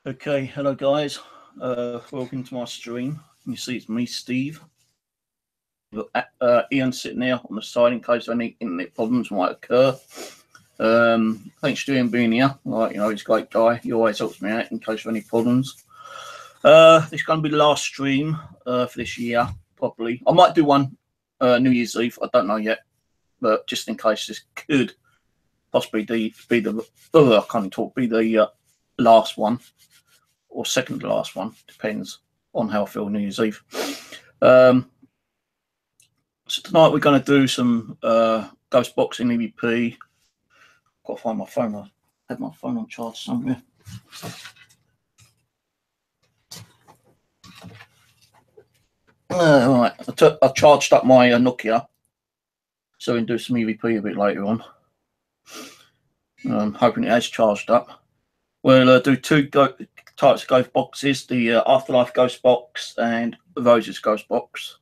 Okay, hello guys. Welcome to my stream. You see it's me, Steve. Ian sitting there on the side in case any internet problems might occur. Thanks to Ian being here. He's a great guy. He always helps me out in case of any problems. This is going to be the last stream for this year, probably. I might do one New Year's Eve. I don't know yet, but just in case this could possibly be the last one. Or second to last one, depends on how I feel New Year's Eve. So tonight we're going to do some ghost boxing EVP. Got to find my phone. I had my phone on charge somewhere. Right, I charged up my Nokia, so we can do some EVP a bit later on. Hoping it has charged up. We'll do two types of ghost boxes, the Afterlife ghost box and the Roses ghost box.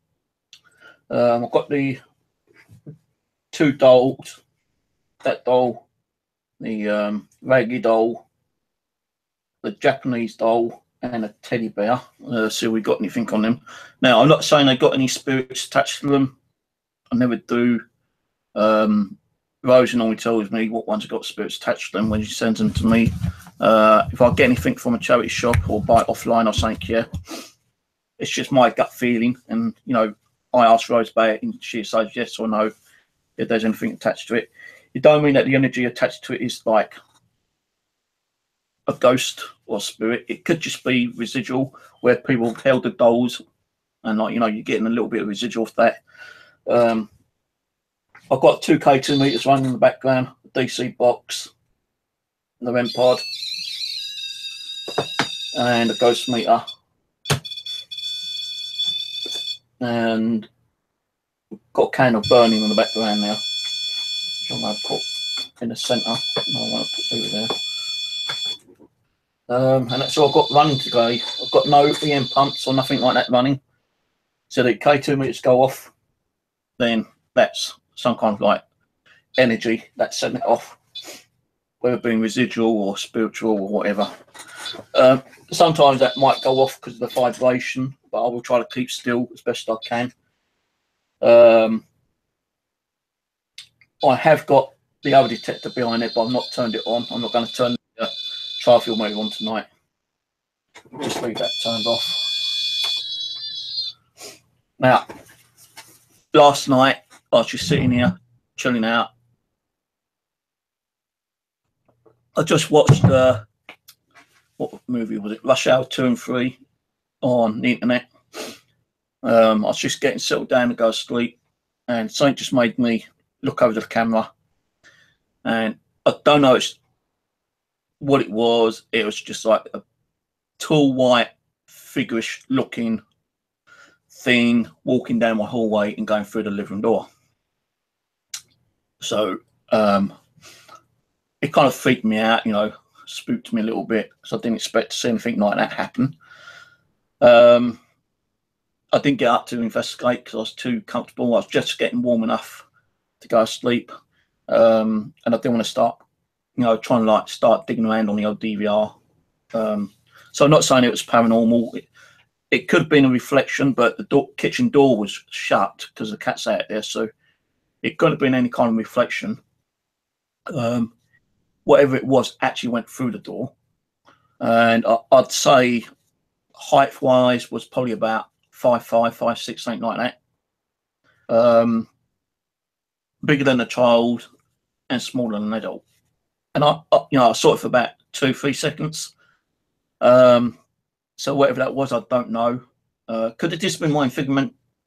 I've got the two dolls, that doll, the Raggy doll, the Japanese doll, and a teddy bear. See if we got anything on them. Now, I'm not saying they got any spirits attached to them. I never do. Rose normally tells me what ones have got spirits attached to them when she sends them to me. If I get anything from a charity shop or buy it offline or something, yeah, it's just my gut feeling. And, I ask Rose about it and she says yes or no if there's anything attached to it. It don't mean that the energy attached to it is like a ghost or spirit. It could just be residual where people held the dolls and, you're getting a little bit of residual of that. I've got 2K 2 meters running in the background, a DC box, the REM pod, and a ghost meter, and got a candle burning in the background now, which I'm going to put in the centre. I want to put over there. And that's all I've got running today. I've got no EM pumps or nothing like that running. So the K2 meters go off, then that's some kind of like energy that's setting it off, whether it being residual or spiritual or whatever. Sometimes that might go off because of the vibration, but I will try to keep still as best I can. I have got the other detector behind it, but I've not turned it on. I'm not going to turn the tri-fuel motor on tonight. Just leave that turned off. Now, last night I was just sitting here chilling out. I just watched what movie was it? Rush Hour 2 and 3 on the internet. I was just getting settled down to go to sleep, and something just made me look over the camera. And I don't know what it was. It was just like a tall, white, figurish looking thing walking down my hallway and going through the living room door. So it kind of freaked me out, spooked me a little bit, so I didn't expect to see anything like that happen. I didn't get up to investigate because I was too comfortable. I was just getting warm enough to go to sleep, and I didn't want to start, trying to start digging around on the old DVR. So I'm not saying it was paranormal. It could have been a reflection, but the kitchen door was shut because the cat's out there, so it couldn't have been any kind of reflection. Whatever it was actually went through the door, and I'd say height-wise was probably about 5'5", 5'6", something like that. Bigger than a child and smaller than an adult. And I saw it for about 2-3 seconds. So whatever that was, I don't know. Could have just been my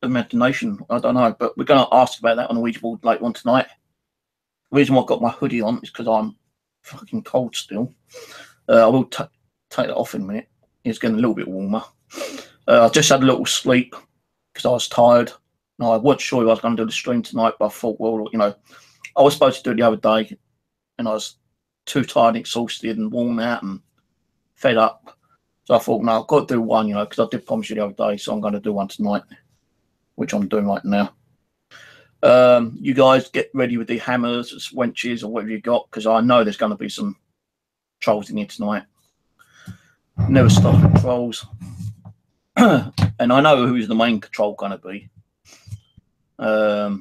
imagination. I don't know. But we're going to ask about that on the Ouija board later on tonight. The reason why I've got my hoodie on is because I'm fucking cold still. I will take that off in a minute. It's getting a little bit warmer. I just had a little sleep because I was tired. No, I wasn't sure if I was going to do the stream tonight, but I thought, well, I was supposed to do it the other day, and I was too tired, exhausted, and worn out, and fed up. So I thought, no, I've got to do one, because I did promise you the other day, so I'm going to do one tonight, which I'm doing right now. You guys get ready with the hammers, wenches, or whatever you got, because I know there's going to be some trolls in here tonight. Never stop controls. And I know who's the main control going to be. So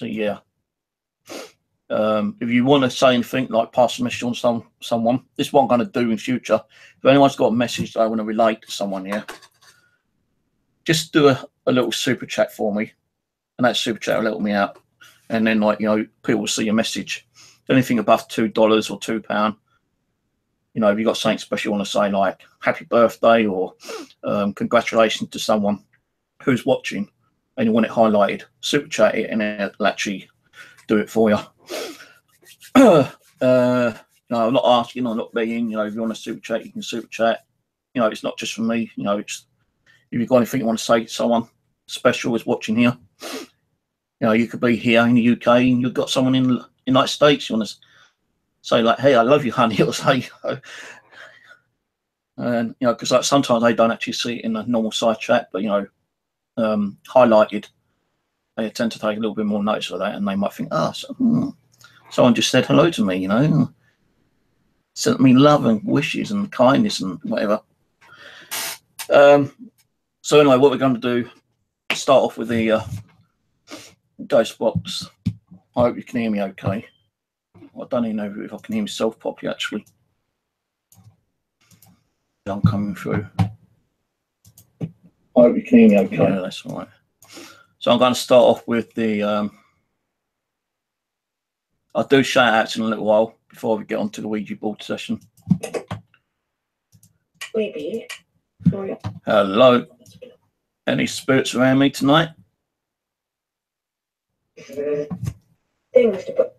yeah. If you want to say anything, like pass a message on someone, this is what I'm going to do in future. If anyone's got a message that I want to relate to someone, yeah, just do a little super chat for me, and that super chat will help me out. And then, like, you know, people will see your message. Anything above $2 or £2, you know, if you've got something special you want to say, like happy birthday or congratulations to someone who's watching, and you want it highlighted, super chat it, and it'll actually do it for you. No, I'm not asking, I'm not begging. You know, if you want to super chat, you can super chat. You know, it's not just for me. You know, it's if you've got anything you want to say to someone special who's watching here. You know, you could be here in the UK and you've got someone in the United States. You want to say like, "Hey, I love you, honey," or say, and you know, because like sometimes they don't actually see it in the normal side chat, but you know, highlighted, they tend to take a little bit more notice of that, and they might think, "Ah, someone just said hello to me," you know, sent me love and wishes and kindness and whatever. So anyway, what we're going to do, start off with the ghost box. I hope you can hear me okay. I don't even know if I can hear myself properly, actually. I'm coming through. I hope you can hear me okay. Yeah, that's all right. So I'm going to start off with the... I'll do shout outs in a little while before we get on to the Ouija board session. Maybe. Hello. Any spirits around me tonight? Things to put.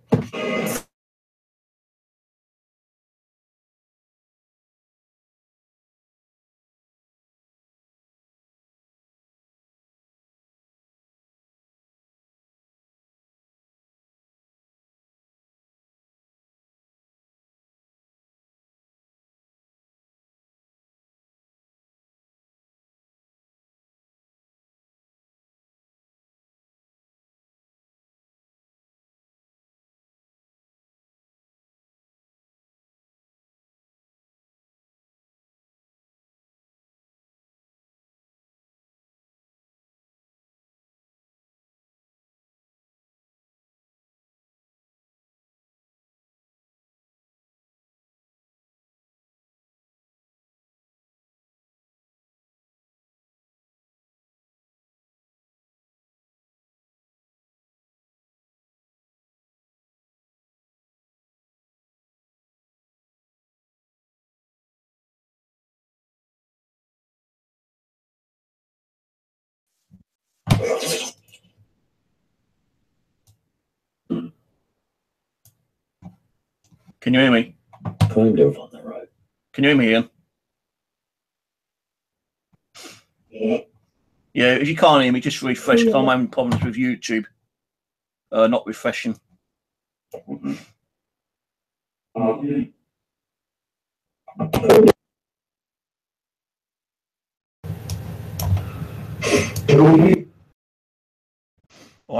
Can you hear me? Kind of on the road. Can you hear me, Ian? Yeah, if you can't hear me, just refresh, because I'm having problems with YouTube. Not refreshing. I'm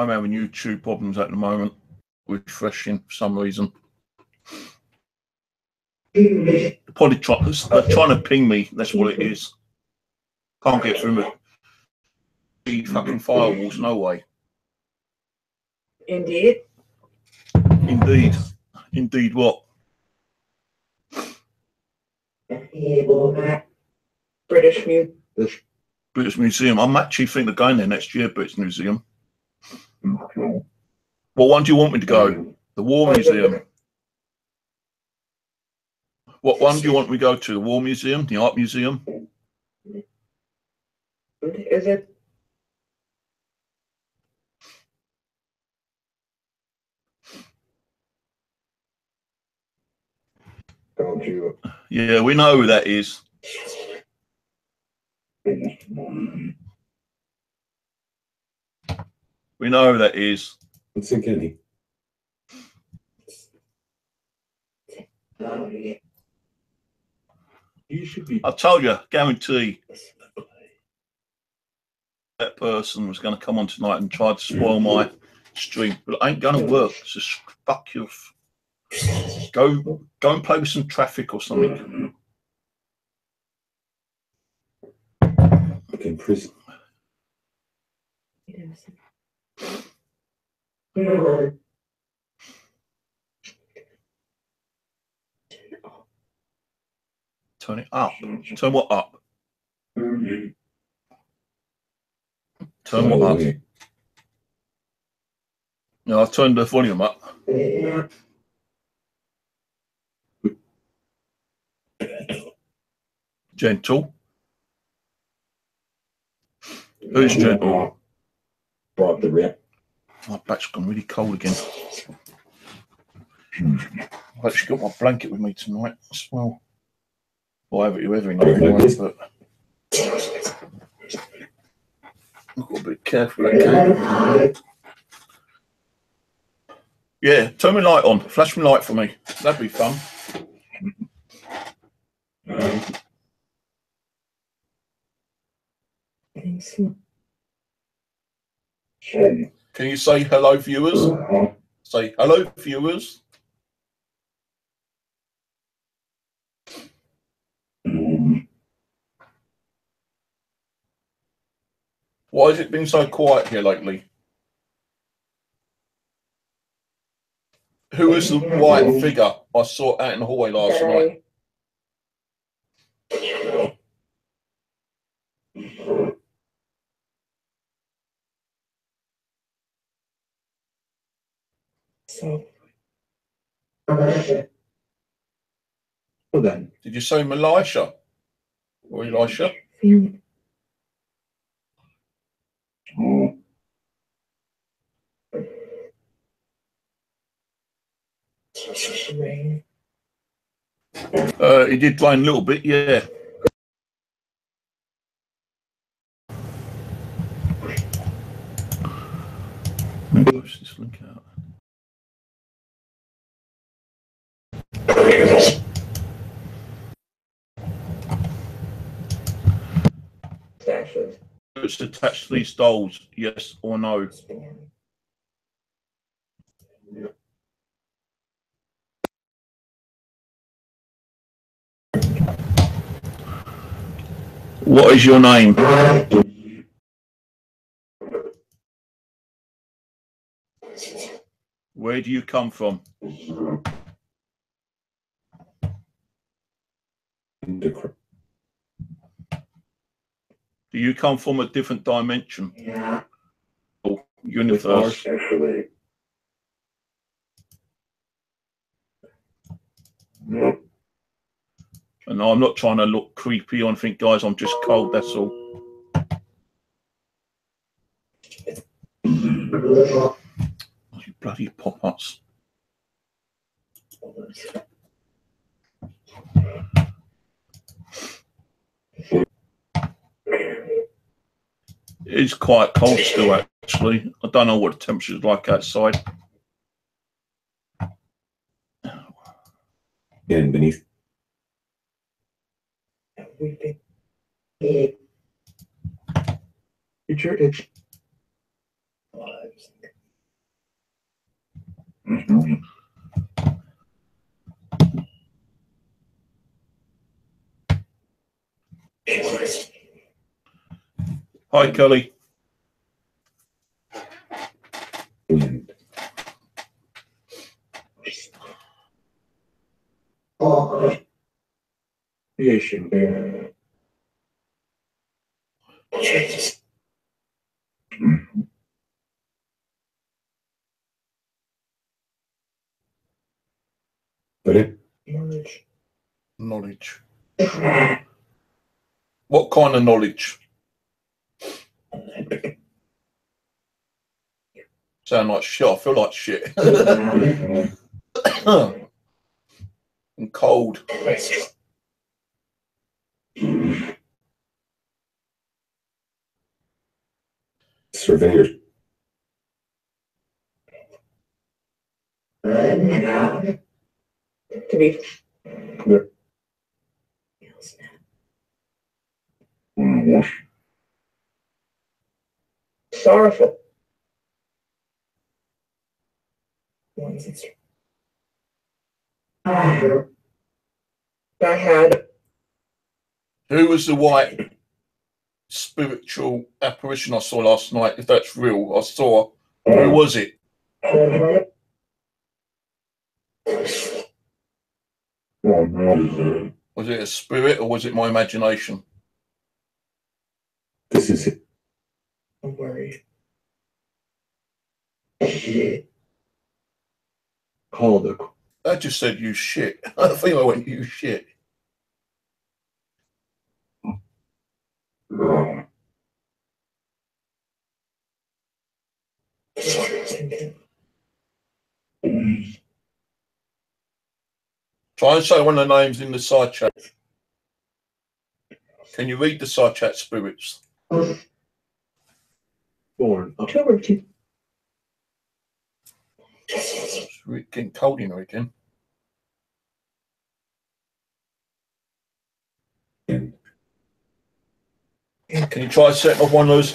having YouTube problems at the moment, refreshing for some reason. They're probably trying to ping me, that's what it is. Can't get through it. The fucking firewalls, no way. Indeed. Indeed. Indeed what? British Museum. I'm actually thinking of going there next year, British Museum. What one do you want me to go? The War Museum. What one do you want me to go to? The War Museum? The Art Museum? Is it? Don't you? Yeah, we know who that is. We know who that is. It's in Kenny. You should be. I told you, guarantee that person was going to come on tonight and try to spoil my stream, but it ain't going to work. It's just fuck you. Go and play with some traffic or something. in prison. Turn it up. Turn what up? Turn what up? No, I've turned the volume up. Gentle. Who's gentle? Brought the rip. My back's gone really cold again. I've actually got my blanket with me tonight as well. Well, I have it every night anyway, but I've got to be careful. Okay. Yeah, turn my light on. Flash my light for me. That'd be fun. Can you say hello, viewers? Say hello, viewers. Why has it been so quiet here lately? Who is the white figure I saw out in the hallway last night? So. Well then. Did you say Melisha? Or Elisha? It did rain a little bit, yeah. Push this link out. It's attached to these dolls, yes or no? What is your name? Where do you come from? Do you come from a different dimension? Yeah. Or universe? Actually. And I'm not trying to look creepy or anything, guys. I'm just cold, that's all. Oh, you bloody pop-ups. It's quite cold still, actually. I don't know what the temperature is like outside. And beneath. It's your itch. Hi, Kelly. Wind. Creation. But Knowledge. What kind of knowledge? Sound like shit. I feel like shit. And cold. Surveyors. To be. Sorrowful. I had. Who was the white? spiritual apparition I saw last night, if that's real, I saw. Who was it? Was it a spirit or was it my imagination? This is it. Don't worry. Call the. I just said you shit. I think I went you shit. Try and say one of the names in the side chat. Can you read the side chat, spirits? Born October 2. It's getting cold in here again. Can you try setting off one of those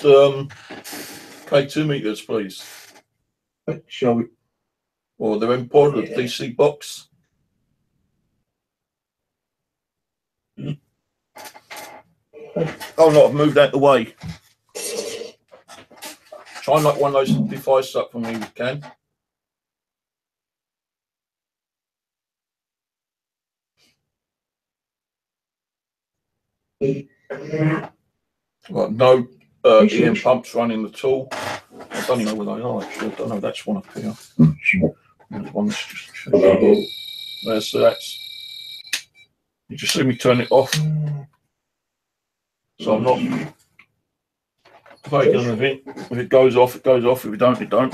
K2 meters, please? Shall we? Or the import of the DC box? Oh no, I've moved out the way. Try and knock one of those devices up for me if you can. Right, no EM pumps running at all. I don't even know where they are actually. I don't know, that's one up here. There's one that's just that's you just see me turn it off. So I'm not taking anything. If it goes off, it goes off. If it don't, it don't.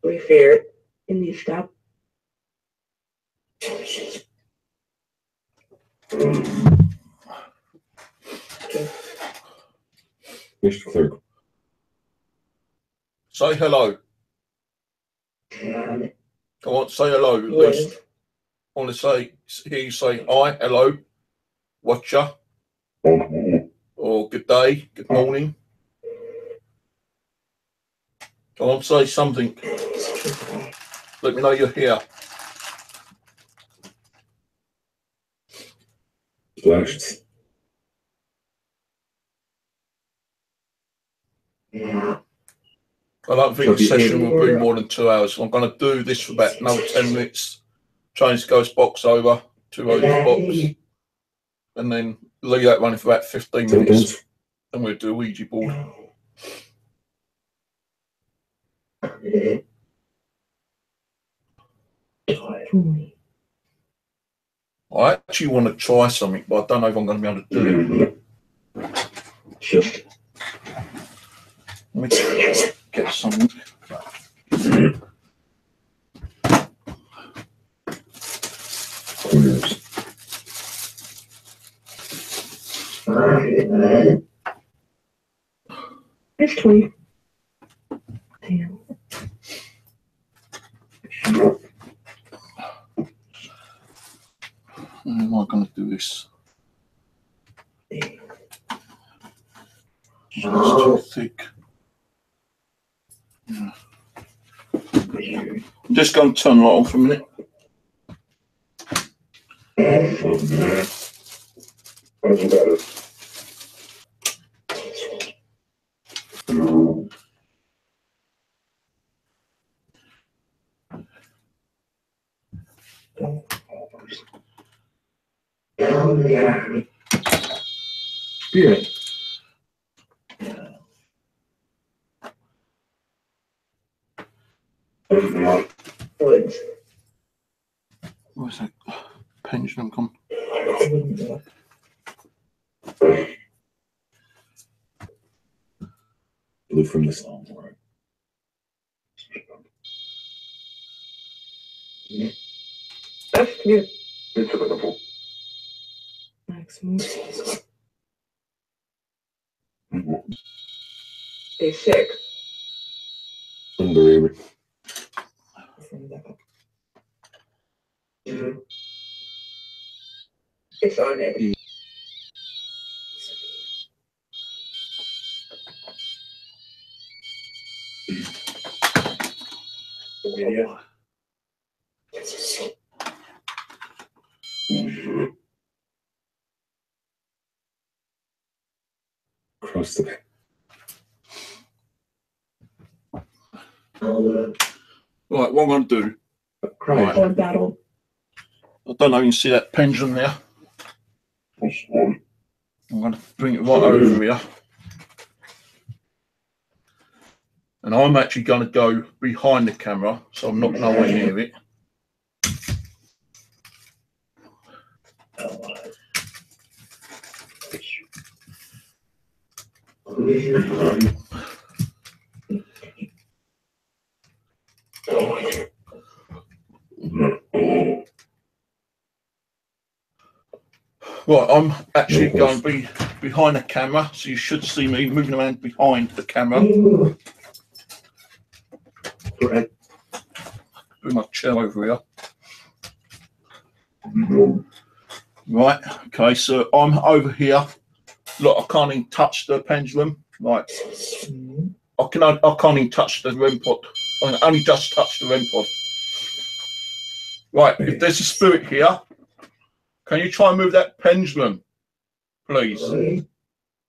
We fear it. And you stop. Mr. Clerk. Say hello. Come on, say hello at least. I want to hear you say hi, hello, watcher, or good day, good morning. Come on, say something. Let me know you're here. Flashed. I don't think the session will be more than 2 hours. I'm going to do this for about another 10 minutes. Change Ghost box over to Rose box, and then leave that running for about 15 minutes. And we'll do a Ouija board. I actually want to try something, but I don't know if I'm going to be able to do it. Sure. Let me get something. Corners. It's 20. Damn. How am I going to do this? It's too thick. Yeah. I'm just going to turn it off for a minute. Spirit. Woods. Where's that pendulum gone? Blue from the song. That's cute. Maximum. They're sick. Unbelievable. It's on it. Yeah. across the back. Right, what I'm going to do, Cry. Or battle. I don't know if you can see that pendulum there. I'm going to bring it right over here. And I'm actually going to go behind the camera, so I'm not nowhere near it. Right, I'm actually going to be behind the camera, so you should see me moving around behind the camera. Right. Bring my chair over here. Right, okay, so I'm over here. Look, I can't even touch the pendulum. Right, I can't even touch the REM pod. I can only just touch the REM pod. Right, if there's a spirit here, can you try and move that pendulum, please?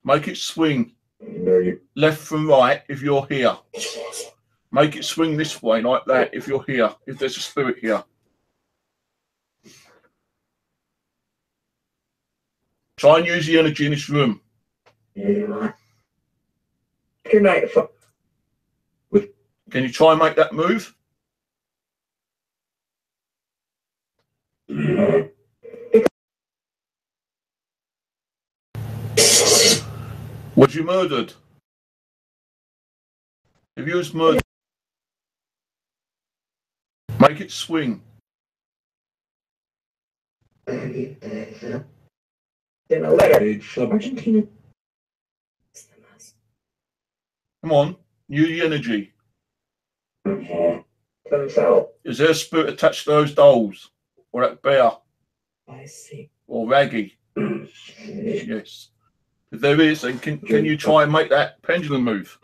Make it swing left from right if you're here. Make it swing this way like that if you're here, if there's a spirit here. Try and use the energy in this room. Good night. Can you try and make that move? Was you murdered? If you was murdered, make it swing. In a letter. Page Argentina. Come on, use the energy. Themselves. Is there a spirit attached to those dolls? Or that bear? I see. Or Raggy? Yes. If there is, then can you try and make that pendulum move?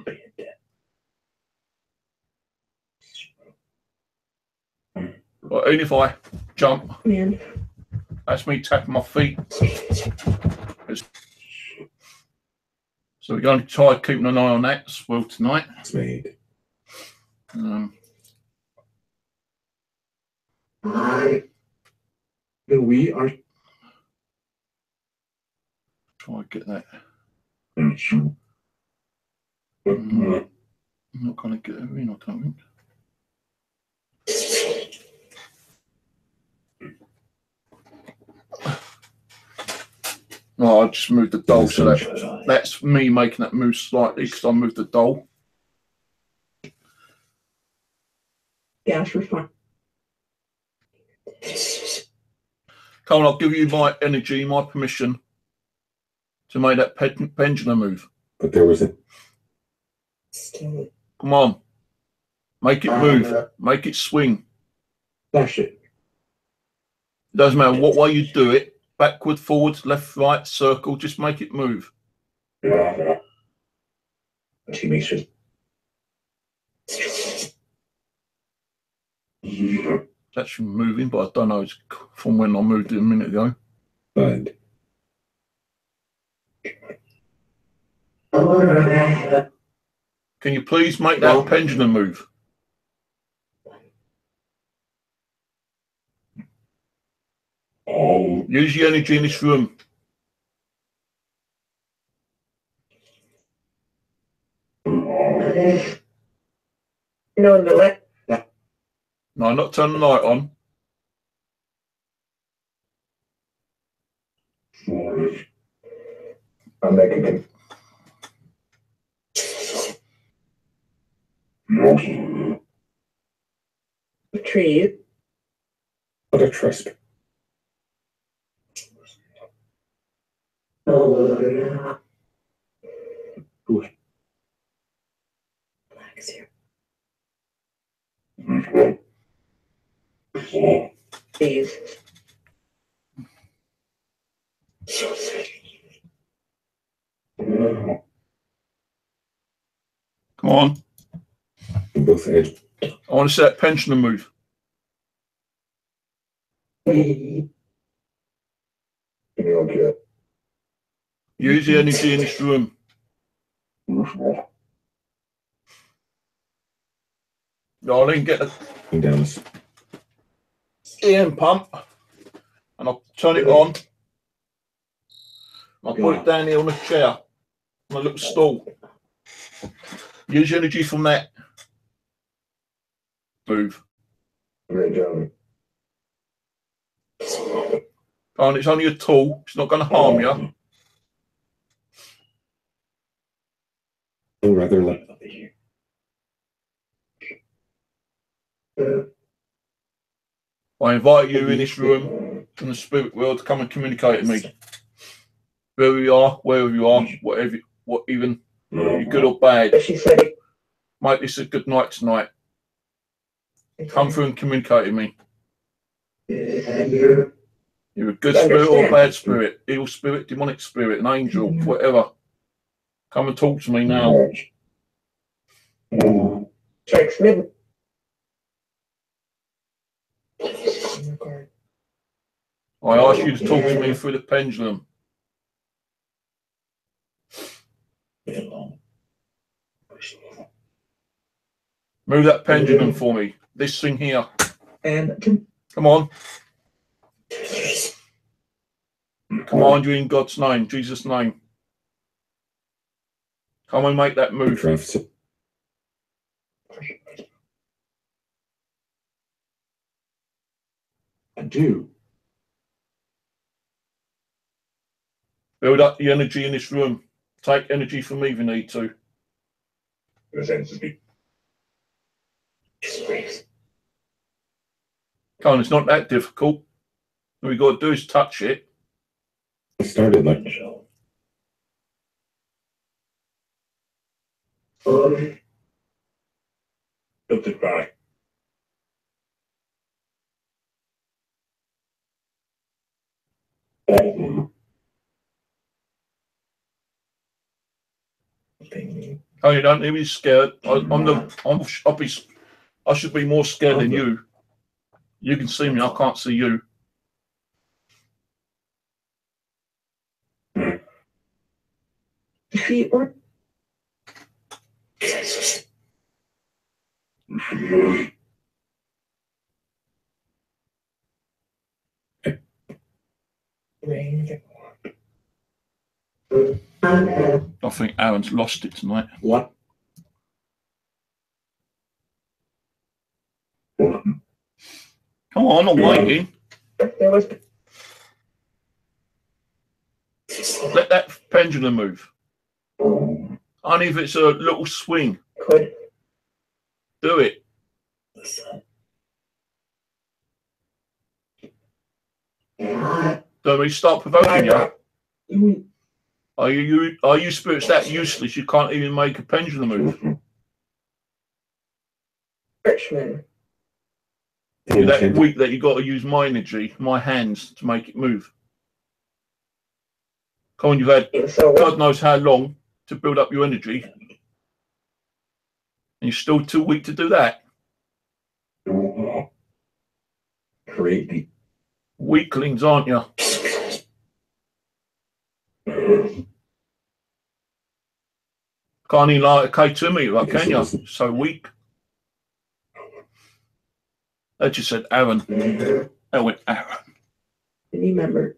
Well, even if I jump, Man. that's me tapping my feet. So we're going to try keeping an eye on that as well tonight. It's made. we are Try to get that. Mm. I'm not going to get her in, I don't think. No, I just moved the doll, so that's me making that move slightly because I moved the doll. Gas refund. Come on, I'll give you my energy, my permission to make that pendulum move. But there was a Still. Come on. Make it move. Make it swing. flash it. It doesn't matter what way you do it. Backward, forward, left, right, circle. Just make it move. She makes it. It's actually moving, but I don't know. It's from when I moved it a minute ago. bud. Can you please make that pendulum move? Use the energy in this room. No, the left. No, not turn the light on. I'm making it. The tree. But I trust. Black's here. These. Come on. Both edge. I want to see that pendulum move. Use the energy in this room. I'll then get the Down this. EM pump and I'll turn it on. I'll put it down here on the chair, on a little stool. Use energy from that. Move. Great job. And it's only a tool, it's not going to harm you. Oh, rather like I invite you in this room from the spirit world to come and communicate with me. Wherever you are, wherever you are, whatever, what even you're good or bad. She said it. Make this a good night tonight. Come through and communicate with me. You're a good spirit or a bad spirit, evil spirit, demonic spirit, an angel, whatever. Come and talk to me now. Strikes mid. I ask you to talk to me through the pendulum. Move that pendulum for me. This thing here. And Come on. Command you in God's name, Jesus' name. Come and make that move. I do. Build up the energy in this room. Take energy from me if you need to. Come on, it's not that difficult. All we got to do is touch it. I started like Filtered by. Oh, you don't need to be scared. I should be more scared than you. You can see me, I can't see you. she or I think Aaron's lost it tonight. What? Come on, I'm waiting. there was Let that pendulum move. Only if it's a little swing. could Do it. Don't we start provoking you? Are you spirits that useless you can't even make a pendulum move? Richmond. You're that weak that you got to use my energy, my hands to make it move. Come on, you've had So God knows how long to build up your energy. And you're still too weak to do that. Create Weaklings, aren't you? Can't even like a K2 meter up, can you? So weak. They just said Aaron. They went Aaron. remember.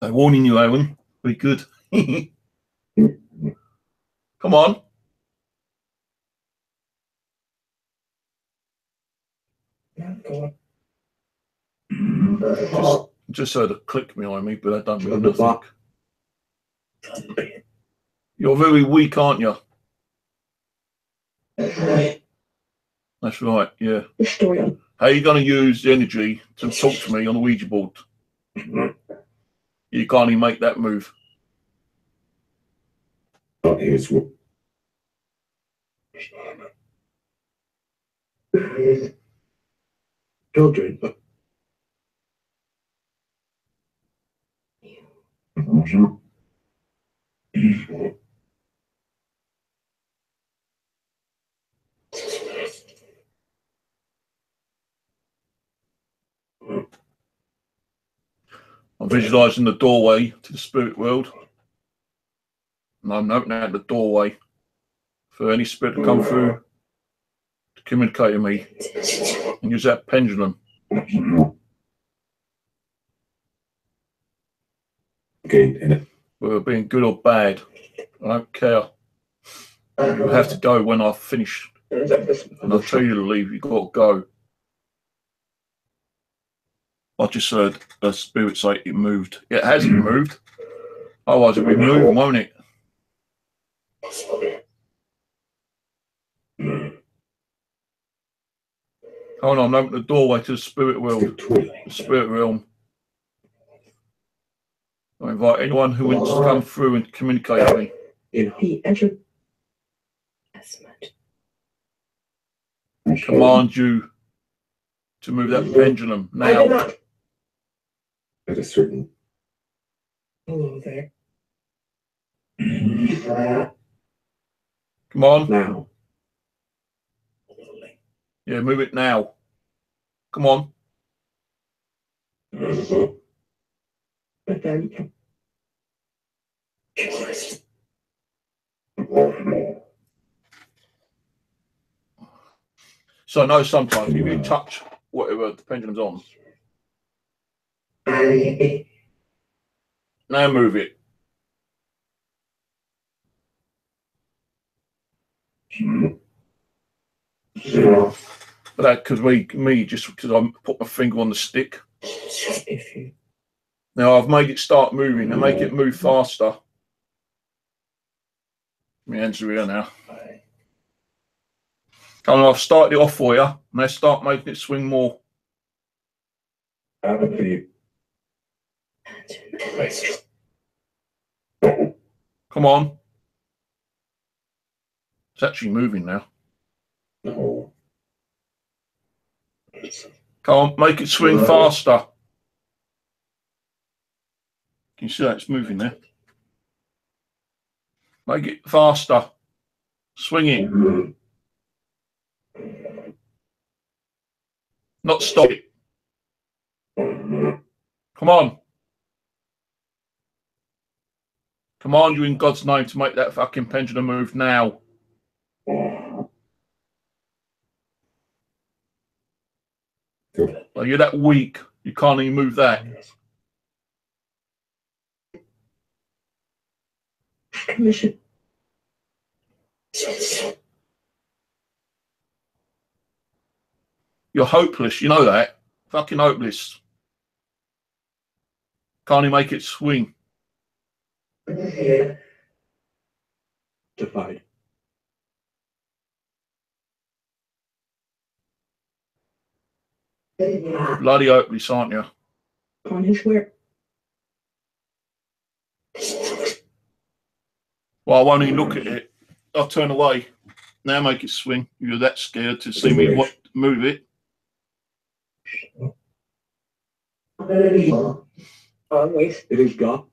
They're warning you, Aaron. Be good. Come on. Just heard a click behind me, but that don't mean nothing. You're very weak, aren't you? That's right, yeah. The story. How are you going to use the energy to talk to me on the Ouija board? You can't even make that move. oh, here's what children. I'm visualizing the doorway to the spirit world. And I'm opening out the doorway for any spirit to come through to communicate with me and use that pendulum. Okay, and Whether being good or bad, I don't care. You have to go when I finish. And I'll tell you to leave, you've got to go. I just heard a spirit say it moved. It hasn't moved. Otherwise it'll be moving, won't it? Hold on, open the doorway to the spirit world. The spirit realm. I invite anyone who wants to come through and communicate with me. He entered. As much. Command you to move that pendulum I did now. not. at a certain. Hello there. Come on. Now. Yeah, move it now. Come on. But then So I know sometimes if you touch whatever the pendulum's on, now move it. But that because me just because I put my finger on the stick. if you Now I've made it start moving. I make it move faster. My hands are here now. And I've started it off for you. Now start making it swing more. Apathy. Come on. It's actually moving now. No. Come on, make it swing faster. Can you see that it's moving there? Make it faster. Swing it. Not stop it. Come on. Command you in God's name to make that fucking pendulum move now. Well, you're that weak. You can't even move that. commission. You're hopeless. You know that. Fucking hopeless. Can't even make it swing. Defied. Bloody hopeless, aren't you? On his where? Well, I won't even look at it. I'll turn away. Now make it swing. You're that scared to see me move it. Always. It is gone.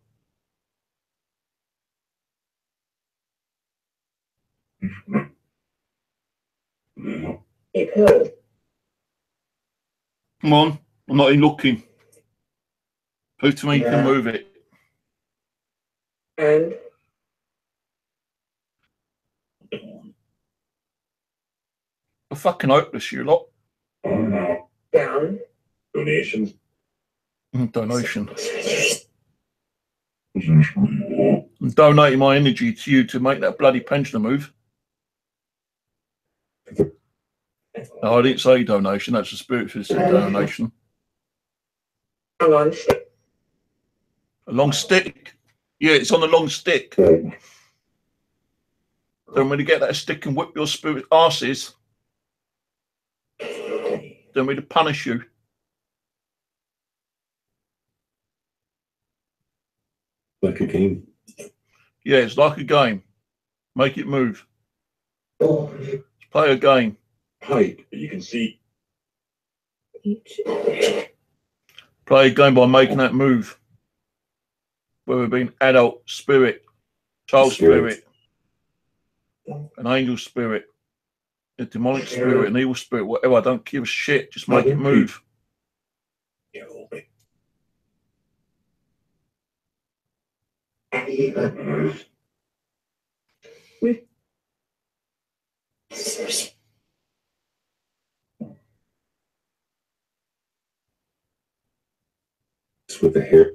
A pill. Come on. I'm not even looking. Prove to me you can move it. And You're fucking hopeless, you lot. down. Donations. Donation. I'm donating my energy to you to make that bloody pendulum move. No, I didn't say donation. That's the spirit who said donation. A long stick. A long stick. Yeah, it's on a long stick. Don't really get that stick and whip your spirit asses. Don't really punish you. Like a game. Yeah, it's like a game. Make it move. Let's play a game. Height. You can see. Each. Play a game by making that move. Whether it be an adult spirit, child spirit, an angel spirit, a demonic spirit, an evil spirit, whatever. I don't give a shit. Just make it move. Just with the hair.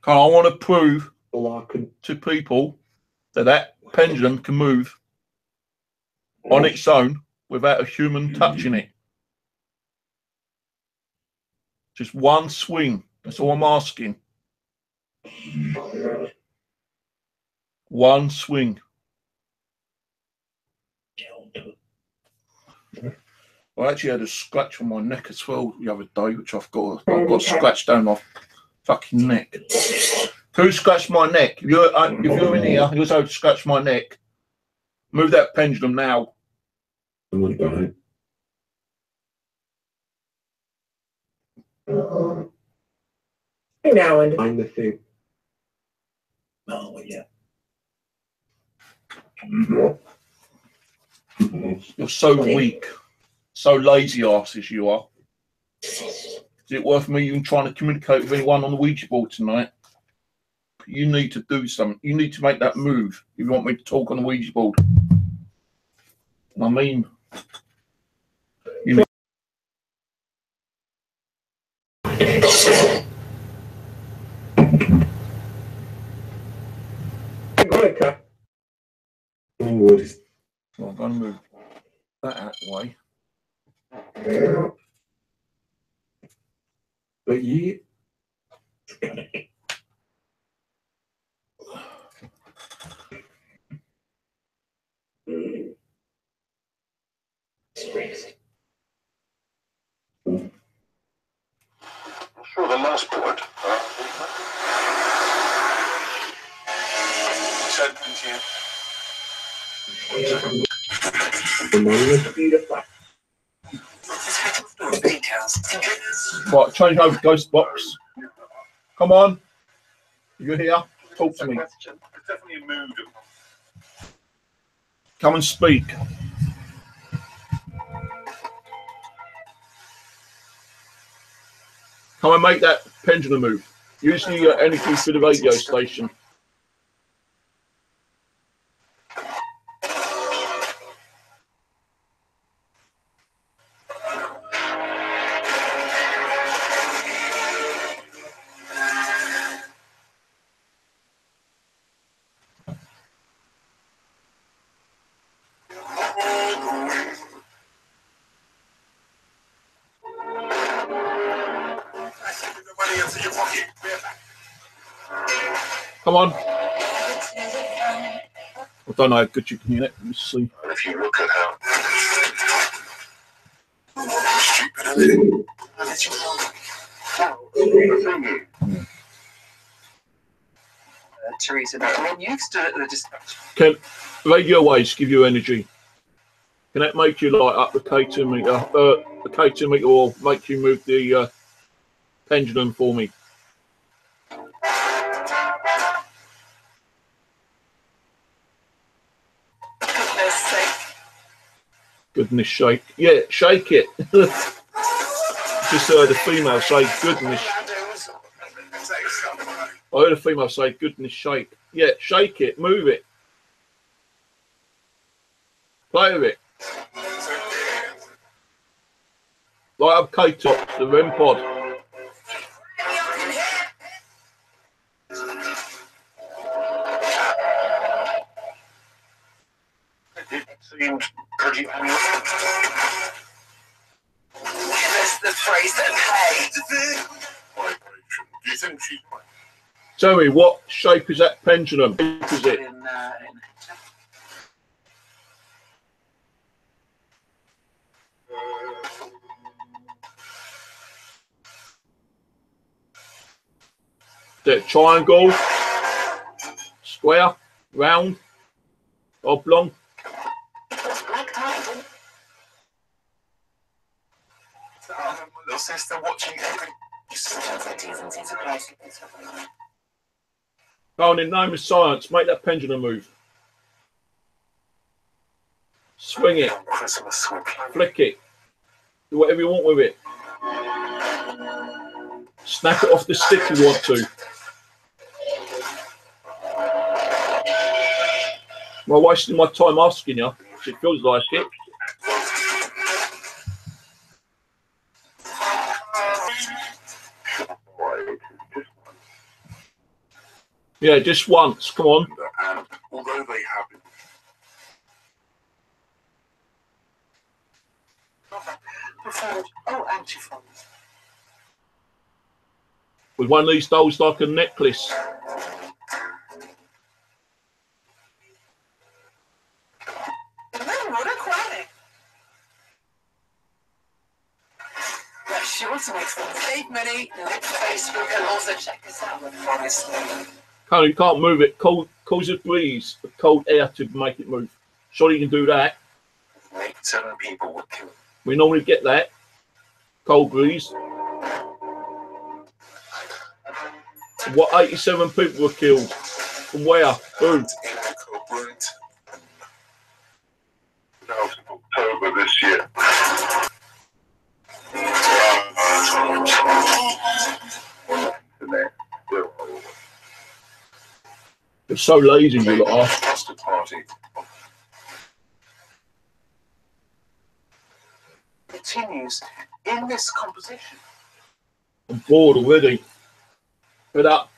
I want to prove to people that that pendulum can move on its own without a human touching it. Just one swing. That's all I'm asking. One swing. I actually had a scratch on my neck as well the other day, which I've got scratched down my fucking neck. Who scratched my neck? If you're in here, you also scratched my neck. Move that pendulum now. Someone behind. Now and Find the thing. Oh, yeah. You're so weak, so lazy ass as you are. Is it worth me even trying to communicate with anyone on the Ouija board tonight? You need to do something. You need to make that move if you want me to talk on the Ouija board. I mean, you need. What is So I'm going to move that out of the way. but ye Sure, the last point. It's open to you. Right, change over to Ghost Box. Come on. You're here. Talk to me. It's definitely a mood. Come and speak. Come and make that pendulum move. Use the energy for the radio station. Come on. I don't know how good you can hear it. Let me see. If you look at how Teresa, I mean, you've stood at the dispatch. Can radio waves give you energy? Can that make you light up the K2 meter? The K2 meter, or make you move the pendulum for me? Goodness sake. Goodness shake. Yeah, shake it. Just heard a female say goodness. I heard a female say goodness shake. Yeah, shake it, move it. Play with it. Light up K-Top, the REM pod. it seemed pretty unusual. That's the phrase that paid. Vibration. Do you think she's quite? Tell me, what shape is that pendulum? What is it? Is it triangle, square, round, oblong? My little sister watching every. Go on, in the name of science, make that pendulum move. Swing it, Christmas swing. flick it, do whatever you want with it. Snap it off the stick if you want to. Am I wasting my time asking you? It feels like it. Yeah, just once. Come on. And although they have been Preferred. Oh, antiphons. With one of these dolls like a necklace. What a quality. That sure to make sense. Save money, like Facebook, and also check us out with Honestly. You can't move it. Cause a breeze, cold air to make it move. Surely you can do that. 7 people were killed. We normally get that. Cold breeze. What, 87 people were killed? From where? Who? In Coburn, out of October this year. You're so lazy, you lot are. Trusted party. Continues in this composition. I'm bored already. Fed up.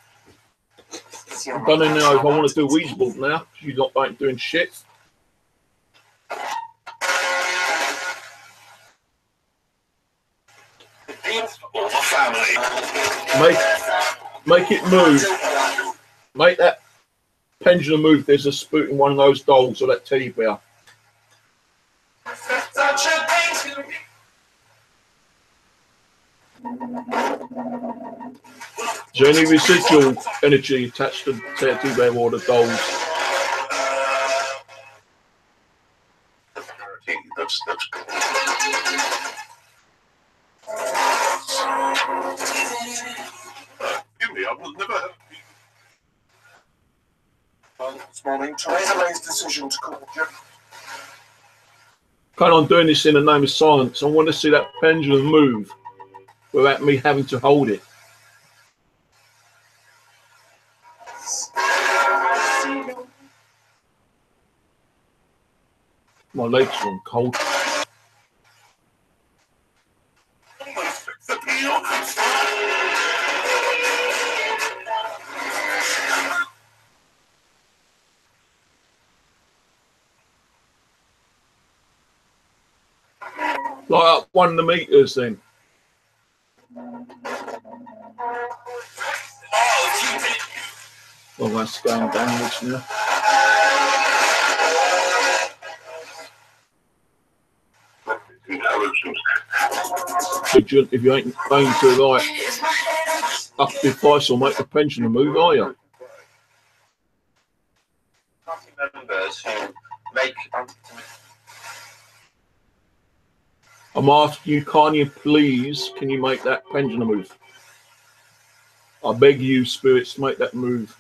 I don't even know if I want to do Ouija board now, because you lot ain't doing shit. All the family. Make it move. Make that pendulum move. There's a spook in one of those dolls or that teddy bear. Is there any residual energy attached to the teddy bear or the dolls? That's good. Give me, I've never heard this morning. Theresa May's decision to call Jeff. Kind of doing this in the name of science. I want to see that pendulum move without me having to hold it. My legs are on cold. Light up one of the meters then. Well, that's going downwards now. If you ain't going to like up the device or make the pendulum move, are you? Members who make. I'm asking you, can you please, can you make that pendulum move? I beg you, spirits, make that move.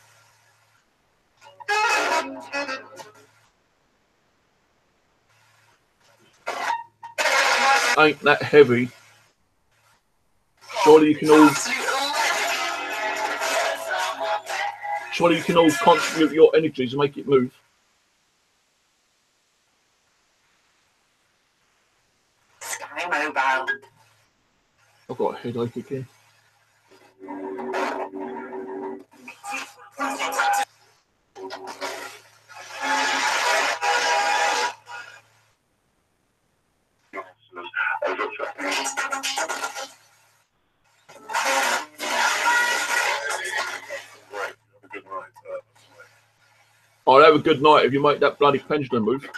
Ain't that heavy? Surely you can all contribute your energies and make it move. Sky Mobile. I've got a headache again. I'll have a good night if you make that bloody pendulum move.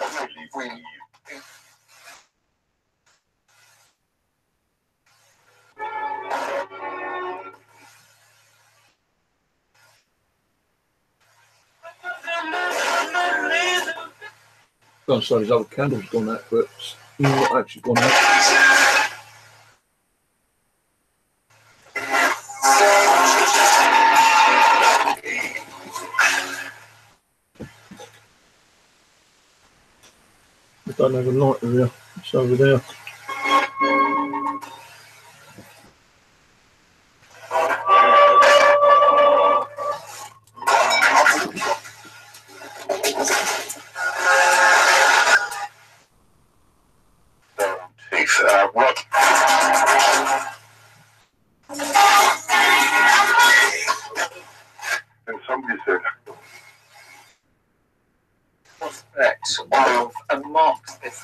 Oh, sorry, his other candle's gone out, but it's not actually gone out. We don't have a light here. It's over there. somebody said. Prospect of a Marxist.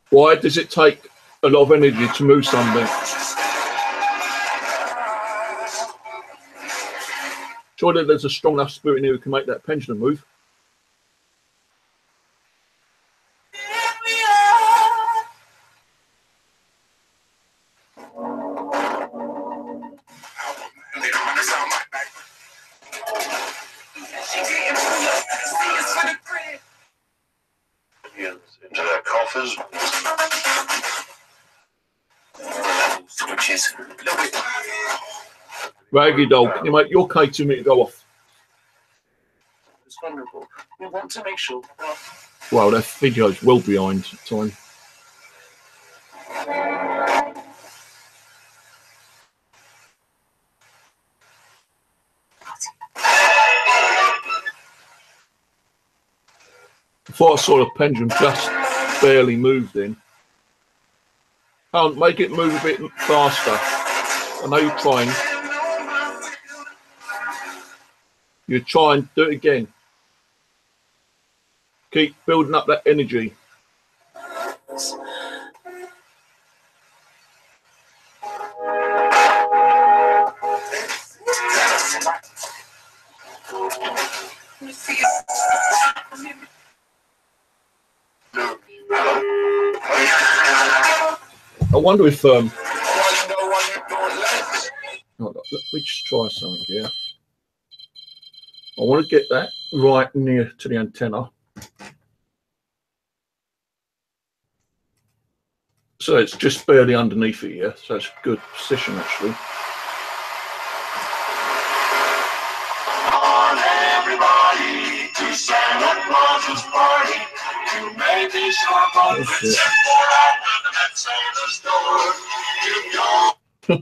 Why does it take a lot of energy to move something? Surely there's a strong enough spirit in here who can make that pendulum move. Into their coffers. Switches. A little bit. Raggy dog, can you make your K2 meter go off? It's vulnerable. We want to make sure that Well, that video's well behind time. Before I saw the pendulum just barely moved in. Can't make it move a bit faster. I know you're trying. You try and do it again. Keep building up that energy. I wonder if let me just try something here. I want to get that right near to the antenna. So it's just barely underneath it here, so it's a good position actually. On everybody to Santa Claus's party to make a sharp on at Santa's door. To I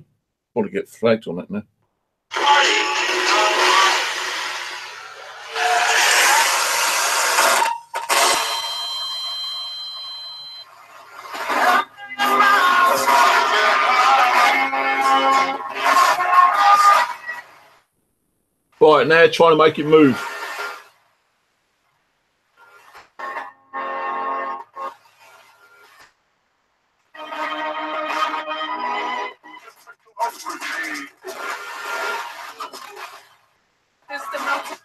want to get flagged on that now. Right, now trying to make it move.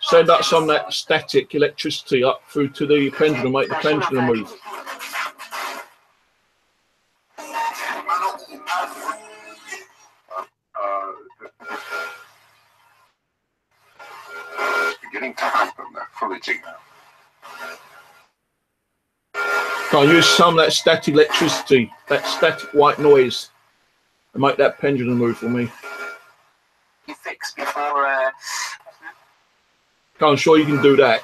Send up some of that static electricity up through to the pendulum, make the pendulum move. It's beginning to happen. They're fully now. Can I use some of that static electricity, that static white noise, and make that pendulum move for me? you fix before. I'm sure you can do that.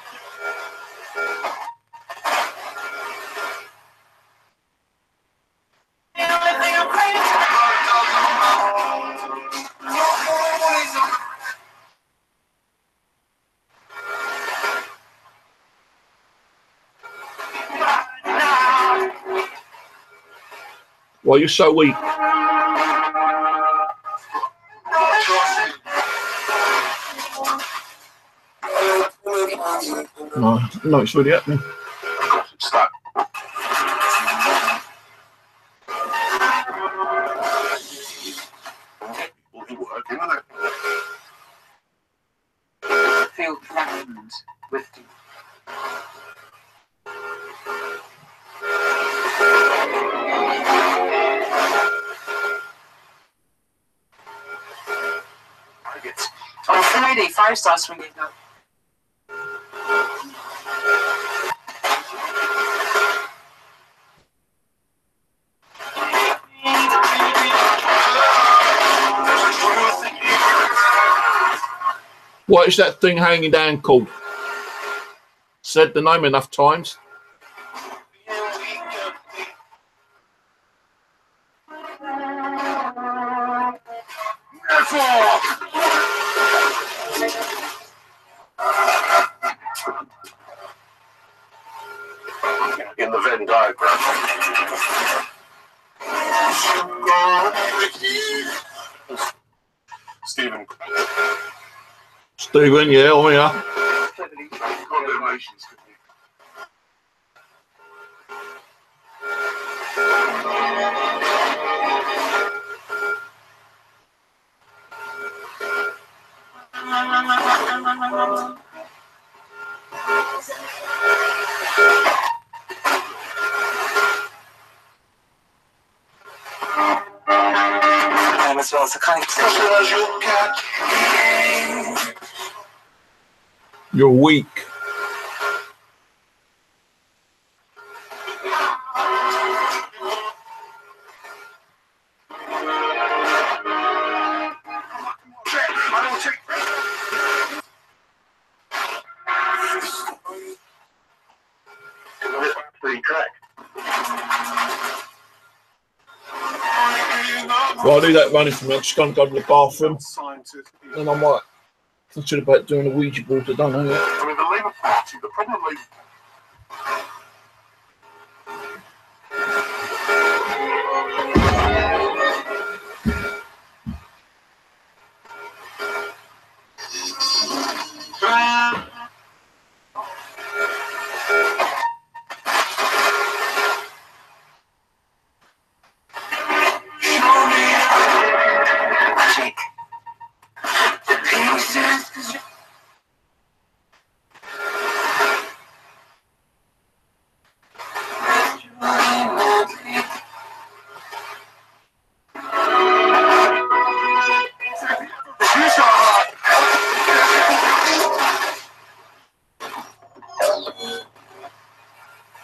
Why are you so weak? No, it's really happening. Stop. Feel flattened with on Friday, 5-star swinging up. What is that thing hanging down called? Said the name enough times. In the Venn diagram. Stephen. Stephen, yeah, I'm here. Condemnations, could you? As well as the kind of You're weak. Well, I'll do that running for me. I'm just going to go to the bathroom. And I might consider about doing a Ouija board. I don't know yet. I mean, the Labour Party, the problem with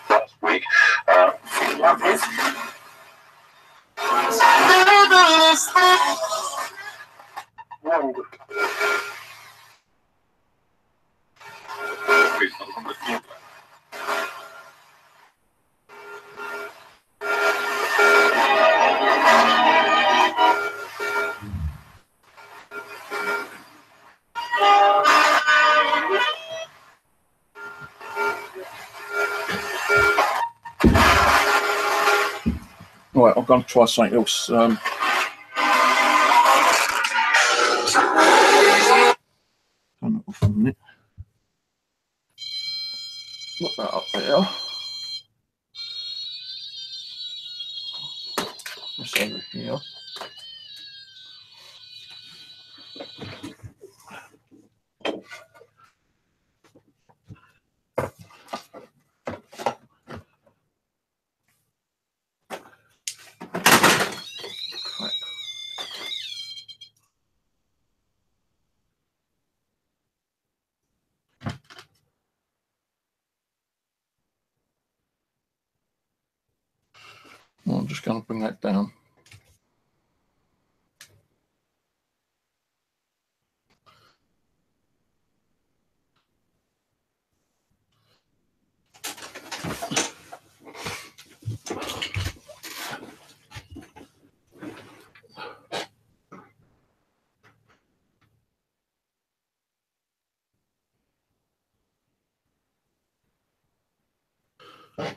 last week, wonderful. Right, I'm going to try something else. Turn it off a minute. Put that up there. This over here. Well, I'm just going to bring that down. I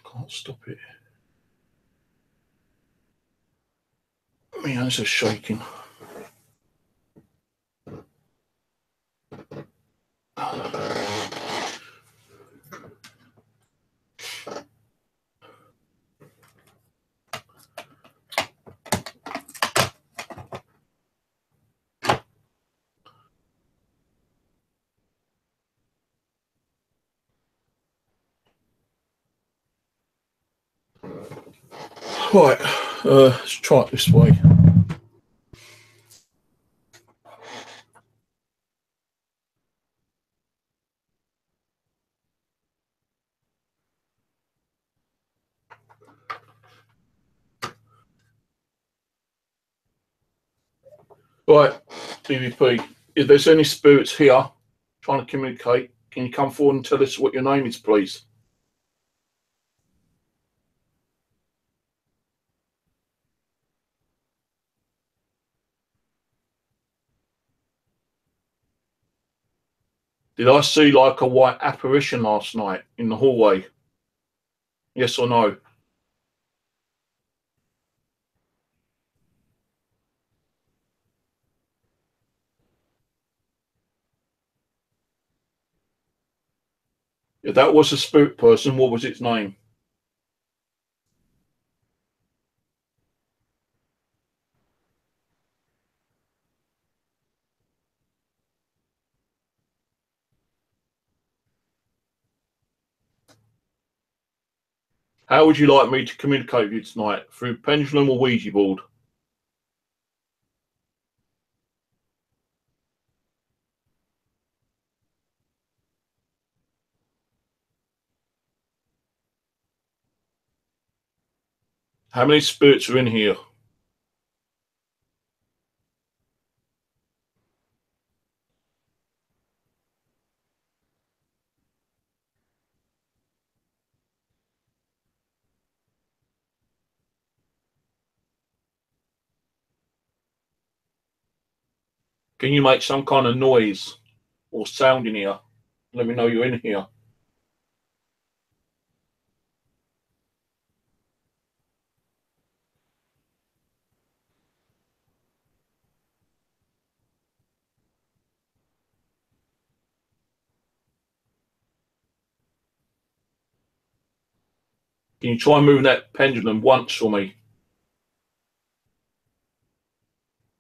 can't stop it. My hands are shaking. Right, let's try it this way. Right, EVP, if there's any spirits here trying to communicate, can you come forward and tell us what your name is, please? Did I see like a white apparition last night in the hallway? Yes or no? If that was a spirit person, what was its name? How would you like me to communicate with you tonight? Through pendulum or Ouija board? How many spirits are in here? Can you make some kind of noise or sound in here? Let me know you're in here. Can you try moving that pendulum once for me?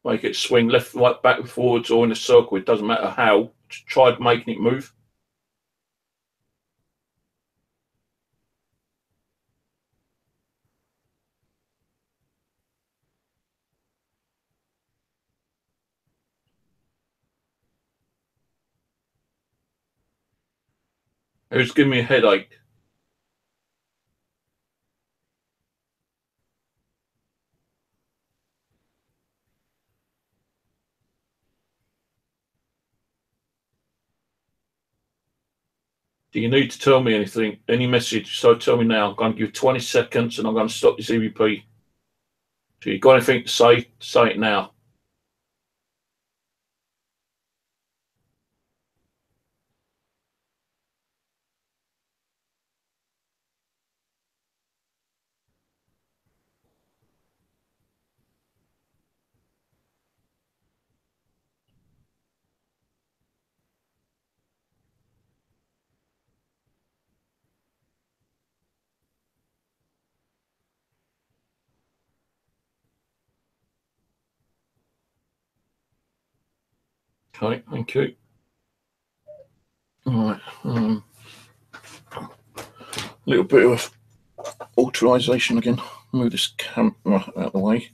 Make it swing left, right, back and forwards or in a circle. It doesn't matter how. Just try making it move. Who's giving me a headache? Do you need to tell me anything? Any message? So tell me now. I'm going to give you 20 seconds and I'm going to stop this EVP. So you got anything to say? Say it now. Okay, thank you. All right. Little bit of authorization again. Move this camera out of the way.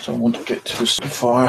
So I want to get to this fire.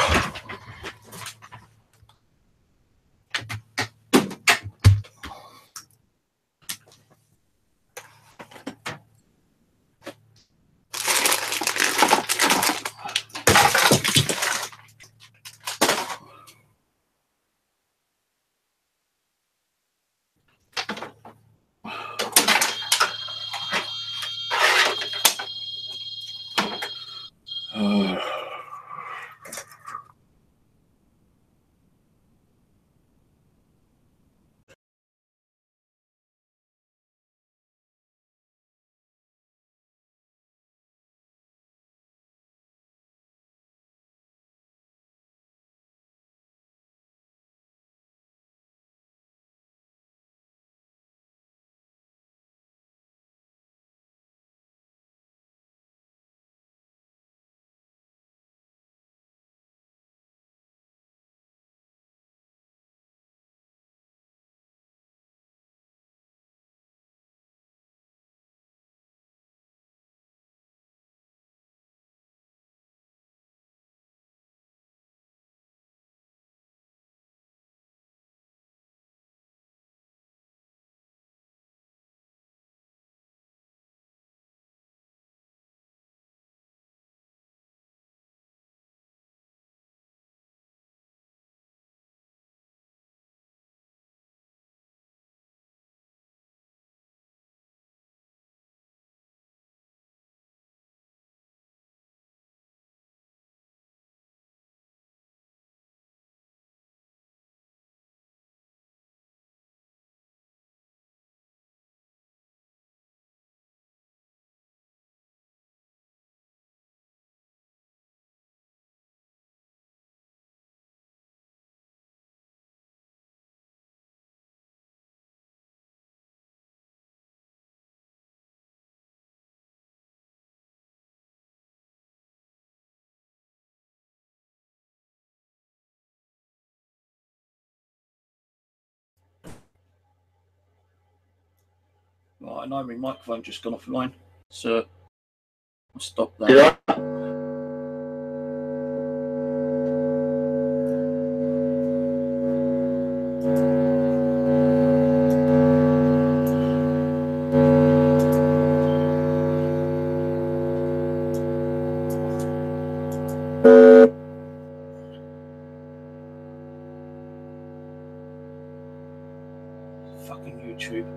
Right, I know my microphone just gone offline, so I'll stop that. Yeah. Fucking YouTube.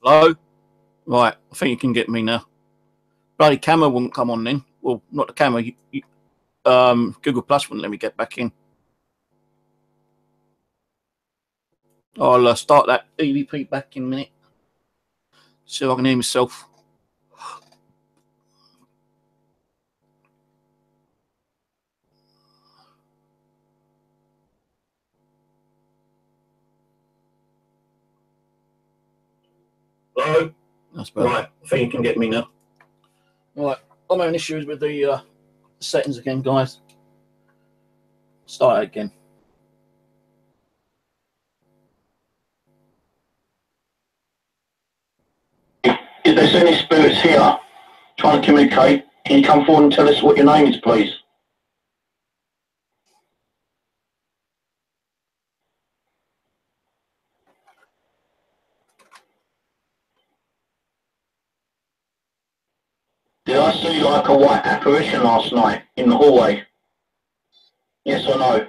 Hello? Right, I think you can get me now. Bloody camera wouldn't come on then. Well, not the camera. Google Plus wouldn't let me get back in. I'll start that EVP back in a minute. See if I can hear myself. Hello? That's better. Right, I think you can get me now. Right, I'm having issues with the settings again, guys. Start it again. If there's any spirits here trying to communicate, can you come forward and tell us what your name is, please? Did I see like a white apparition last night in the hallway? Yes or no?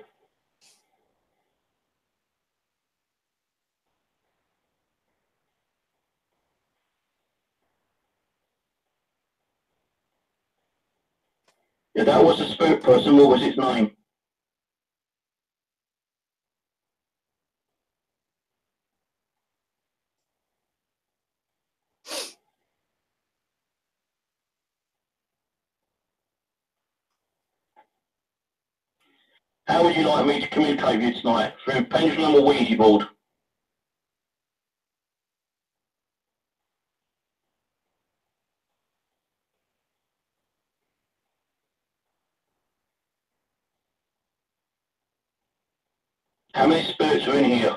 If that was a spirit person, what was its name? How would you like me to communicate with you tonight? Through pendulum or Ouija board? How many spirits are in here?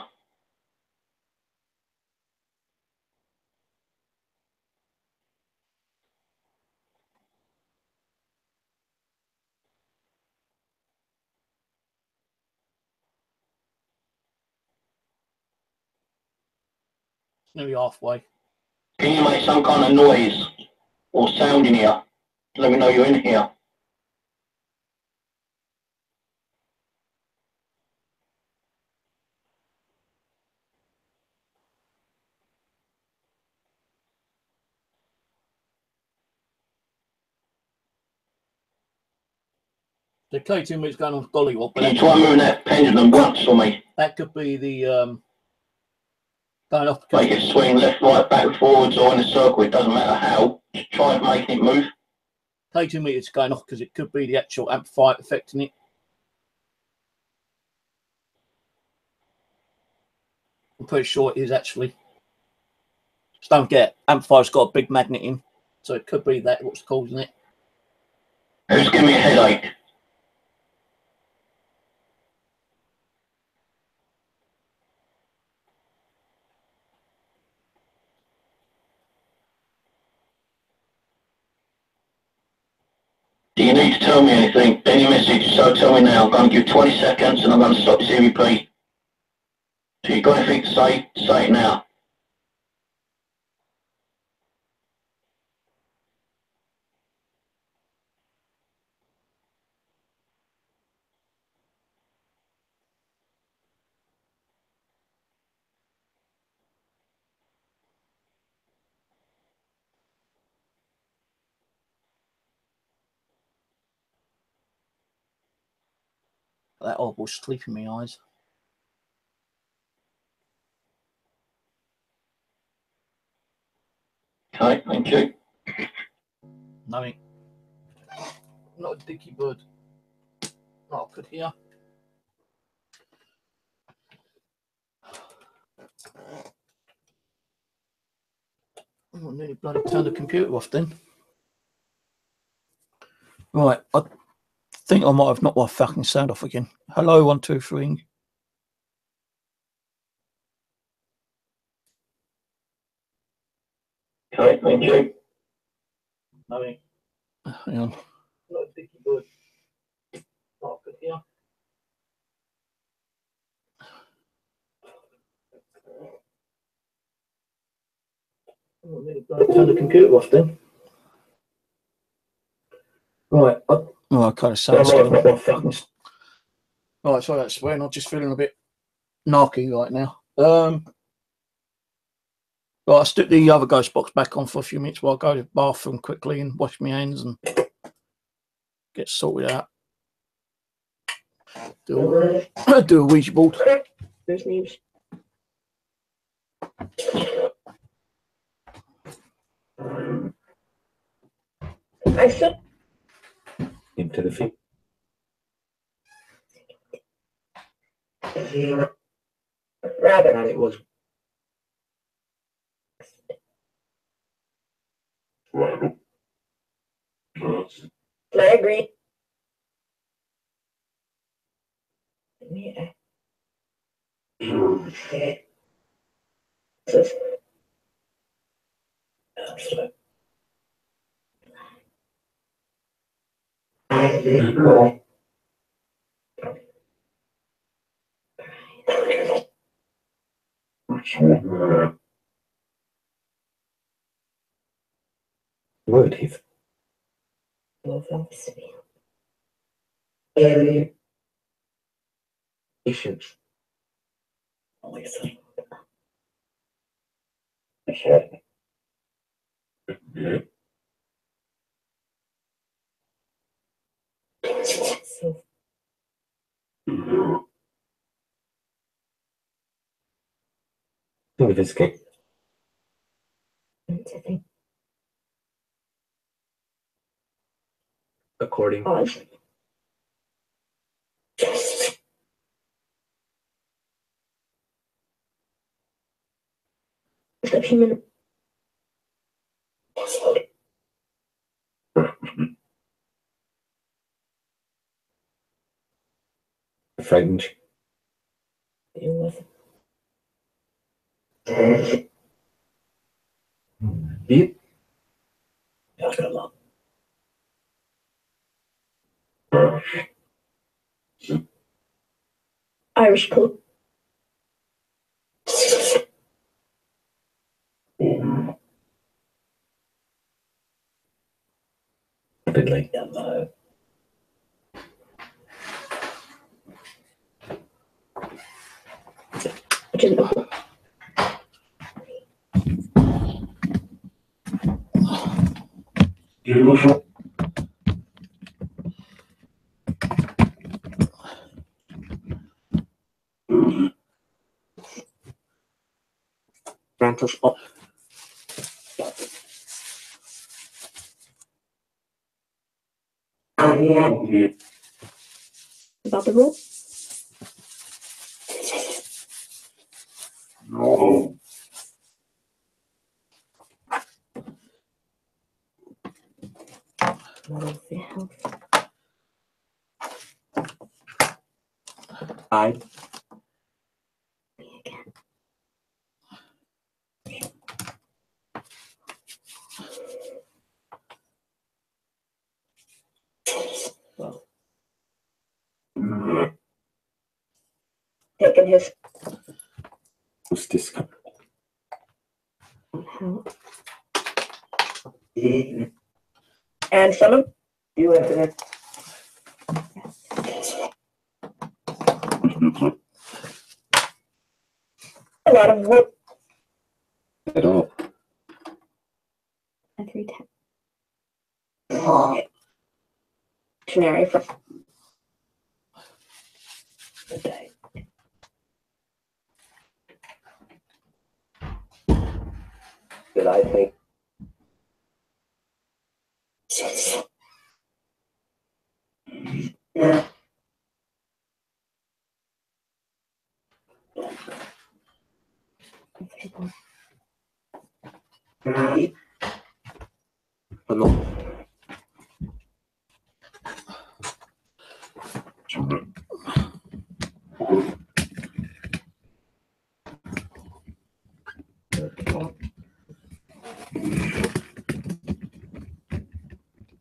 Nearly halfway. Can you make some kind of noise or sound in here to let me know you're in here? The K2 is going on Gollywog. Can you try moving that pendulum once for me? That could be the going off. Make it swing left, right, back, forwards, or in a circle. It doesn't matter how. Just try making it move. K2 meters going off because it could be the actual amplifier affecting it. I'm pretty sure it is actually. Just don't get amplifier's got a big magnet in, so it could be that what's causing it. Who's giving me a headache? Do you need to tell me anything? Any message? So tell me now. I'm going to give 20 seconds and I'm going to stop this EVP. So you've got anything to say? Say it now. That horrible sleep in my eyes. Okay, thank you. Nothing. Not a dicky bird. Not I could hear. Oh, I nearly bloody turned the computer off then. Right, I think I might have knocked my fucking sound off again. Hello, 1, 2, 3. Okay, thank you. Nothing. Hang on. Not a dicky bird. Not I could hear. Oh, I nearly bloody turned the computer off then. Right, I kind of sound right, sorry that's swearing. I'm just feeling a bit narky right now. Right, I'll stick the other ghost box back on for a few minutes while I go to the bathroom quickly and wash my hands and get sorted out. Do a Ouija board. There's names. I still Into the feet. rather. And it was. Right. I agree. Yeah. This is Word, Heath. Patience. Yeah. Investigate. According. pause. Human. Frightened. Deep. Irish poop. Rapidly. Which is Beautiful. Francis. Oh. About the rule? No. I. Taking his. What's this? And some of you have to. A lot of wood. At all. A 310. Oh. Dictionary for the day. Did I think? Yeah. Hello.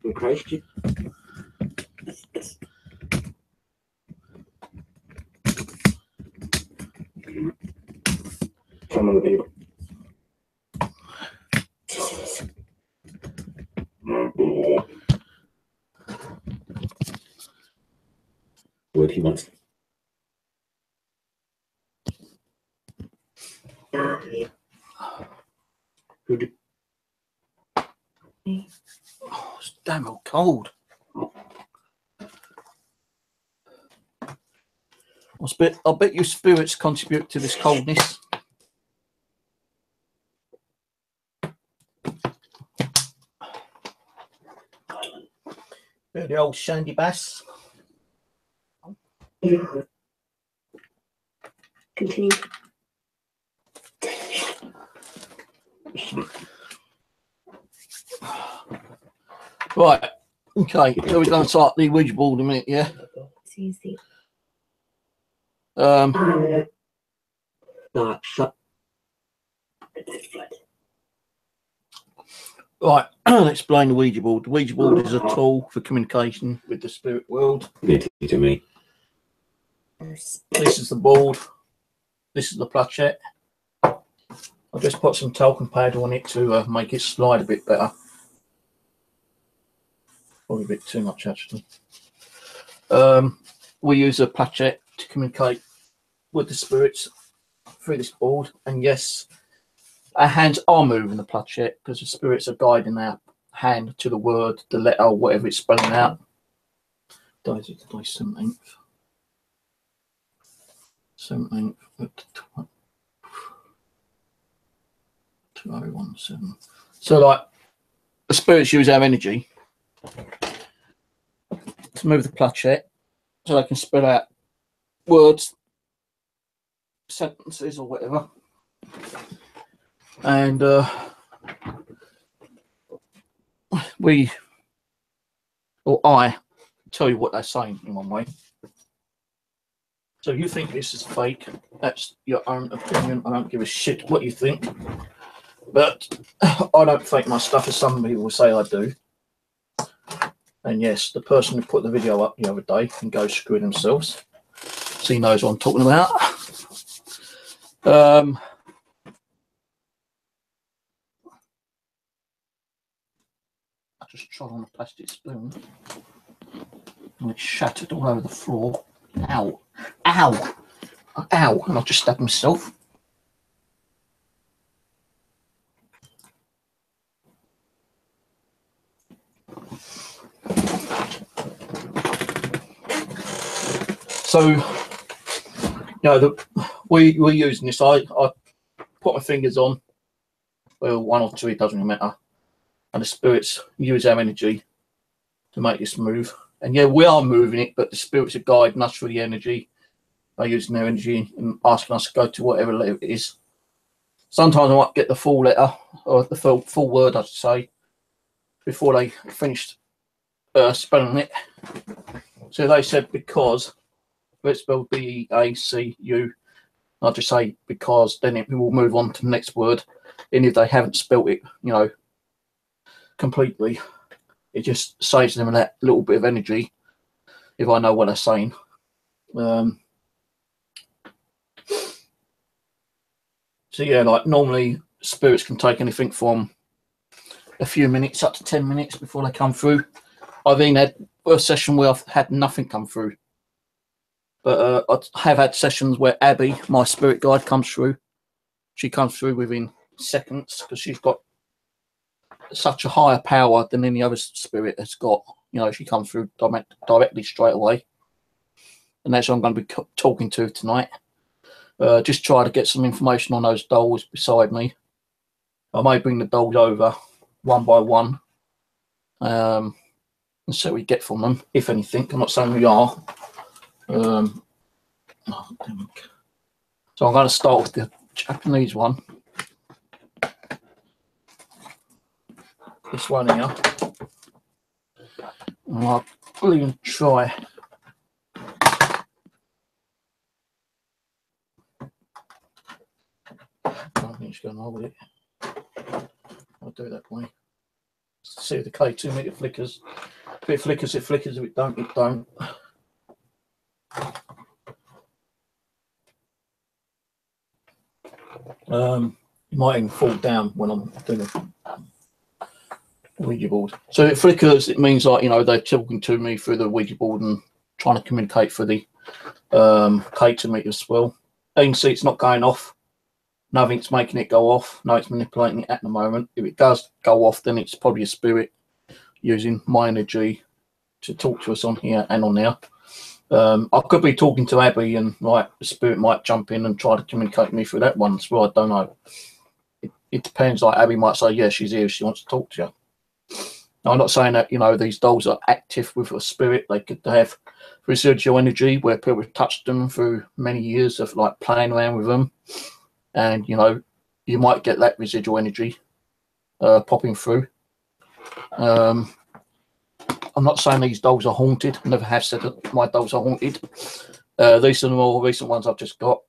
In Christ, you. Some of the people. What he wants. Oh, it's damn old cold. I bet your spirits contribute to this coldness. The old Shandy Bass. Continue. Right. Okay. So we're going to start the Ouija board in a minute, yeah? Easy. Not shut. Right. I'll explain the Ouija board. The Ouija board is a tool for communication with the spirit world. Good to me. This is the board. This is the planchette. I'll just put some talcum powder on it to make it slide a bit better. Probably a bit too much, actually. We use a planchette to communicate with the spirits through this board. And yes, our hands are moving the planchette because the spirits are guiding our hand to the word, the letter, whatever it's spelling out. Today 17th. 17th. 2017. So, like, the spirits use our energy to move the planchette so they can spell out words, sentences, or whatever. And I tell you what they're saying in one way. So you think this is fake, that's your own opinion. I don't give a shit what you think. But I don't fake my stuff, as some people say I do. And yes, the person who put the video up the other day can go screw themselves. So he knows what I'm talking about. I just trod on a plastic spoon and it shattered all over the floor. Ow. Ow. Ow. And I just stabbed myself. So, you know, we're using this. I put my fingers on, well, one or two, it doesn't really matter. And the spirits use our energy to make this move. And yeah, we are moving it, but the spirits are guiding us through the energy. They're using their energy and asking us to go to whatever letter it is. Sometimes I might get the full letter, or the full word, I should say, before they finished spelling it. So they said because. It's spelled B-E-A-C-U. I'll just say because, then it will move on to the next word. And if they haven't spelt it, you know, completely, it just saves them that little bit of energy if I know what they're saying. So yeah, like normally spirits can take anything from a few minutes up to 10 minutes before they come through. I've even had a session where I've had nothing come through. But I have had sessions where Abby, my spirit guide, comes through. She comes through within seconds because she's got such a higher power than any other spirit has got. You know, she comes through directly straight away. And that's what I'm going to be talking to tonight. Just try to get some information on those dolls beside me. I may bring the dolls over one by one and see what we get from them, if anything. I'm not saying we are. So I'm going to start with the Japanese one. This one here. And I'll even try. I don't think it's going to hold it. I'll do it that way. See if the K2 meter flickers. If it flickers, it flickers. If it don't, it don't. It might even fall down when I'm doing a Ouija board. So it flickers, it means, like, you know, they're talking to me through the Ouija board and trying to communicate for the K2 meter as well. You can see it's not going off. nothing's making it go off. No, it's manipulating it at the moment. If it does go off, then it's probably a spirit using my energy to talk to us on here and on there. I could be talking to Abby, and like the spirit might jump in and try to communicate with me through that one as well. I don't know. It depends. Like Abby might say, yeah, she's here, she wants to talk to you. Now, I'm not saying that, you know, these dolls are active with a spirit. They could have residual energy where people have touched them through many years of like playing around with them, and you know, you might get that residual energy popping through. I'm not saying these dolls are haunted. I never have said that my dolls are haunted. These are the more recent ones I've just got.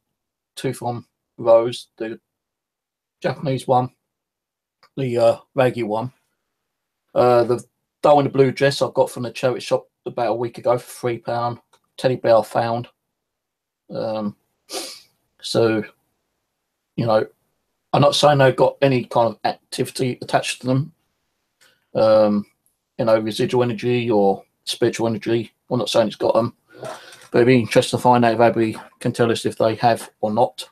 Two from Rose, the Japanese one, the Raggy one. The doll in the blue dress I got from the charity shop about a week ago for £3. Teddy bear I found. So, you know, I'm not saying they've got any kind of activity attached to them. You know, residual energy or spiritual energy. I'm not saying it's got them, but it'd be interesting to find out if Abby can tell us if they have or not.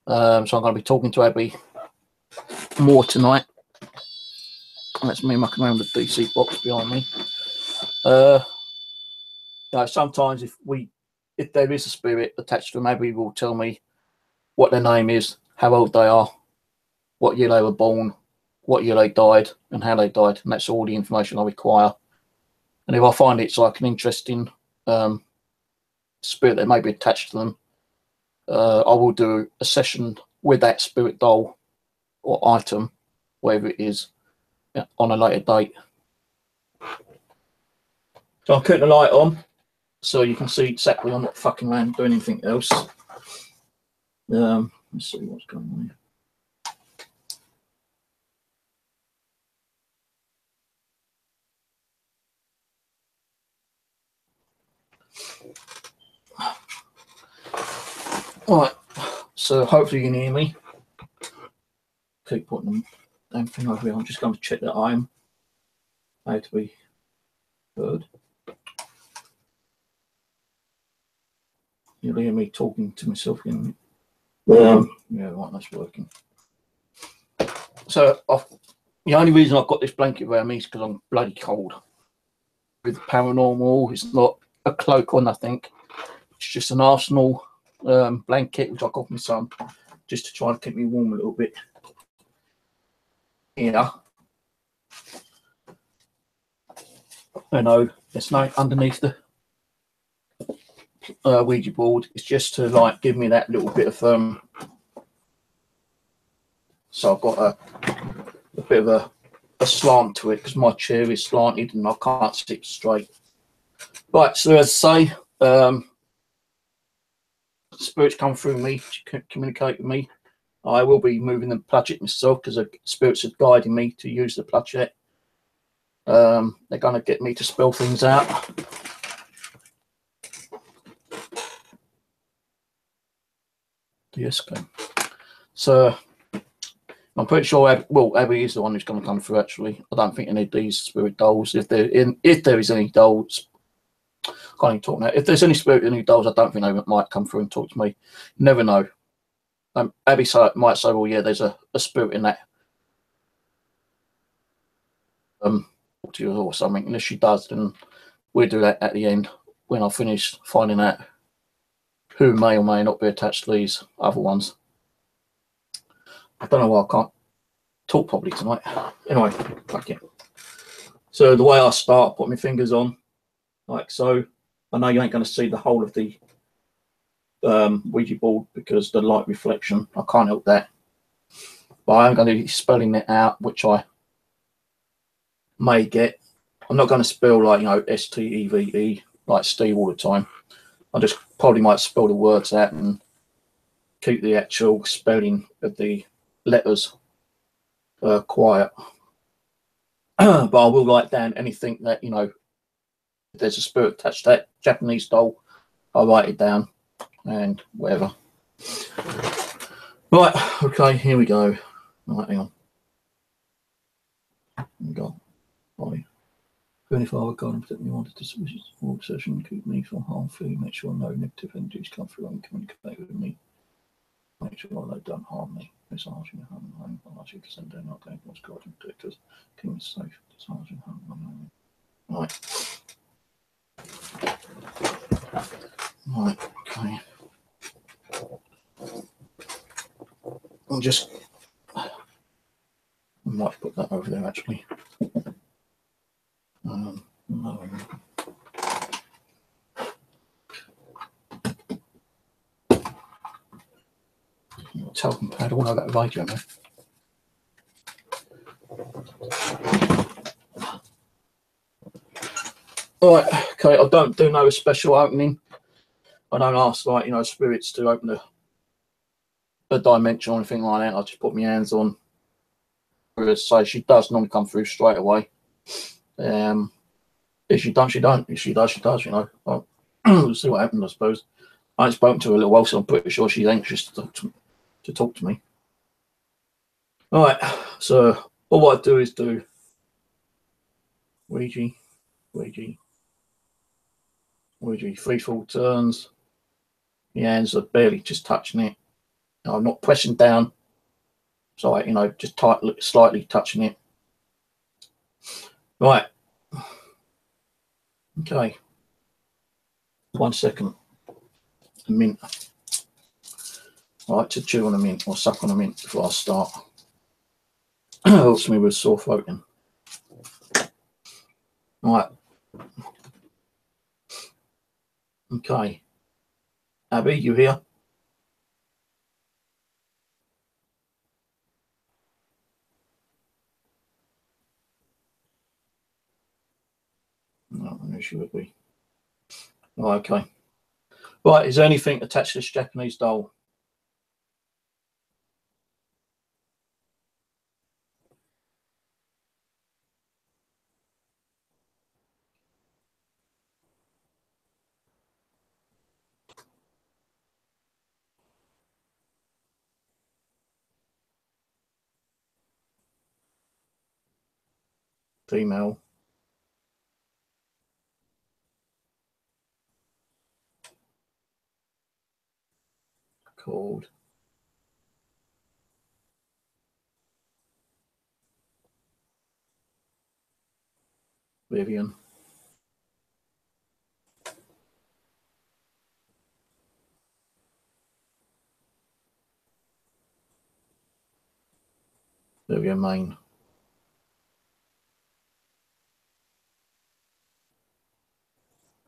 So I'm going to be talking to Abby more tonight. That's me mucking around with the DC box behind me. You know, sometimes if there is a spirit attached to them, Abby will tell me what their name is, how old they are, what year they were born, what year they died, and how they died, and that's all the information I require. And if I find it's like an interesting spirit that may be attached to them, I will do a session with that spirit doll or item, whatever it is, on a later date. So I'm putting the light on so you can see exactly I'm not fucking around doing anything else. Let's see what's going on here. Right, so hopefully you can hear me. Keep putting the damn thing over here. I'm just going to check that I'm able to be heard. You'll hear me talking to myself in. Yeah, right, that's working. So the only reason I've got this blanket around me is because I'm bloody cold. With paranormal, it's not a cloak or nothing. It's just an Arsenal blanket which I got from my son, just to try and keep me warm a little bit. Yeah. I know there's no underneath the Ouija board. It's just to like give me that little bit of so I've got a bit of a slant to it because my chair is slanted and I can't sit straight. Right, so as I say, spirits come through me to communicate with me. I will be moving the planchette myself because the spirits are guiding me to use the planchette. They're going to get me to spell things out. Yes, okay. So I'm pretty sure Abby is the one who's going to come through. Actually, I don't think any of these spirit dolls, if there is any dolls, I can't even talk now. If there's any spirit in any dolls, I don't think they might come through and talk to me. You never know. Abby might say, well, yeah, there's a spirit in that to you or something, and if she does, then we'll do that at the end when I finish finding out who may or may not be attached to these other ones. I don't know why I can't talk properly tonight. Anyway, fuck it. So the way I start, put my fingers on like so. I know you ain't going to see the whole of the Ouija board because the light reflection, I can't help that, but I'm going to be spelling it out, which I may get. I'm not going to spell like, you know, STEVE like Steve all the time. I just probably might spell the words out and keep the actual spelling of the letters quiet. But I will write down anything that, you know, if there's a spirit attached to that Japanese doll, I'll write it down and whatever. Right, okay, here we go. Right, hang on. Here we go. Bye. Only Father God, and protect me wanted to switch all obsession, keep me from harm free, make sure no negative energies come through and communicate with me. Make sure they don't harm me. Massaging home alone. I'll ask you to send down okay, what's guardian protectors. Keep me safe. Massaging home alone. Right. Right, okay. I'll just I might put that over there actually. No. Talcum pad, all of that radio now. Right, okay, I don't do no special opening. I don't ask, like, you know, spirits to open a dimension or anything like that. I just put my hands on her. So she does normally come through straight away. If she don't, she don't. If she does, she does, you know. We'll see what happens, I suppose. I ain't spoken to her a little while, so I'm pretty sure she's anxious to talk to me. All right, so all I do is do Ouija, 3 full turns. My hands are barely just touching it. I'm not pressing down, so you know, just slightly touching it. Right. Okay. 1 second. A mint. I like to chew on a mint or suck on a mint before I start. Helps me with sore throating. Right. Okay. Abby, you here? No, I knew she would be. Oh, okay. Right, is there anything attached to this Japanese doll? Female. Called Vivian. Vivian Main.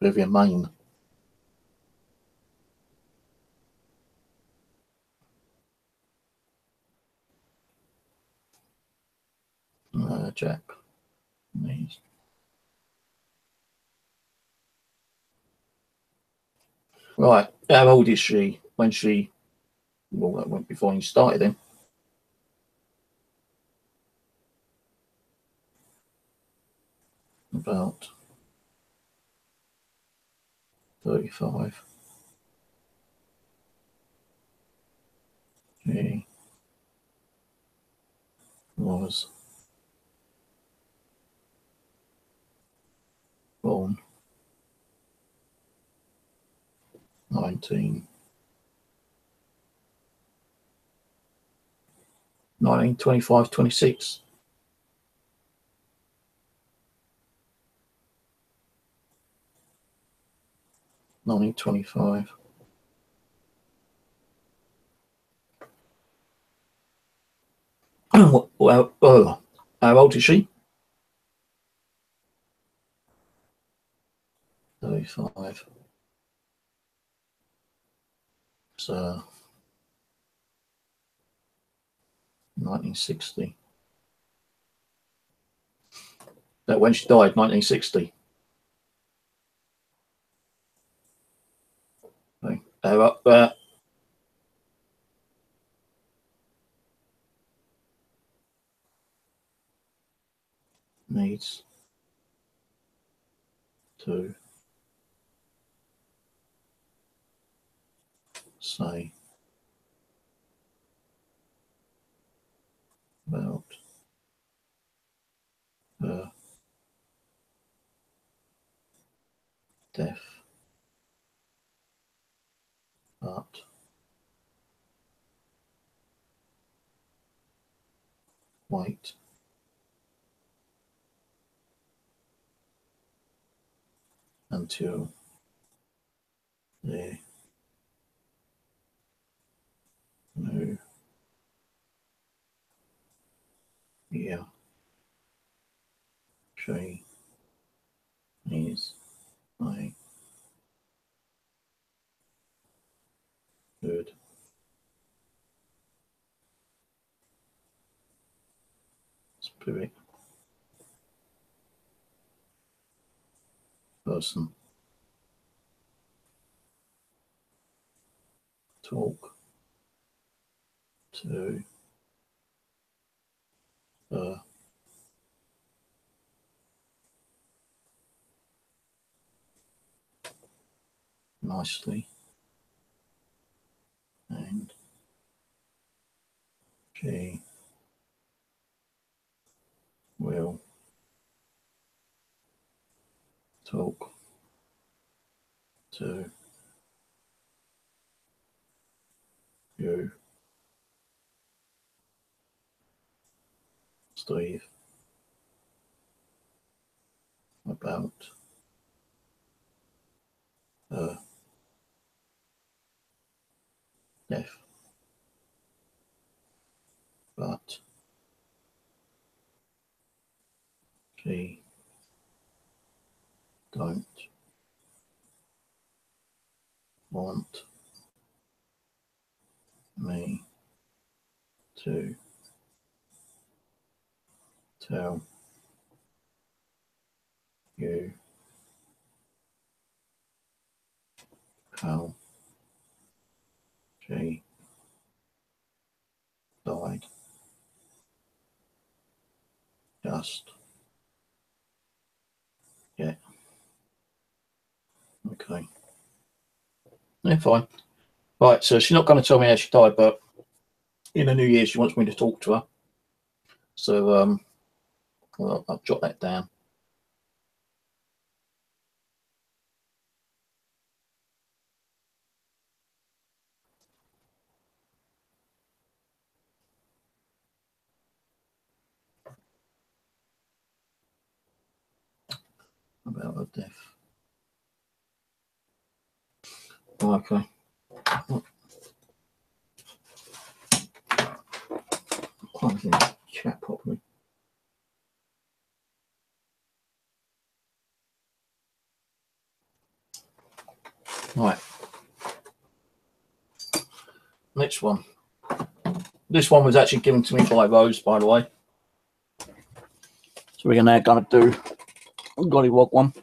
Vivian Main. Jack. These. Right. How old is she when she? Well, that went before you started then. About 35. She was born 1925, 26. How old is she? 35. So 1960. That when she died, 1960. Okay. Up there. Needs to say about her death, but wait until the new year. She is a good spirit person. Talk to her nicely, and she will talk to you, Steve, about her death, but she don't want me to tell you how she died. Just yet. Okay. Yeah, fine. Right, so she's not going to tell me how she died, but in the new year she wants me to talk to her. So well, I'll jot that down. About her death. Okay. Can't even chat properly. Right. Next one. This one was actually given to me by Rose, by the way. So we're now going to do a gollywog one.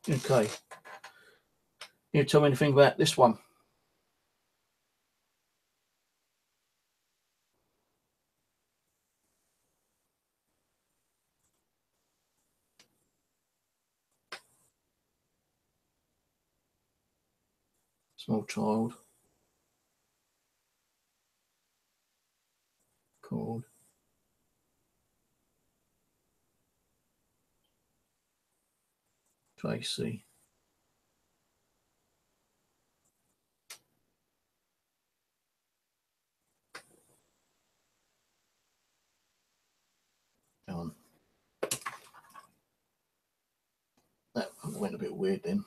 Okay. You tell me anything about this one? Small child called Tracy. That went a bit weird then.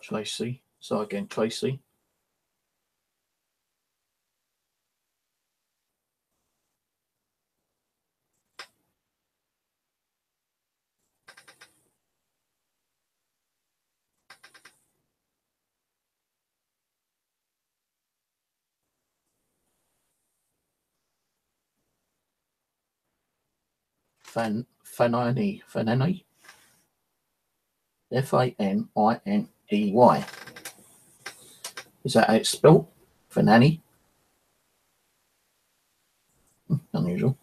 Tracy. So again, Tracy. Fanini. Faniny. Is that how it's spelled? for nanny. Unusual.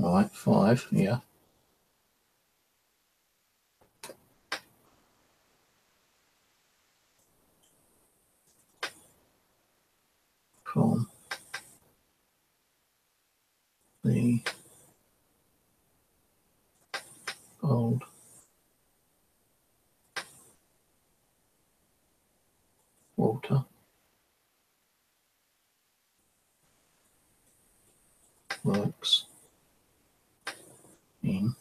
All right, 5, yeah. From the old water works in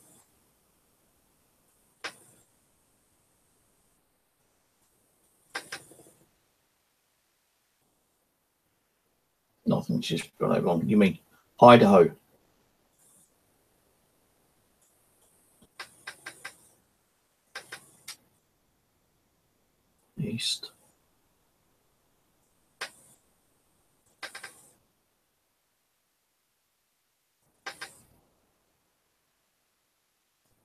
nothing. Just got that wrong. You mean Idaho? East.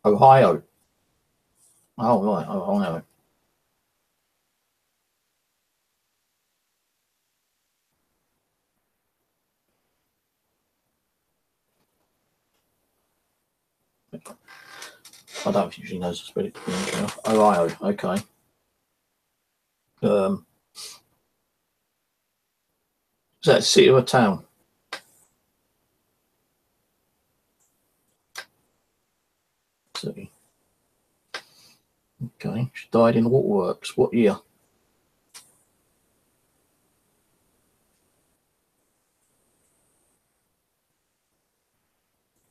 Ohio. Oh, right, Ohio. I don't think she knows the spell it. Ohio, okay. Is that a city or a town? City. Okay, she died in the waterworks. What year?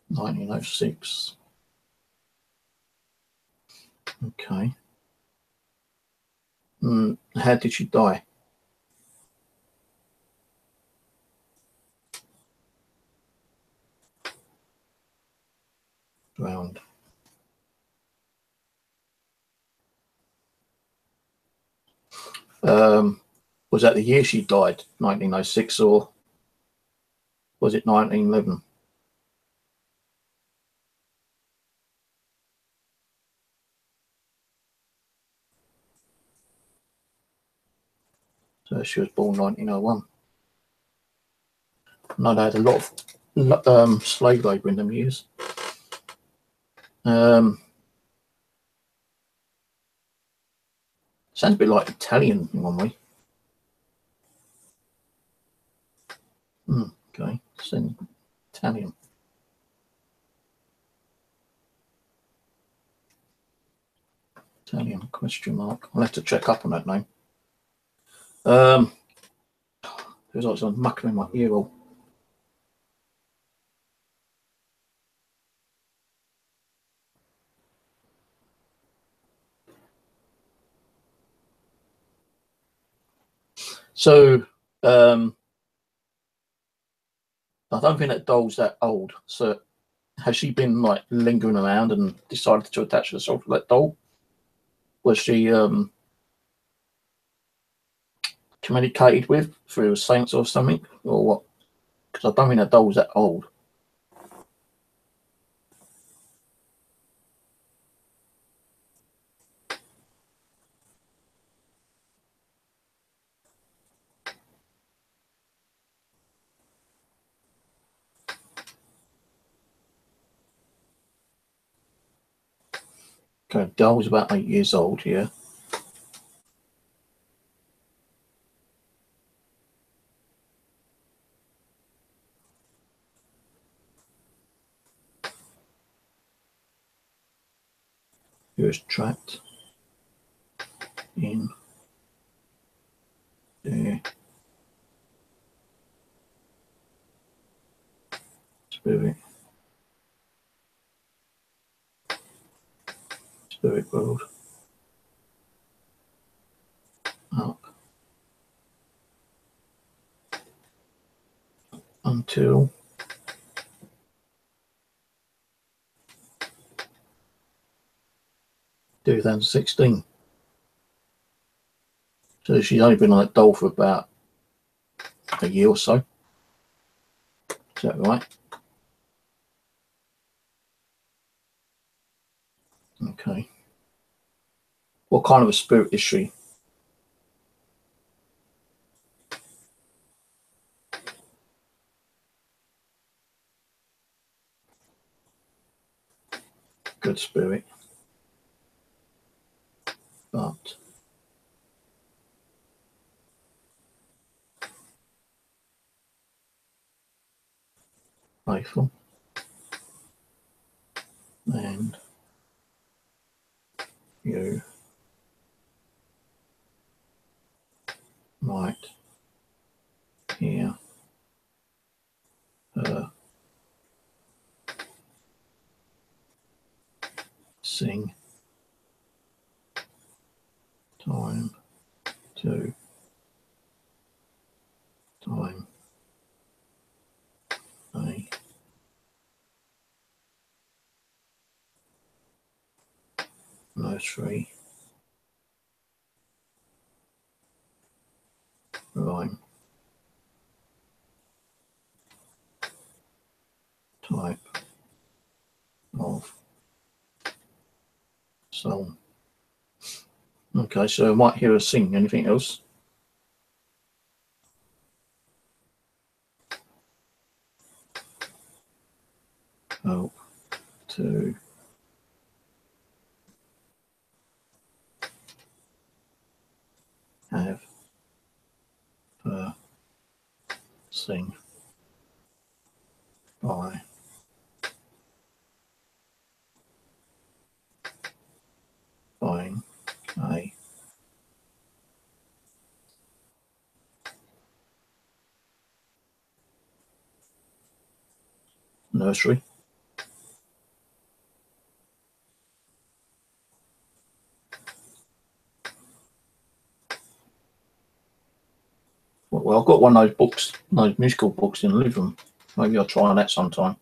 1906. Okay. How did she die? Drowned. Was that the year she died? 1906, or was it 1911? So she was born 1901. No, they had a lot of slave labour in them years. Sounds a bit like Italian in one way. Okay, so Italian. Italian question mark. I'll have to check up on that name. There's like some mucking in my ear hole. So I don't think that doll's that old. So has she been like lingering around and decided to attach herself to that doll? Was she communicated with through saints or something, or what? Because I don't think that doll's that old. Okay, doll's about 8 years old, yeah. He was trapped in the spirit world up until 2016. So she's only been on that doll for about a year or so. Is that right? Okay. What kind of a spirit is she? Good spirit. But faithful. And you might hear her sing time to time a nursery rhyme type of song. Okay, so I might hear her sing. Anything else? Help to have her sing by buying a nursery. Well, I've got one of those books, those musical books in the living room. Maybe I'll try that sometime.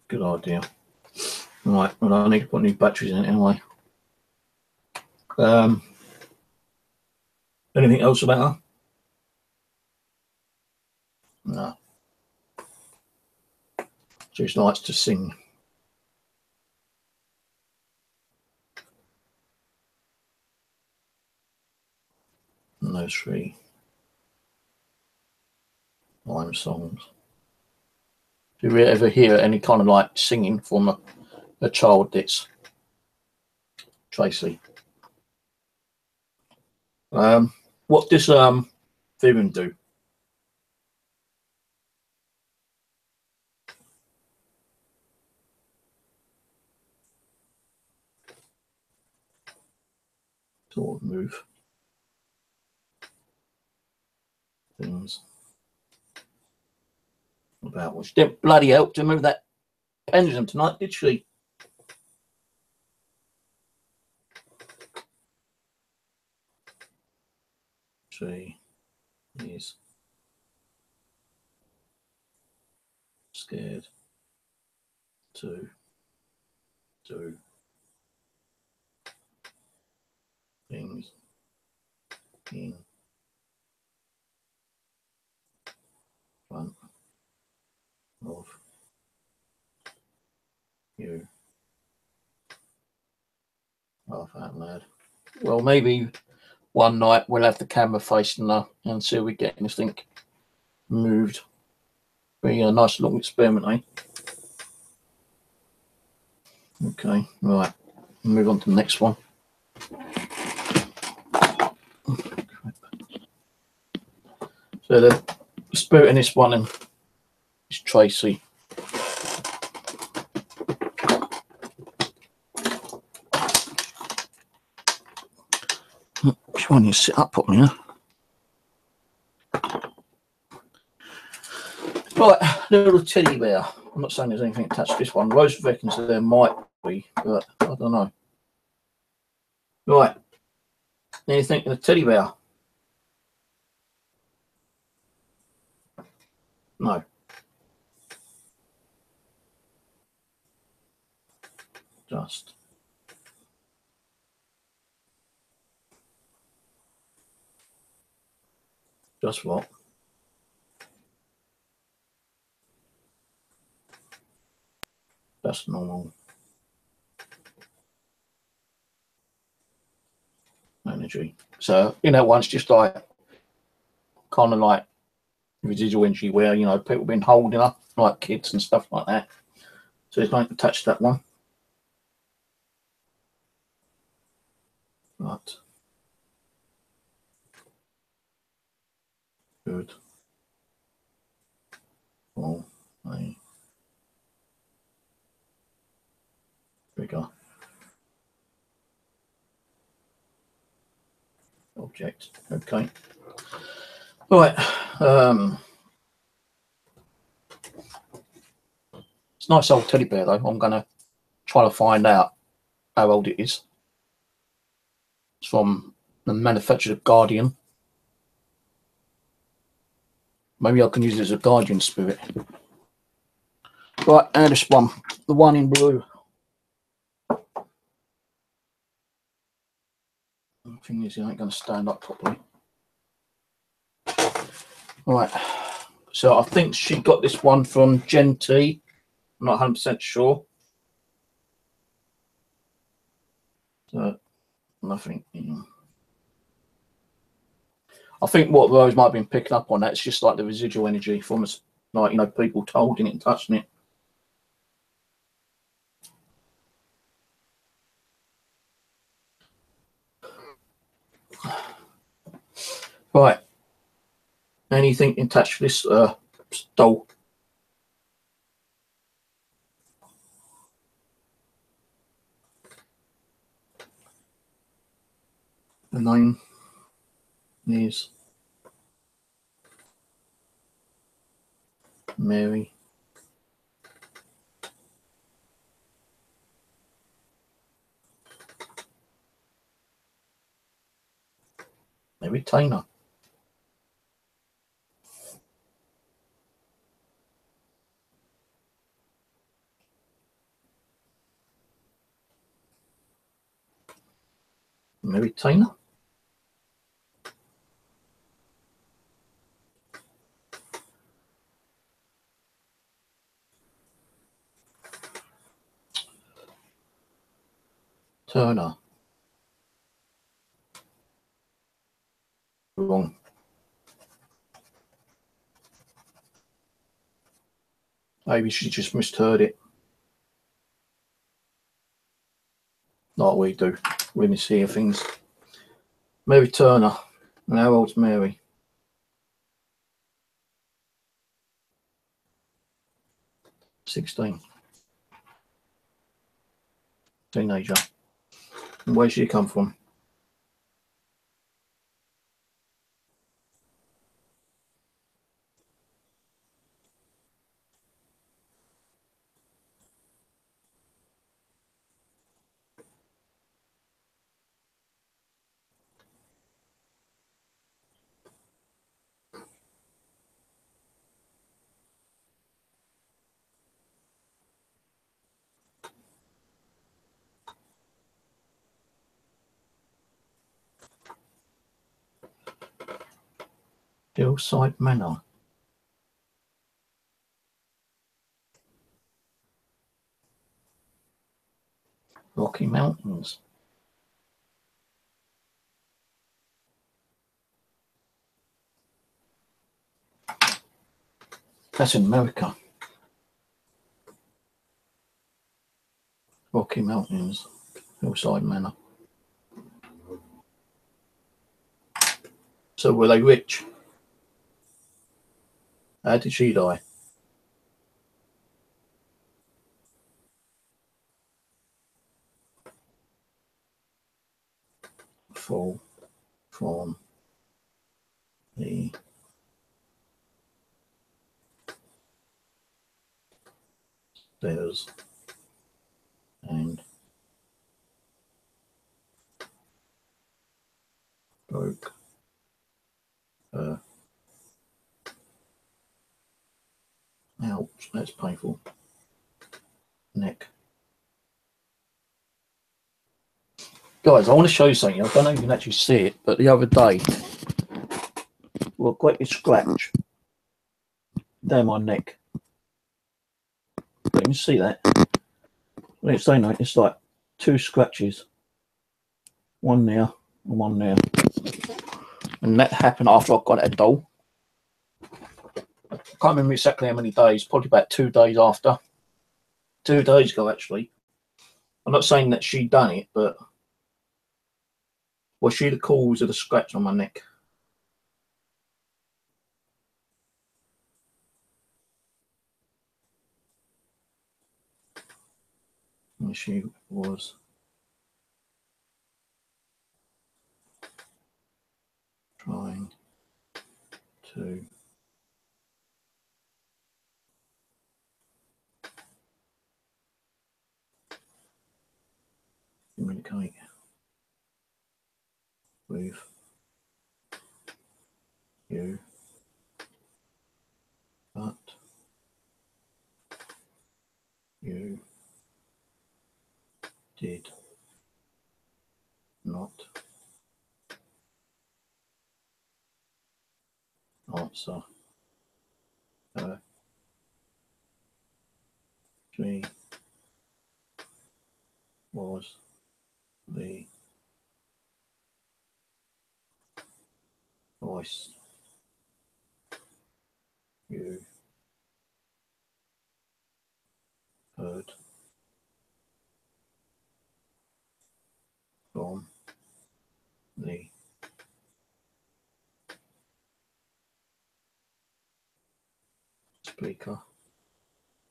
Good idea. Right, well, I need to put new batteries in it anyway. Anything else about her? No. She just likes to sing. Nursery rhyme songs. Do you ever hear any kind of like singing from a child that's Tracy? What does Vivian do? Sort of move things about. Well, she didn't bloody help to move that pendulum tonight, did she? She is scared to do things in front of you. Laugh out loud. Well, maybe one night we'll have the camera facing her and see if we get anything moved. Be a nice little experiment, eh? Okay, right. Move on to the next one. So the spirit in this one is Tracy. Which one you sit up properly, huh? Right, little teddy bear. I'm not saying there's anything attached to this one. Rose reckons there might be, but I don't know. Right, anything in a teddy bear? No. Just Just what? That's normal. Energy. So, you know, once just like kind of like residual energy where, you know, people been holding up, like kids and stuff like that. So it's going to touch that one. Right. Good. Oh, a bigger object. Okay. Right. It's a nice old teddy bear though. I'm going to try to find out how old it is. It's from the manufacturer Guardian. Maybe I can use it as a guardian spirit. Right, and this one, the one in blue. The thing is, it ain't going to stand up properly. Right, so I think she got this one from Gen T. I'm not 100% sure. So, nothing. I think what Rose might have been picking up on that is just like the residual energy from us, like, you know, people holding it and touching it. Right. Anything in touch with this doll? The name is Mary. Mary Taylor. Mary Taylor. Turner. Wrong. Maybe she just misheard it. Like we do. We mishear things. Mary Turner. And how old's Mary? 16. Teenager. And where's she come from? Hillside Manor. Rocky Mountains. That's in America. Rocky Mountains. Hillside Manor. So were they rich? How did she die? Fall from the stairs and broke her. Ouch, that's painful. Neck. Guys, I want to show you something. I don't know if you can actually see it, but the other day, a great big scratch down my neck. You can see that. When it's saying that, it's like 2 scratches. One there and one there. And that happened after I got that doll. I can't remember exactly how many days, probably about 2 days after. 2 days ago, actually. I'm not saying that she done it, but was she the cause of the scratch on my neck? And she was trying to communicate with you, but you did not answer her. She was the voice you heard from the speaker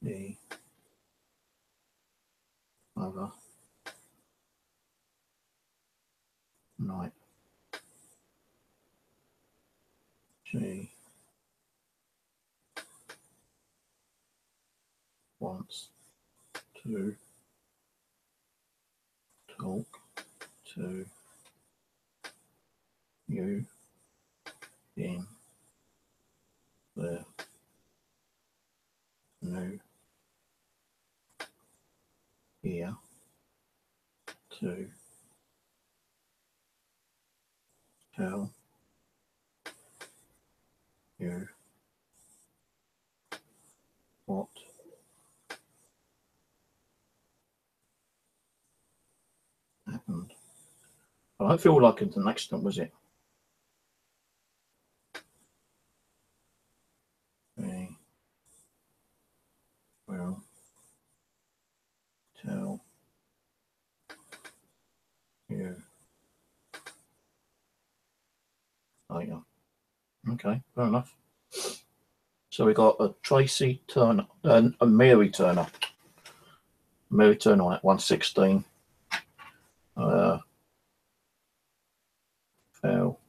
the other night. She wants to talk to you in the new year to tell you what happened. I don't feel like it's an accident, was it? We will tell you later. Okay, fair enough. So we got a Tracy Turner and a Mary Turner. Mary Turner at 116. Fell.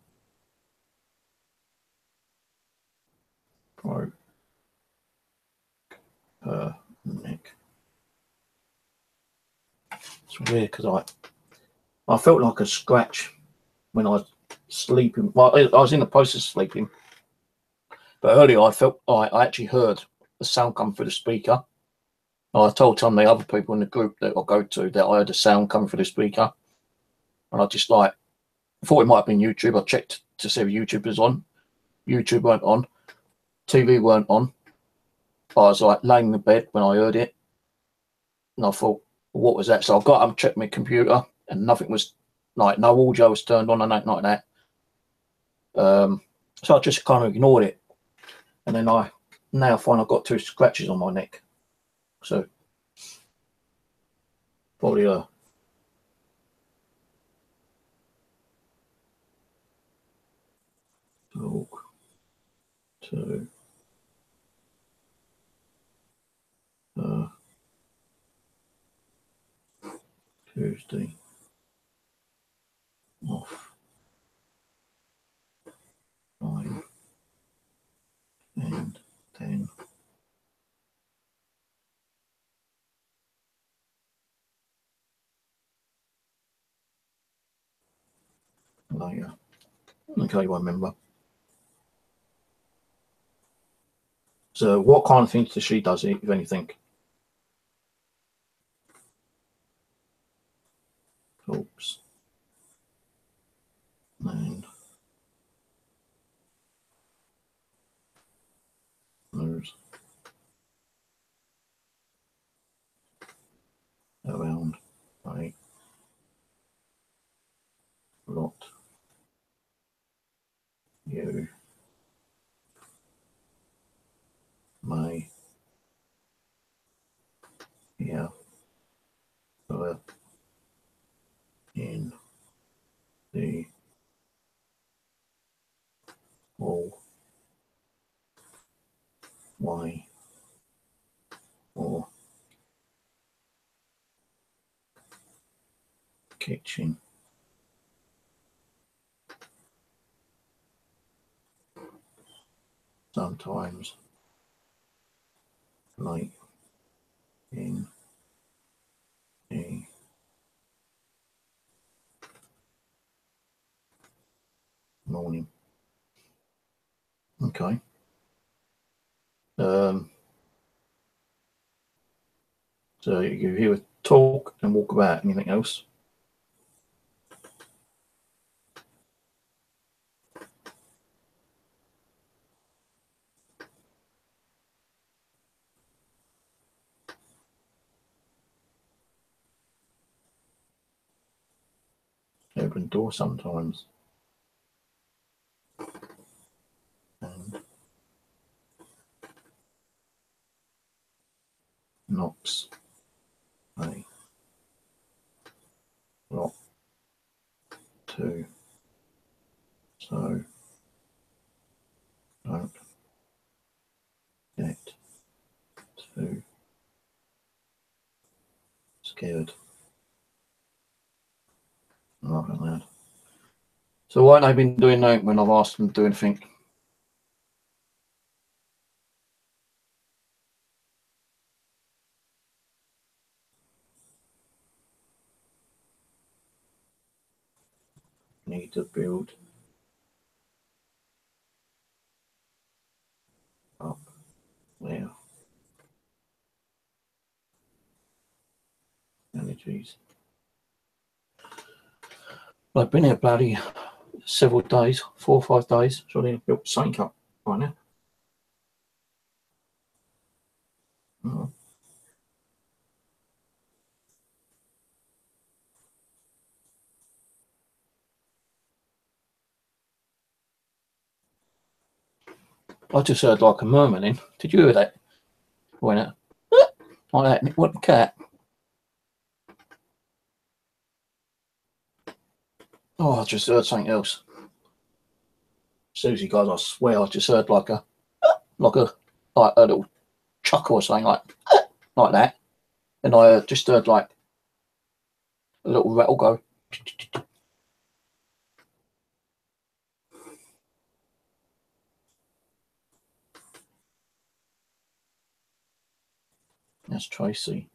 Broke her neck. It's weird because I felt like a scratch when I was sleeping. Well, I was in the process of sleeping, but earlier I actually heard a sound come through the speaker. I told some of the other people in the group that I go to that I heard a sound coming through the speaker, and I just thought it might have been YouTube. I checked to see if YouTube was on. YouTube weren't on. TV weren't on. I was like laying in the bed when I heard it, and I thought, what was that? So I got up and checked my computer, and nothing was, like, no audio was turned on and nothing like that. So I just kind of ignored it, and then I find I've got 2 scratches on my neck. So probably talk to Tuesday off 5 and 10 later. Okay, I remember. So what kind of things does she do, if anything? Oops. And way or kitchen. Sometimes late in the morning. Okay. So you hear a talk and walk about. Anything else? Open door sometimes. And knocks a lot too. So don't get too scared. Not allowed. So why haven't they been doing that when I've asked them to do anything? Need to build up their energies. I've been here bloody several days, 4 or 5 days. So they built something up by now. Oh. I just heard like a murmur then. Did you hear that? Went out like that. What the cat? Oh, I just heard something else. Susie, guys, I swear I just heard like a little chuckle or something like that. And I just heard like a little rattle go. That's Tracy.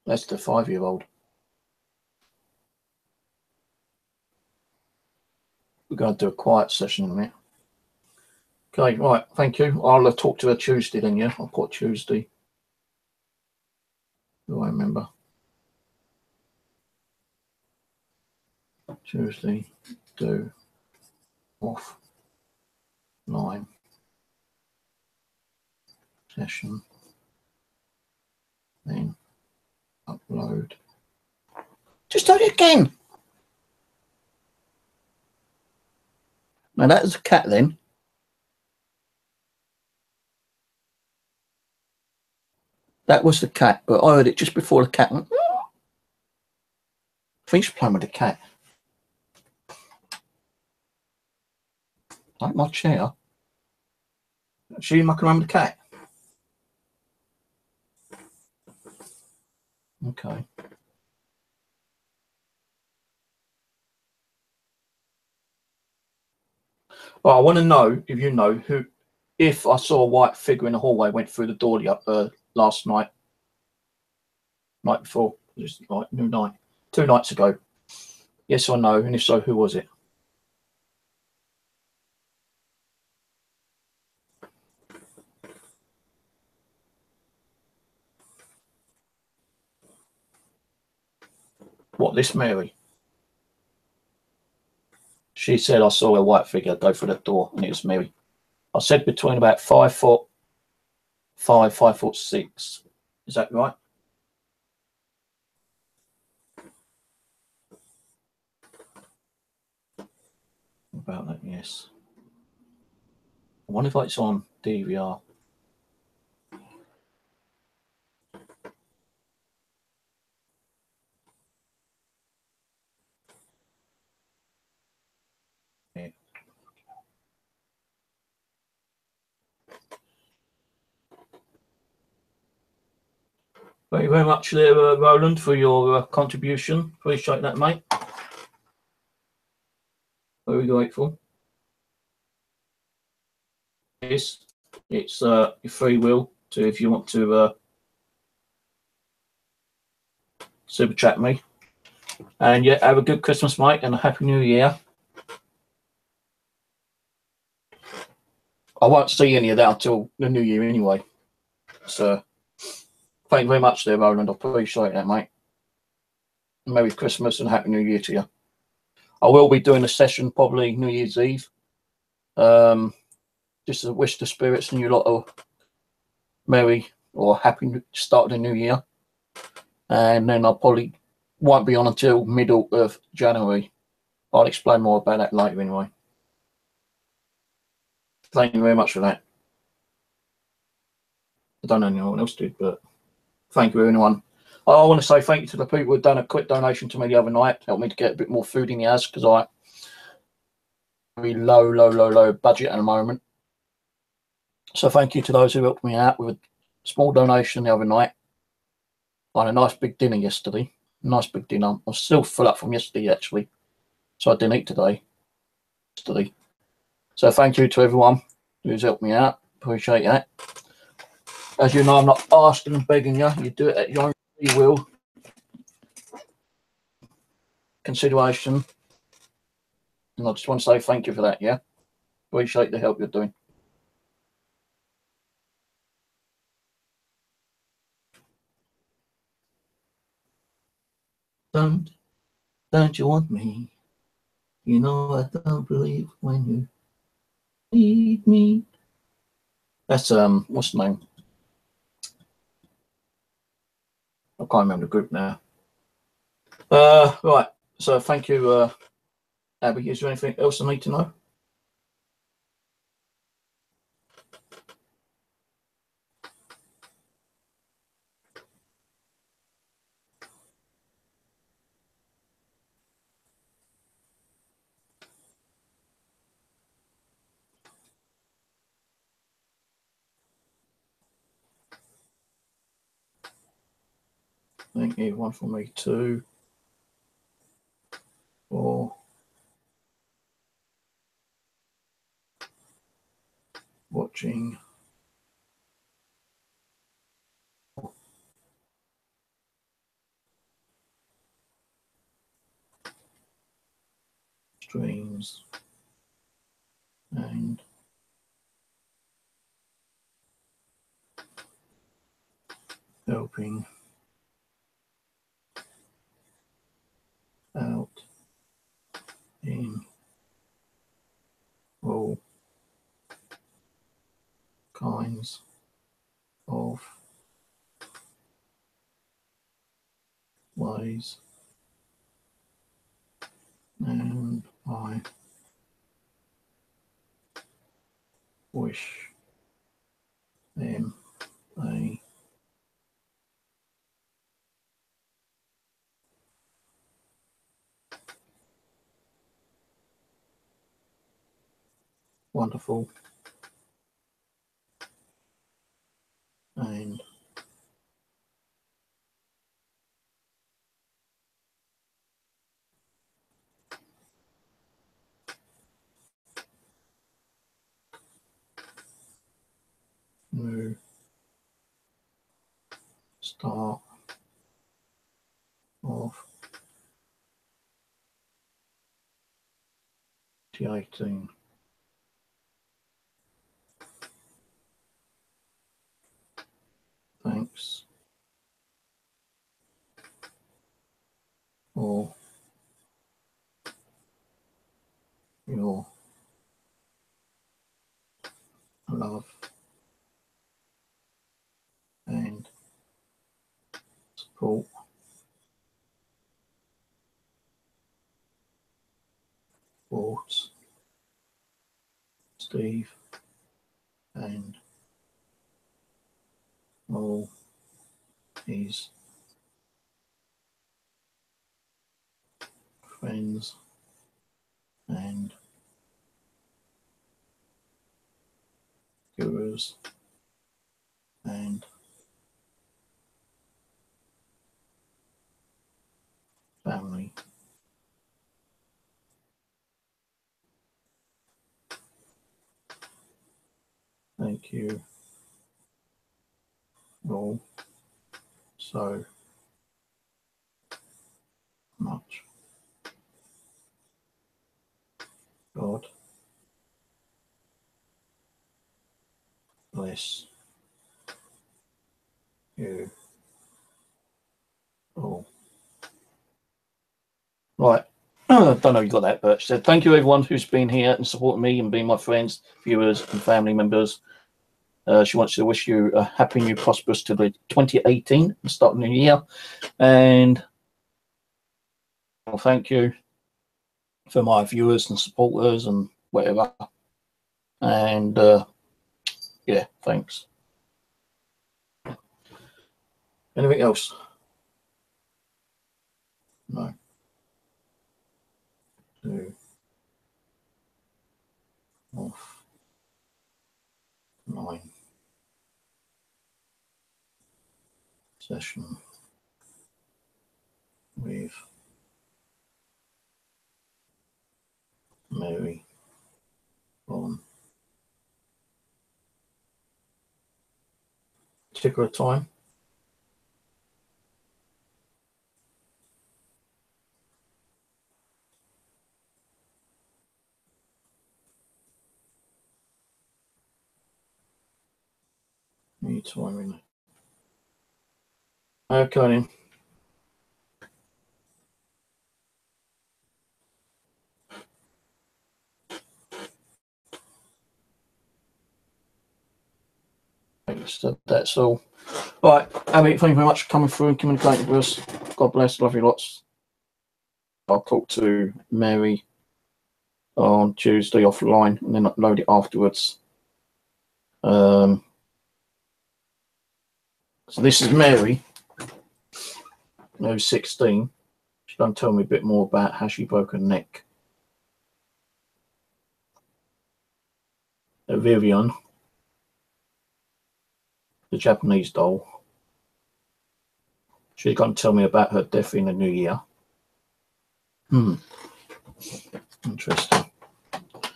That's the 5-year-old. We're going to do a quiet session in a minute. Okay, right, thank you. I'll talk to her Tuesday then, yeah? I'll put Tuesday. Do I remember? Tuesday, do off line session, then upload. Just do it again. Now that was a cat then. That was the cat, but I heard it just before the cat went. I think she's playing with the cat. Like my chair. She mucking around with the cat. Okay. Well, I want to know if you know who, if I saw a white figure in the hallway, went through the door last night before, just like new night, 2 nights ago. Yes or no, and if so, who was it? What, this Mary? She said I saw a white figure go through that door, and it was Mary. I said between about 5'5", 5'6". Is that right? About that, yes. I wonder if it's on DVR. Yeah. Thank you very much there, Roland, for your contribution. Appreciate that, mate. Very grateful. It's your free will to, if you want to super chat me. And yeah, have a good Christmas, mate, and a happy New Year. I won't see any of that until the New Year anyway. So thank you very much there, Roland. I appreciate that, mate. Merry Christmas and Happy New Year to you. I will be doing a session probably New Year's Eve. Just to wish the spirits and you lot a merry or happy start of the new year. And then I probably won't be on until middle of January. I'll explain more about that later anyway. Thank you very much for that. I don't know anyone else did, but thank you everyone. I want to say thank you to the people who have done a quick donation to me the other night, helped me to get a bit more food in the house because I very low budget at the moment. So thank you to those who helped me out with a small donation the other night. I had a nice big dinner yesterday. Nice big dinner. I'm still full up from yesterday actually, so I didn't eat today. So thank you to everyone who's helped me out. Appreciate that. As you know, I'm not asking and begging you. You do it at your own free will. Consideration. And I just want to say thank you for that, yeah? Appreciate the help you're doing. Don't you want me? You know I don't believe when you need me. That's what's the name? I can't remember the group now. Right. So thank you, Abby. Is there anything else I need to know? Thank you. One for me, 2, 4. Watching. Streams. And helping out in all kinds of ways, and I wish them a wonderful and new start of 2018. Thanks for your love and support. Sports, Steve, and all his friends and gurus and family. Thank you all so much. God bless you all. Right. I don't know if you got that, but she said, thank you everyone who's been here and supporting me and being my friends, viewers and family members. She wants to wish you a happy new prosperous to the 2018 and start the new year. And well, thank you for my viewers and supporters and whatever. And yeah, thanks. Anything else? No. 2 off 9 session with Mary on particular time. Any time in. Okay then. So that's all. Right, Abby, thank you very much for coming through and communicating with us. God bless, love you lots. I'll talk to Mary on Tuesday offline and then upload it afterwards. So this is Mary, who's 16. She's going to tell me a bit more about how she broke her neck. Vivian, the Japanese doll. She's going to tell me about her death in the new year. Interesting.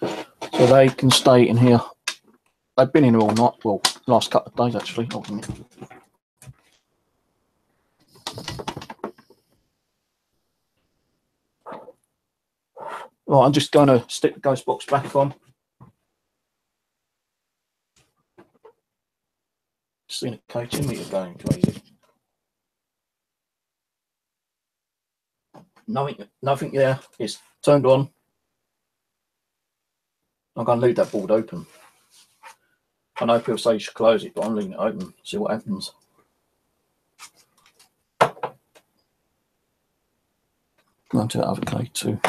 So they can stay in here. They've been in here all night. Well, last couple of days actually. Right, I'm just going to stick the ghost box back on. Seen a coach in meter going crazy. Nothing there. It's turned on. I'm going to leave that board open. I know people say you should close it, but I'm leaving it open. See what happens. Going to that other cage too.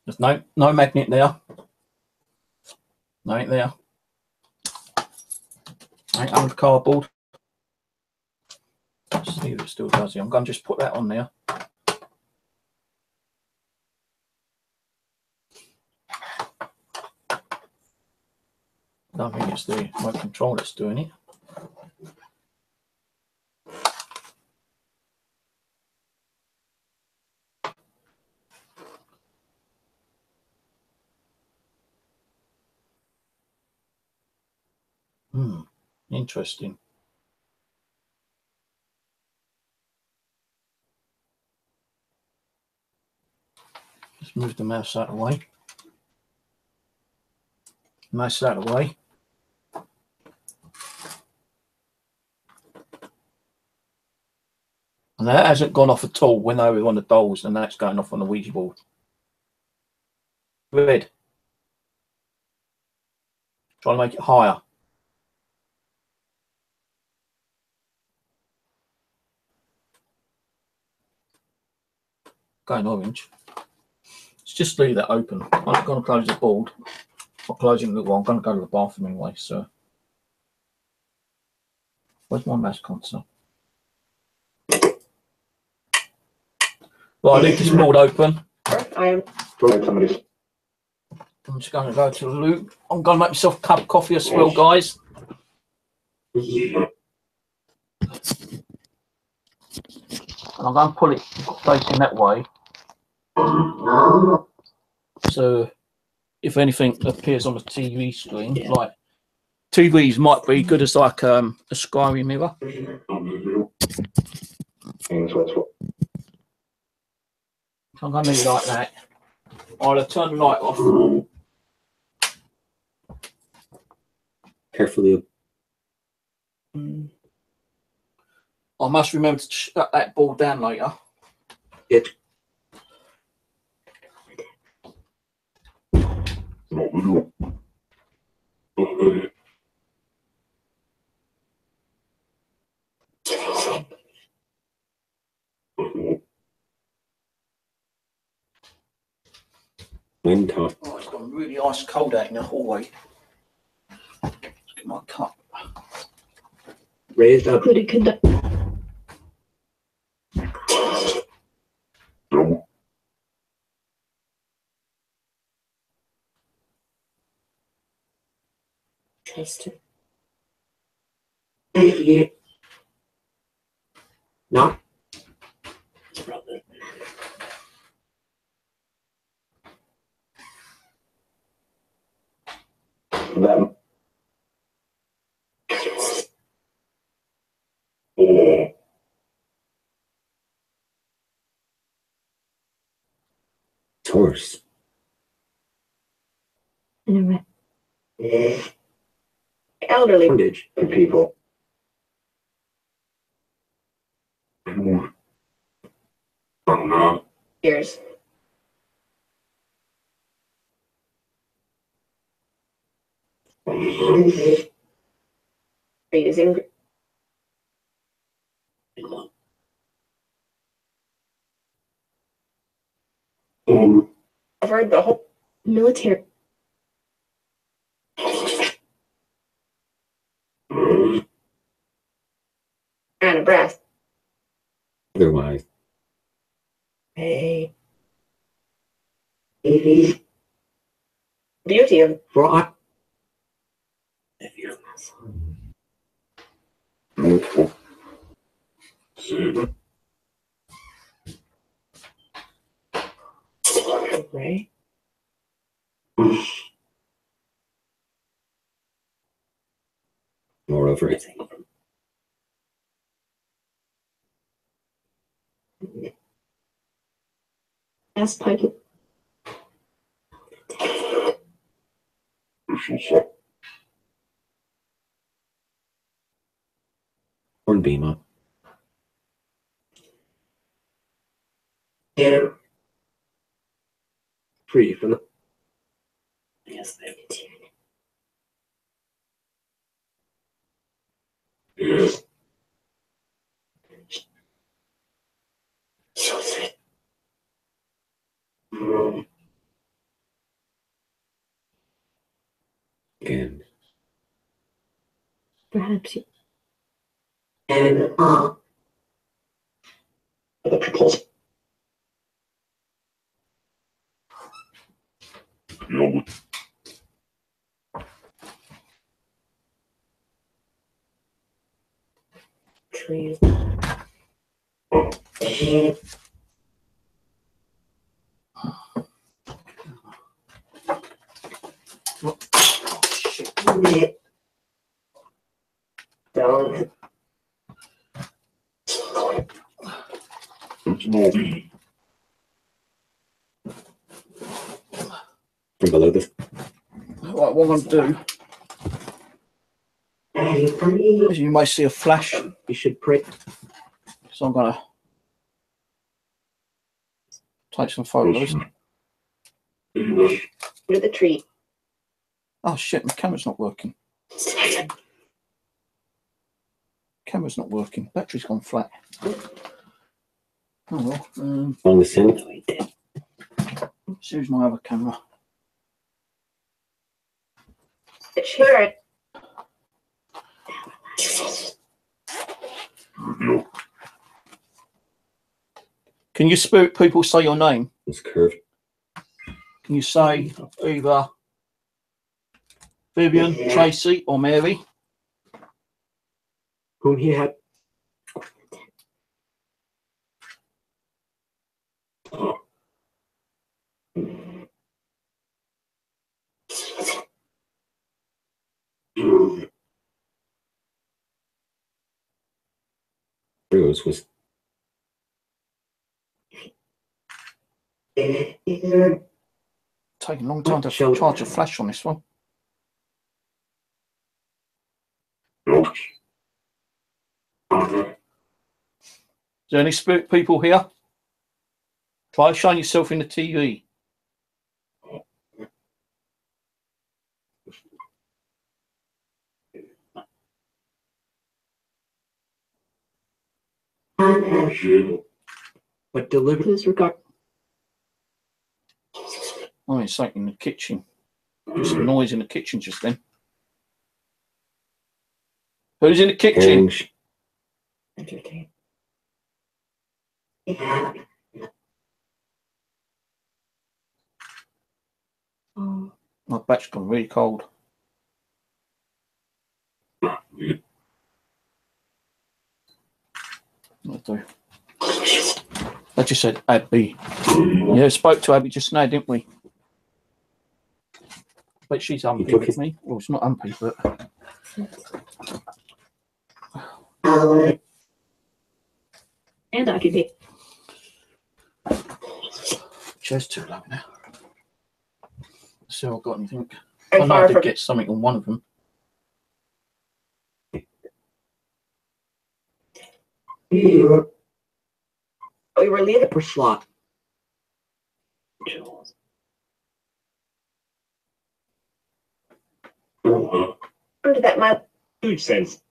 There's no magnet there. No, ain't there. Ain't under cardboard. Let's see if it still does it. I'm going to just put that on there. I don't think it's the remote control that's doing it. Interesting. Just move the mouse out of the way. Mouse out of the way. And that hasn't gone off at all when they were on the dolls, and that's going off on the Ouija board. Red. Trying to make it higher. Going orange. Let's just leave that open. I'm going to close the board. I'll close it in a little while. I'm going to go to the bathroom anyway, so. Where's my mouse console? Well, I leave this board open. I am. Somebody's. I'm just going to go to the loo. I'm going to make myself a cup of coffee as well, guys. And I'm going to pull it facing that way. So, if anything appears on the TV screen, like TVs might be good as like a scry mirror. So I'm going to leave it like that. I'll turn the light off. Carefully. I must remember to shut that ball down later. It. Wind top. Oh, it's got really ice cold out in the hallway. Let's get my cup. Raised up. Could it conduct? Trust it. No. Them. Horse. Anyway. Elderly. Bondage. The people. Years. Using. I've heard the whole military. And a brass. Otherwise. Hey. Beauty of Fraud. right? Moreover, Ask Pike. Hornbeam up. Yeah. Free from the. Yes, they did. Yes. So sad. Again. Perhaps you. And The people's. trees. Down. From below this. Right, what I'm going to do is you may see a flash, You should pray. so I'm going to take some photos. Near the tree. Oh shit, my camera's not working. Camera's not working. Battery's gone flat. Oh well. On the scent. Here's my other camera. Share it. Can you spirit people say your name? It's curved. Can you say either Vivian, Tracy, or Mary? Whom he had. Bruce was Taking a long time to charge a flash on this one. Is there any spirit people here? Try showing yourself in the TV. but delivered his regard. Oh, it's something in the kitchen. Just a noise in the kitchen just then. Who's in the kitchen? Entertain. Oh. My back's gone really cold. I do. I just said Abby. Yeah, spoke to Abby just now, didn't we? But she's unpy with me. Well, it's not unpy, but And I could be. chair's too low now. Let's see if I've got anything. I'm I know I far did from. get something on one of them. We were leaving for slot. Under that my food sense.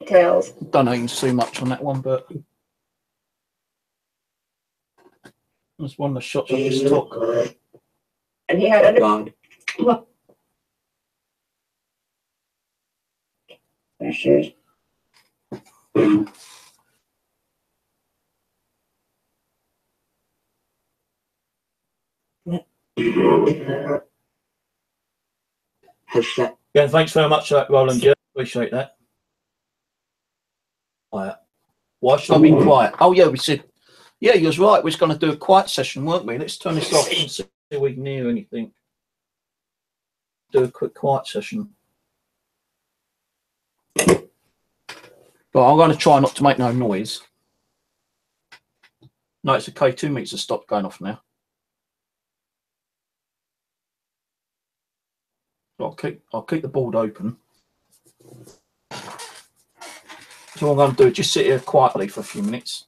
Details. Don't know you can see much on that one, but that's one of the shots I just took. And he had under. God. Look. There she is. Yeah, thanks very much for that, Roland. Yeah, appreciate that. Quiet. Why should I be quiet? Oh, yeah, we said, yeah, you was right. We was going to do a quiet session, weren't we? Let's turn this off and see if we can hear anything. Do a quick quiet session. But I'm going to try not to make no noise. No, it's okay. 2 meters have stopped going off now. I'll keep the board open. So what I'm going to do is just sit here quietly for a few minutes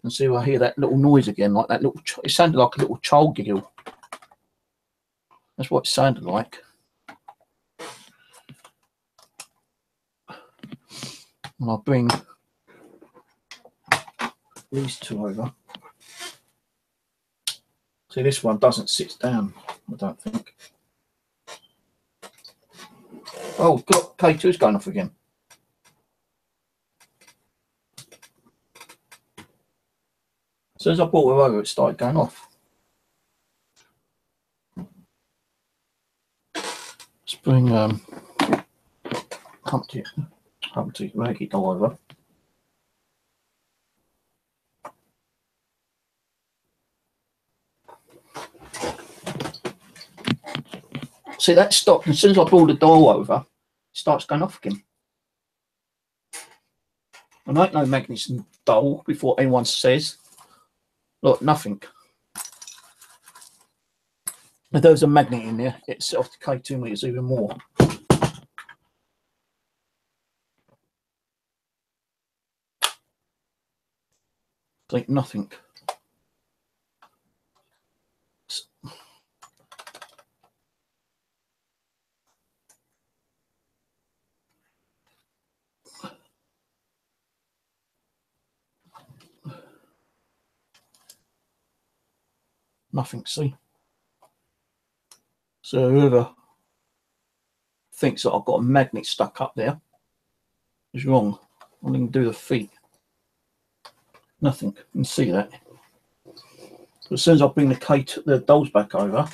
and see if I hear that little noise again, like that little. It sounded like a little child giggle. That's what it sounded like. And I'll bring these two over. See, this one doesn't sit down, I don't think. Oh, got K2's going off again. As soon as I brought her over, it started going off. Let's bring Humpty Raggy doll over. See, that stopped. As soon as I brought the doll over, it starts going off again. And I ain't no magnetism doll before anyone says. Look, nothing. If there was a magnet in there, it'd set off the K2 meters even more. Like nothing. Nothing, see? So whoever thinks that I've got a magnet stuck up there is wrong. I didn't do the feet. Nothing. You can see that. But as soon as I bring the dolls back over,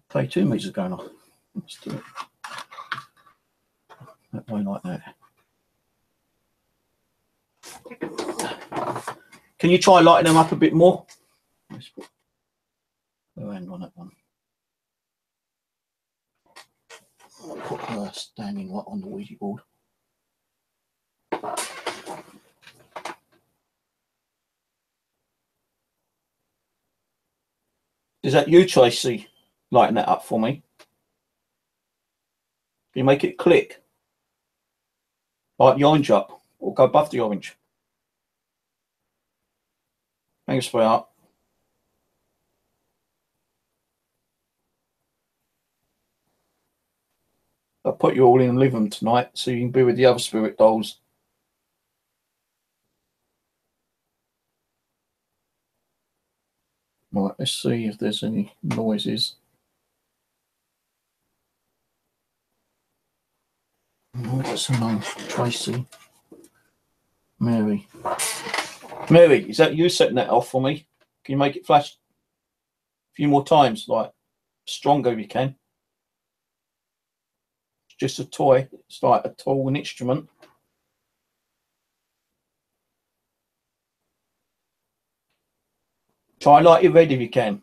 K2 meters are going off. Let's do it that way, like that. Can you try lighting them up a bit more? Let's put her hand on that one. I'll put her standing right on the Ouija board. Is that you, Tracy, lighting that up for me? Can you make it click? Light the orange up, or go above the orange. Thanks, sweetheart. I'll put you all in and leave them tonight so you can be with the other spirit dolls. Right, let's see if there's any noises. What's her name? Tracy. Mary. Mary, is that you setting that off for me? Can you make it flash a few more times, like stronger if you can? It's just a toy. It's like a tool, an instrument. Try light it red if you can.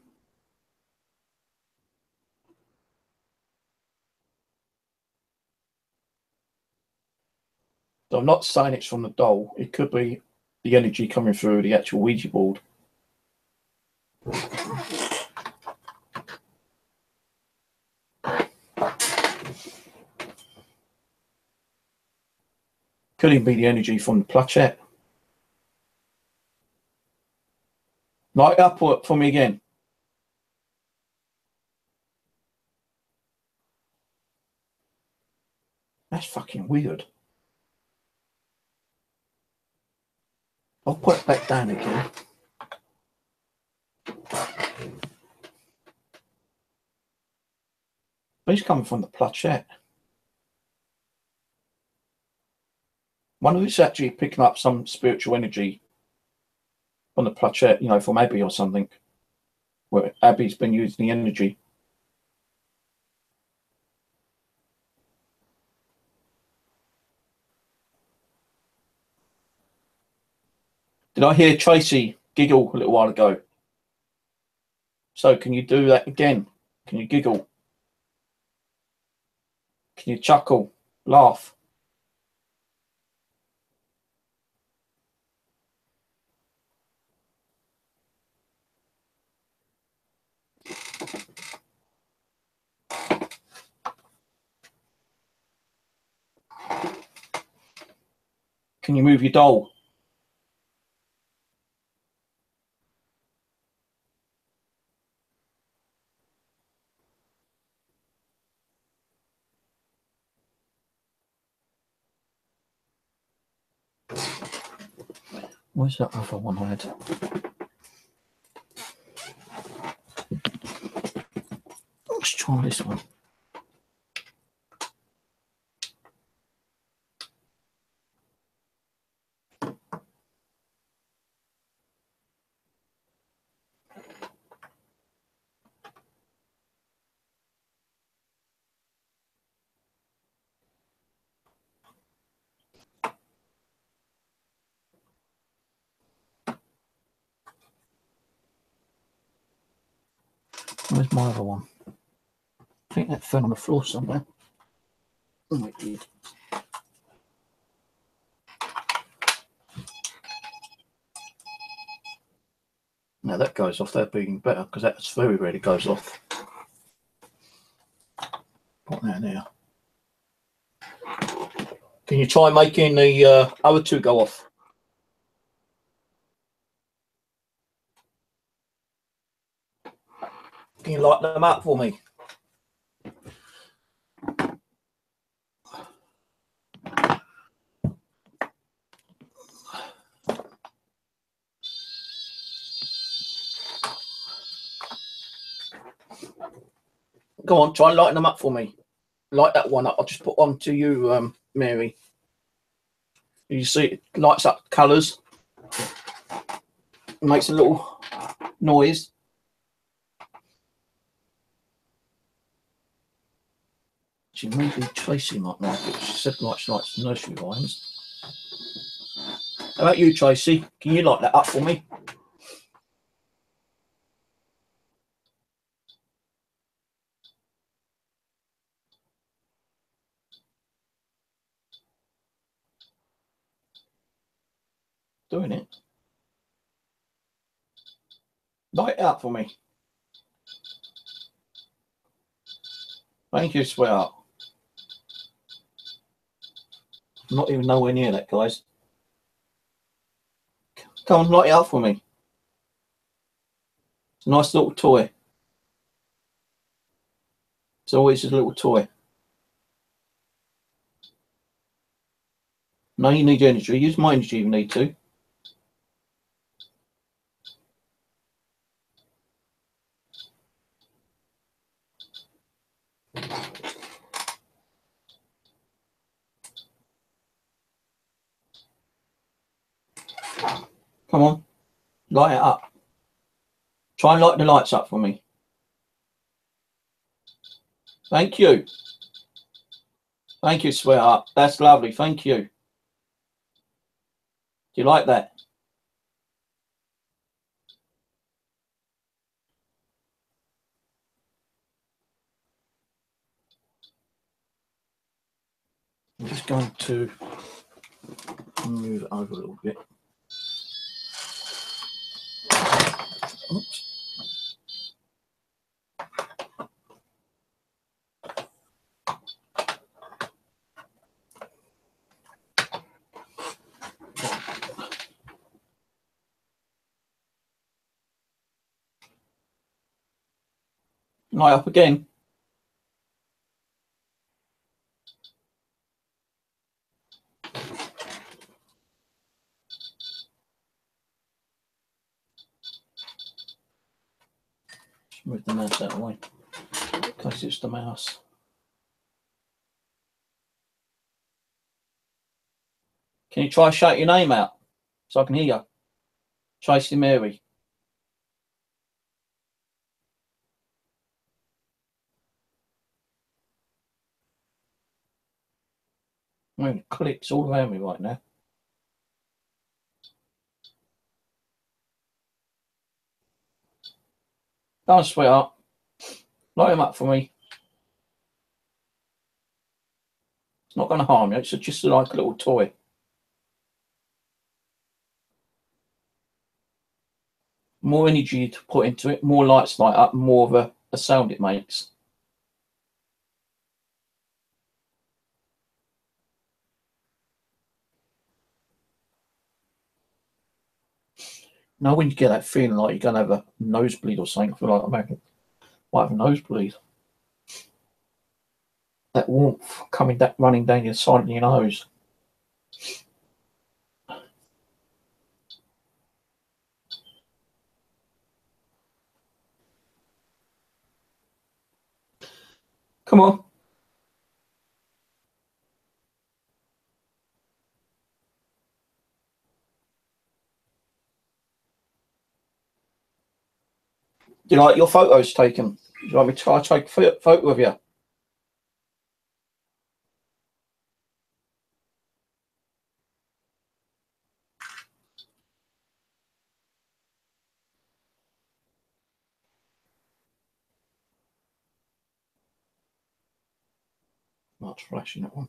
So I'm not saying it's from the doll. It could be the energy coming through the actual Ouija board. Could even be the energy from the planchette. Light up for me again. That's fucking weird. I'll put it back down again. But it's coming from the planchette. One of it's actually picking up some spiritual energy from the planchette, you know, from Abby or something, where Abby's been using the energy. Did I hear Tracy giggle a little while ago? So can you do that again? Can you giggle? Can you chuckle? Laugh? Can you move your doll? Where's that other one I had? Let's try this one. Where's my other one? I think that fell on the floor somewhere. Oh, it did. Now that goes off, that'd be even better because that's very rarely goes off. Put that there. Can you try making the other two go off? Can you light them up for me? Go on, try and lighten them up for me. Light that one up. I'll just put one to you, Mary. You see it lights up colours. Makes a little noise. She maybe Tracy might like it. She said she likes nursery rhymes. How about you, Tracy? Can you light that up for me? Doing it. Light it up for me. Thank you, sweetheart. I'm not even nowhere near that, guys. Come on, light it up for me. It's a nice little toy. It's always a little toy. No, you need energy. Use my energy if you need to. Come on, light it up. Try and light the lights up for me. Thank you. Thank you, sweetheart. That's lovely. Thank you. Do you like that? I'm just going to move it over a little bit. Oops. Light up again. Just move the mouse out of the way. In case it's the mouse. Can you try and shout your name out so I can hear you? Tracy Mary. I'm having clicks all around me right now. Go on, sweetheart. Light him up for me. It's not going to harm you. It's just like a little toy. More energy to put into it, more lights light up, more of a sound it makes. Now, when you get that feeling like you're going to have a nosebleed or something, I feel like I might have a nosebleed. That warmth coming down, running down your side of your nose. Come on. Do you like your photos taken? Do you like me to try to take a photo of you? Much flashing that one.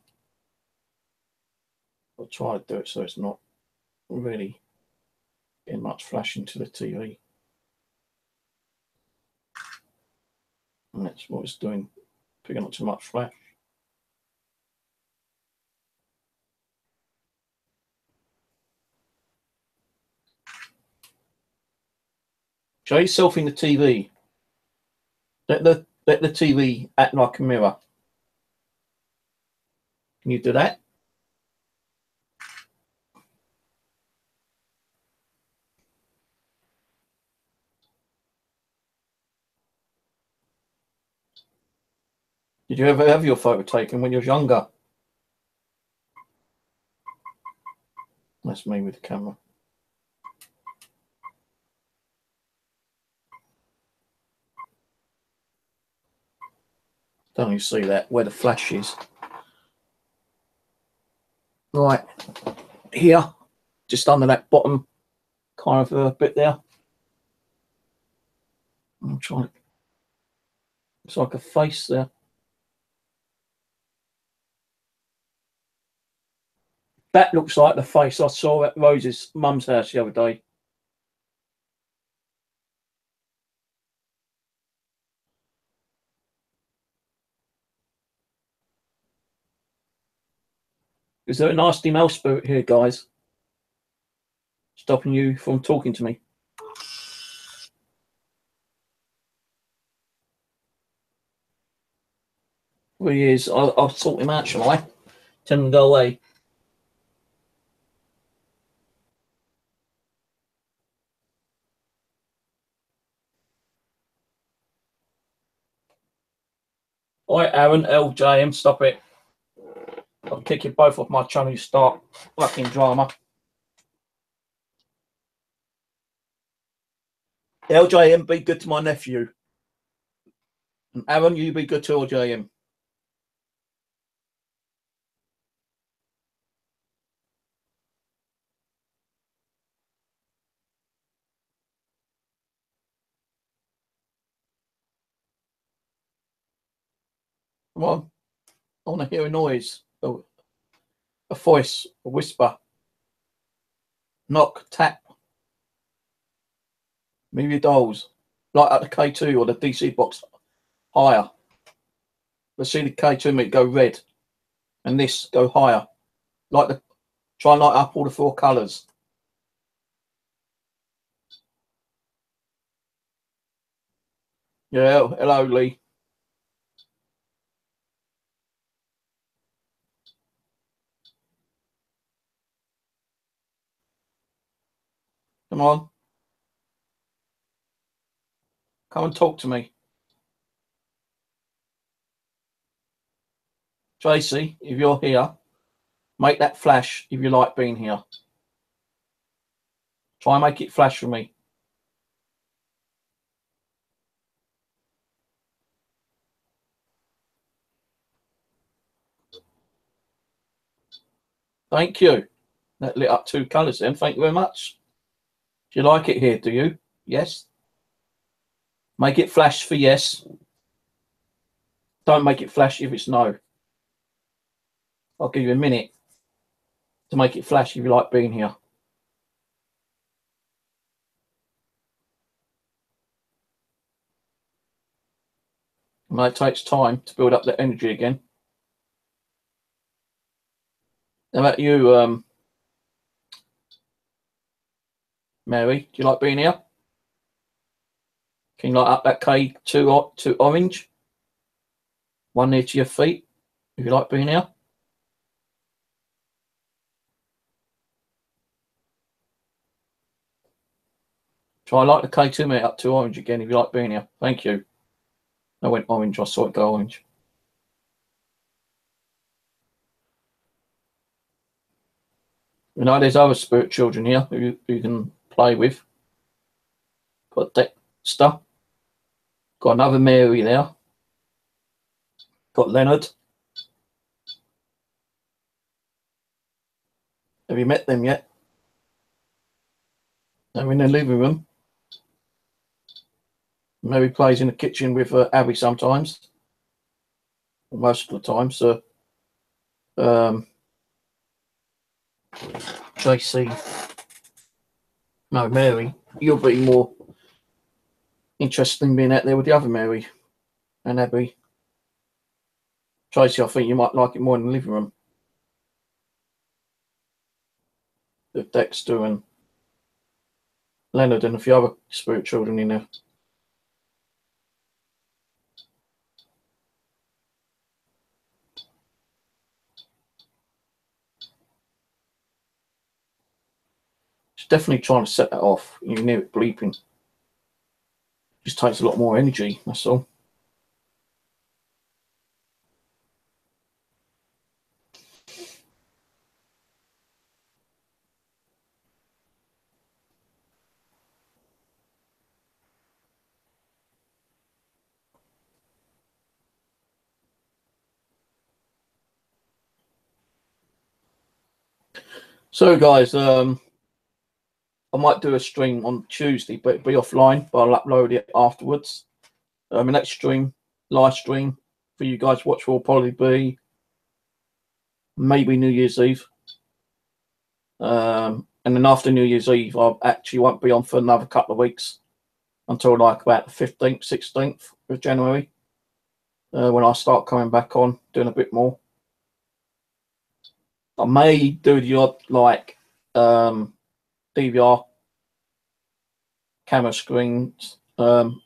I'll try to do it so it's not really getting much flash into the TV. And that's what it's doing, picking up too much flash. Show yourself in the TV. Let the TV act like a mirror. Can you do that? Did you ever have your photo taken when you was younger? That's me with the camera. Don't you see that where the flash is? Right here, just under that bottom kind of bit there. I'm trying. It's like a face there. That looks like the face I saw at Rose's mum's house the other day. Is there a nasty mouse spirit here, guys? Stopping you from talking to me? Well, he is. I'll sort him out, shall I? Tell him to go away. All right, Aaron, LJM, stop it. I'll kick you both off my channel. You start fucking drama. LJM, be good to my nephew. And Aaron, you be good to LJM. Come on. I want to hear a noise. A voice, a whisper. Knock, tap. Move your dolls. Like at the K2 or the DC box higher. Let's see the K2 meat go red. And this go higher. Like the try and light up all the 4 colours. Yeah, hello Lee. Come on. Come and talk to me. Tracy, if you're here, make that flash if you like being here. Try and make it flash for me. Thank you. That lit up 2 colours then. Thank you very much. Do you like it here, do you? Yes. Make it flash for yes. Don't make it flash if it's no. I'll give you a minute to make it flash if you like being here. And it takes time to build up the energy again. How about you, Mary? Do you like being here? Can you light up that K2 to orange? One near to your feet, if you like being here. Try light the K2 meter up to orange again if you like being here. Thank you. I went orange, I saw it go orange. You know, there's other spirit children here who you can play with. Got Dexter. Got another Mary there. Got Leonard. Have you met them yet? They're in their living room. Mary plays in the kitchen with Abby sometimes. Most of the time, so JC. No, Mary. You'll be more interested in being out there with the other Mary and Abby. Tracy, I think you might like it more in the living room. With Dexter and Leonard and a few other spirit children in there. It's definitely trying to set that off. You can hear it bleeping. Just takes a lot more energy, that's all. So, guys, I might do a stream on Tuesday, but it'll be offline, but I'll upload it afterwards. My next stream, live stream for you guys to watch will probably be maybe New Year's Eve. And then after New Year's Eve, I actually won't be on for another couple of weeks until like about the 15th, 16th of January, when I start coming back on, doing a bit more. I may do the odd like DVR camera screens once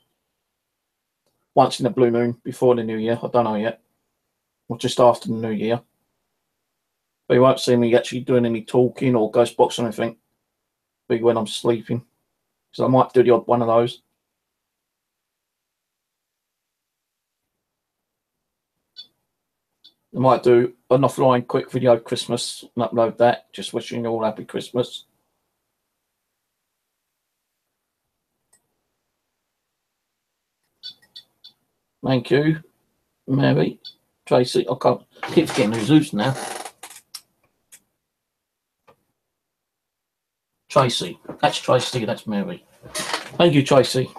in a blue moon before the new year. I don't know yet, or just after the new year. But you won't see me actually doing any talking or ghost box or anything. Be when I'm sleeping, so I might do the odd one of those. I might do an offline quick video Christmas and upload that. Just wishing you all happy Christmas. Thank you, Mary, Tracy. I can't keep getting who's who's now. Tracy, that's Tracy. That's Mary. Thank you, Tracy.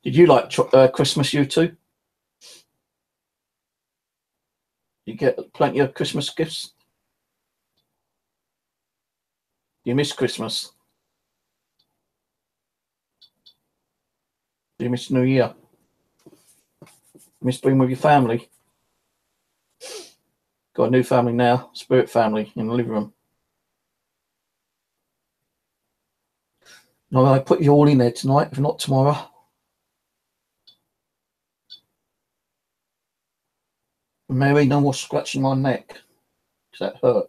Did you like Christmas, you two? You get plenty of Christmas gifts? You miss Christmas? Do you miss New Year? Miss being with your family? Got a new family now, Spirit family in the living room. No, I put you all in there tonight, if not tomorrow. Mary, no more scratching my neck. Does that hurt?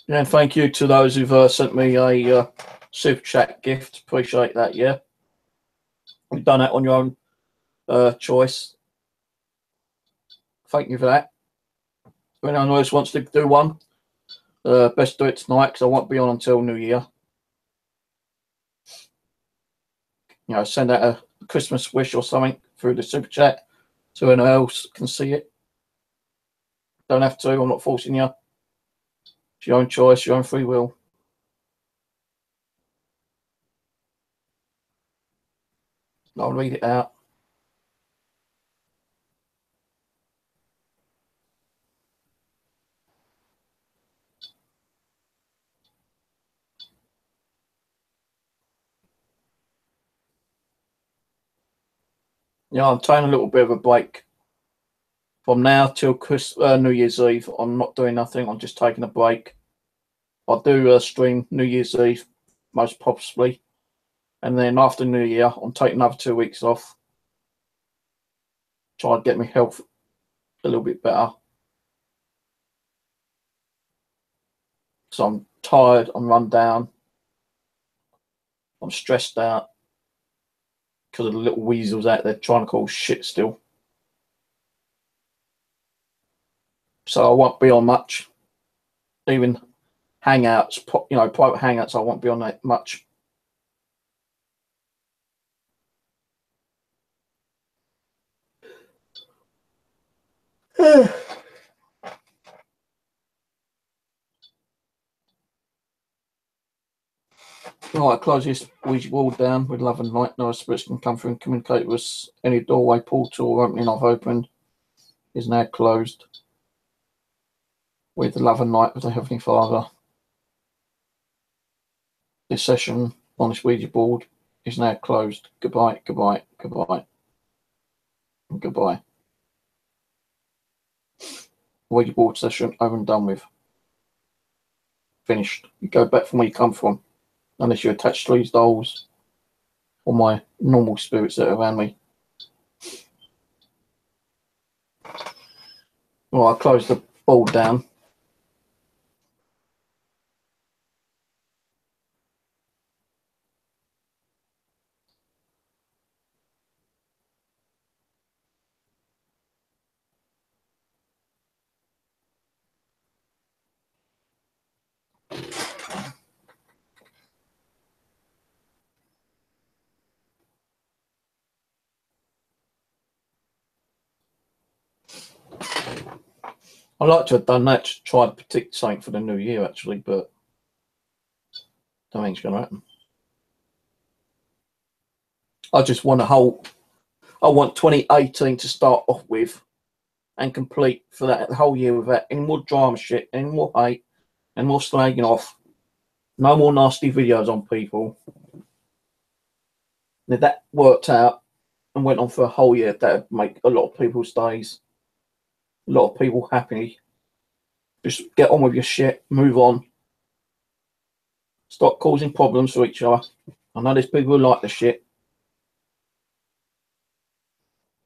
Yeah, and thank you to those who've sent me a super chat gift. Appreciate that, yeah. You've done that on your own choice. Thank you for that. If anyone else wants to do one, best do it tonight because I won't be on until New Year. You know, send out a Christmas wish or something through the super chat so anyone else can see it. Don't have to, I'm not forcing you. It's your own choice, your own free will. I'll read it out. Yeah, I'm taking a little bit of a break. From now till New Year's Eve, I'm not doing nothing. I'm just taking a break. I'll do a stream New Year's Eve, most possibly. And then after New Year, I'm taking another 2 weeks off. Try to get my health a little bit better. So I'm tired, I'm run down. I'm stressed out because of the little weasels out there trying to call shit still. So I won't be on much. Even hangouts, you know, private hangouts, I won't be on that much. Right, close this Ouija board down with love and light. No spirits can come through and communicate with us. Any doorway, portal, or opening I've opened is now closed. With the love and light of the Heavenly Father. This session on this Ouija board is now closed. Goodbye, goodbye, goodbye, goodbye. Ouija board session over and done with. Finished. You go back from where you come from. Unless you're attached to these dolls or my normal spirits that are around me. Well, I'll close the board down. I'd like to have done that to try to predict something for the new year, actually, but I don't think it's going to happen. I just want I want 2018 to start off with and complete for that whole year without any more drama shit, any more hate, and more slagging off. No more nasty videos on people. And if that worked out and went on for a whole year, that would make a lot of people's days, a lot of people happy. Just get on with your shit, move on. Stop causing problems for each other. I know there's people who like the shit.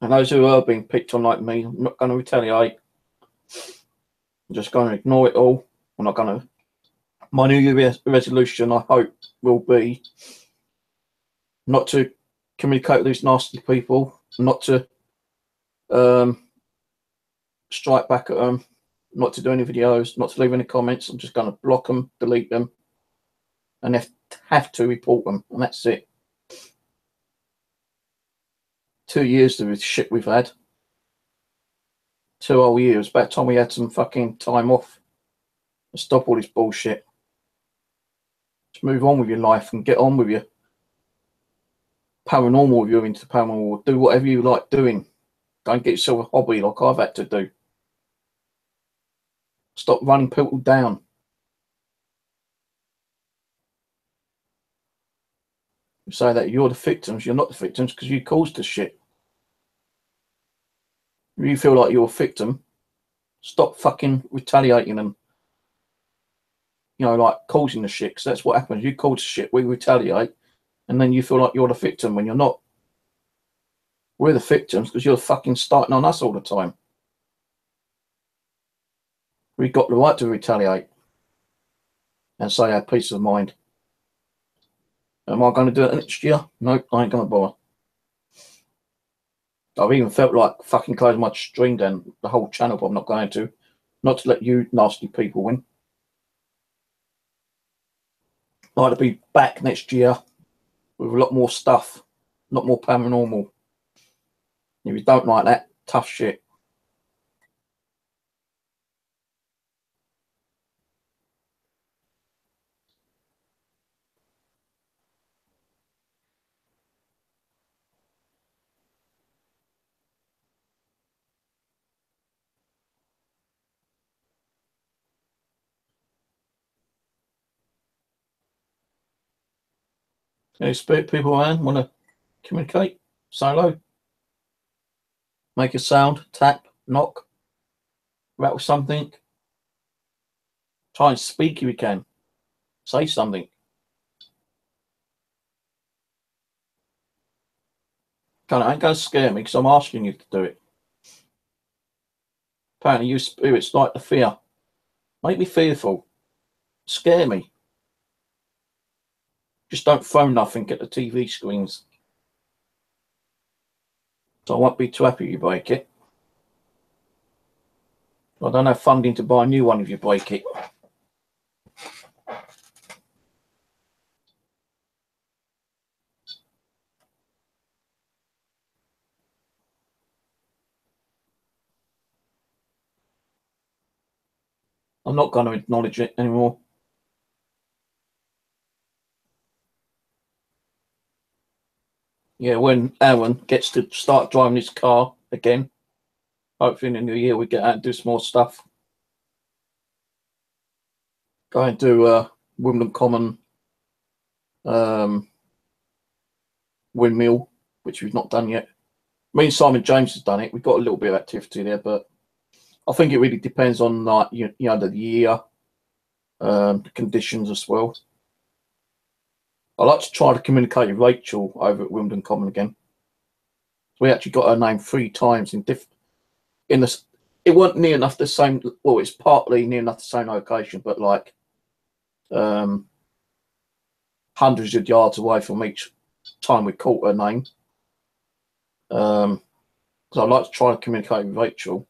And those who are being picked on like me, I'm not going to retaliate. I'm just going to ignore it all. I'm not going to. My New Year resolution, I hope, will be not to communicate with these nasty people, not to strike back at them, not to do any videos, not to leave any comments. I'm just going to block them, delete them, and if have to report them, and that's it. 2 years of this shit we've had. 2 whole years. About time we had some fucking time off and stop all this bullshit. Just move on with your life and get on with your paranormal if you're into paranormal. Do whatever you like doing. Don't get yourself a hobby like I've had to do. Stop running people down. You say that you're the victims. You're not the victims because you caused the shit. If you feel like you're a victim, stop fucking retaliating and, you know, like causing the shit. Because that's what happens. You cause the shit, we retaliate, and then you feel like you're the victim when you're not. We're the victims because you're fucking starting on us all the time. We've got the right to retaliate and say our peace of mind. Am I going to do it next year? No, I ain't going to bother. I've even felt like fucking closing my stream down, the whole channel, but I'm not going to. Not to let you nasty people win. I'd like to be back next year with a lot more stuff, a lot more paranormal. If you don't like that, tough shit. Any spirit people around want to communicate? Say hello. Make a sound, tap, knock, rattle something. Try and speak if you can. Say something. It ain't going to scare me because I'm asking you to do it. Apparently you spirits like the fear. Make me fearful. Scare me. Just don't throw nothing at the TV screens. So I won't be too happy if you break it. I don't have funding to buy a new one if you break it. I'm not going to acknowledge it anymore. Yeah, when Aaron gets to start driving his car again, hopefully in the new year we get out and do some more stuff. Go and do Wimbledon Common windmill, which we've not done yet. Me and Simon James has done it. We've got a little bit of activity there, but I think it really depends on like you know the year, the conditions as well. I like to try to communicate with Rachel over at Wimbledon Common again. We actually got her name 3 times in this. It wasn't near enough the same. Well, it's partly near enough the same location, but like hundreds of yards away from each time we caught her name. Because I like to try to communicate with Rachel.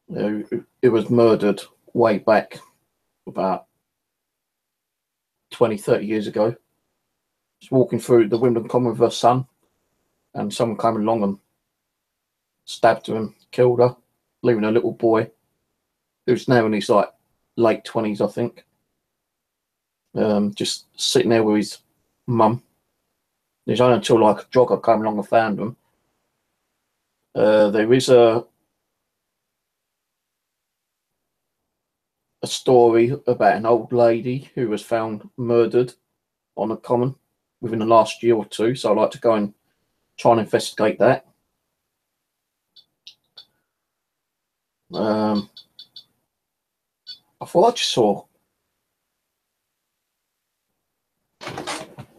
It was murdered way back about 20, 30 years ago. Just walking through the Wimbledon Common with her son, and someone came along and stabbed her and killed her. leaving a little boy who's now in his like late 20s, I think. Just sitting there with his mum. There's only until like a jogger came along and found them. There is a story about an old lady who was found murdered on a common within the last year or two. So I'd like to go and try and investigate that. I thought I just saw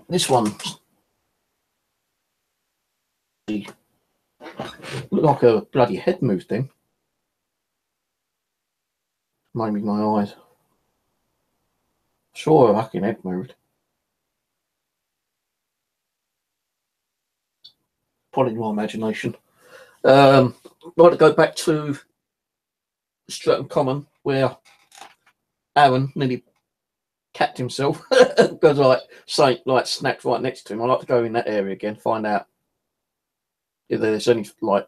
this one. Looked like a bloody head moved thing. Maybe my eyes. Sure, a fucking head moved. Probably my imagination. I'd like to go back to Stratton Common where Aaron nearly capped himself because like snapped right next to him. I'd like to go in that area again, find out if there's any like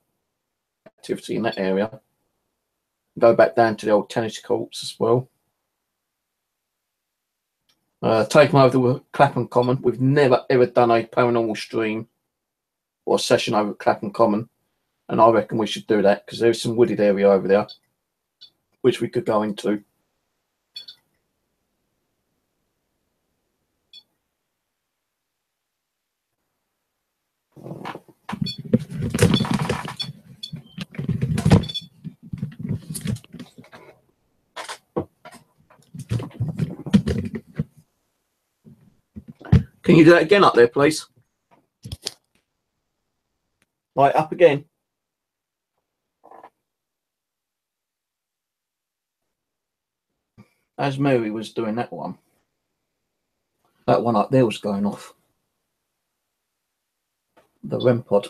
activity in that area. Go back down to the old tennis courts as well. Take them over to Clapham Common. We've never ever done a paranormal stream or a session over at Clapham Common, and I reckon we should do that because there's some wooded area over there which we could go into. Can you do that again up there, please? Right, up again. As Mary was doing that one up there was going off. The REM pod.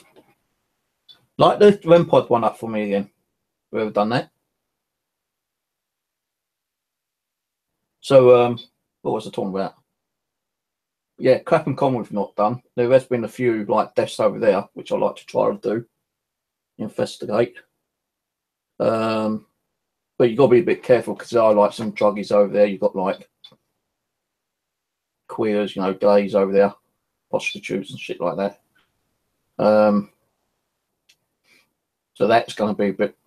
Like the REM pod one up for me again. Whoever done that. So, what was I talking about? Yeah, Clapham Common we've not done. There has been a few like deaths over there, which I like to try to do, investigate. But you got to be a bit careful because there are like some druggies over there. You've got like queers, you know, gays over there, prostitutes and shit like that. So that's going to be a bit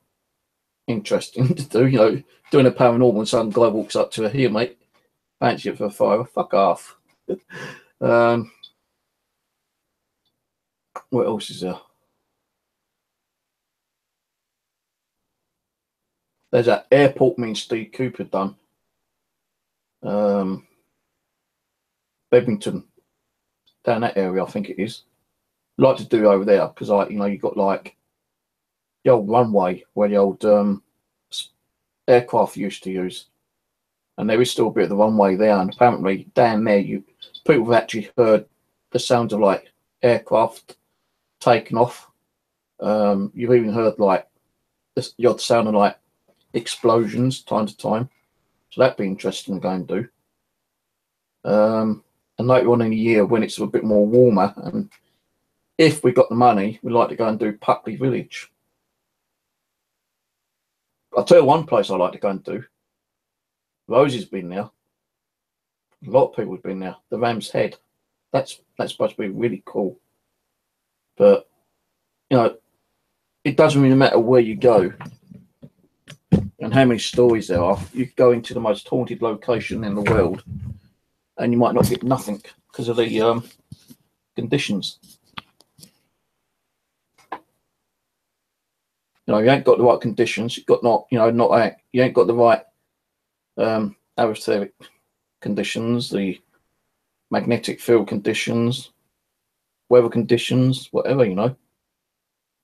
interesting to do. You know, doing a paranormal and some guy walks up to her, here, mate, fancy it for a fire? Fuck off. What else is there? There's that airport me and Steve Cooper done. Bedmington, down that area, I think it is. Like to do over there because you've got like the old runway where the old aircraft used to use, and there is still a bit of the runway there. And apparently down there, people have actually heard the sounds of like aircraft taking off. You've even heard like the odd sound of like explosions time to time. So that'd be interesting to go and do. And later on in the year when it's a bit more warmer, and if we got the money, we'd like to go and do Puckley Village. I'll tell you one place I like to go and do. Rosie's been there. A lot of people have been there. The Ram's Head. That's supposed to be really cool. But you know, it doesn't really matter where you go and how many stories there are. You could go into the most haunted location in the world and you might not get nothing because of the conditions. You know, you ain't got the right conditions. You've got you ain't got the right atmospheric conditions, the magnetic field conditions, weather conditions, whatever, you know.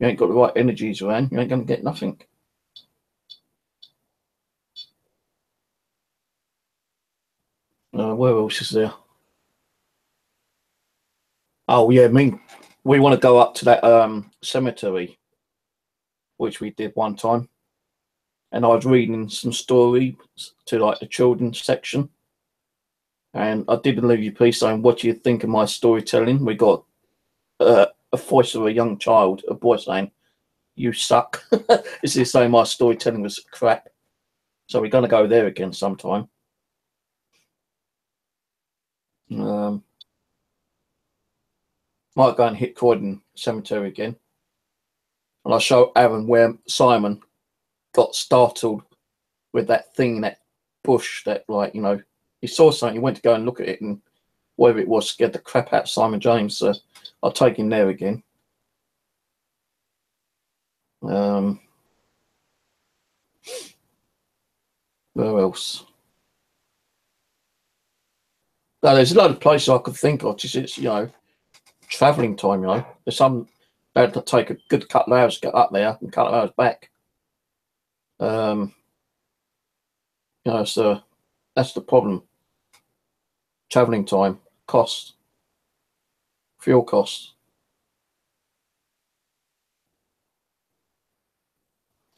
You ain't got the right energies around, you ain't going to get nothing. Where else is there? Oh, yeah, we want to go up to that cemetery, which we did one time. And I was reading some stories to like the children's section. And I did an EVP saying, what do you think of my storytelling? We got a voice of a young child, a boy saying, you suck. It's the same. My storytelling was crap. So we're going to go there again sometime. Might go and hit Croydon Cemetery again. And I'll show Aaron where Simon got startled with that thing in that bush that, like, you know, he saw something, he went to go and look at it, and whatever it was scared the crap out of Simon James. So I'll take him there again. Where else? No, there's a lot of places I could think of. Just, it's, you know, travelling time, you know. There's some that to take a good couple of hours to get up there and a couple of hours back. You know, so that's the problem. Travelling time, cost, fuel costs.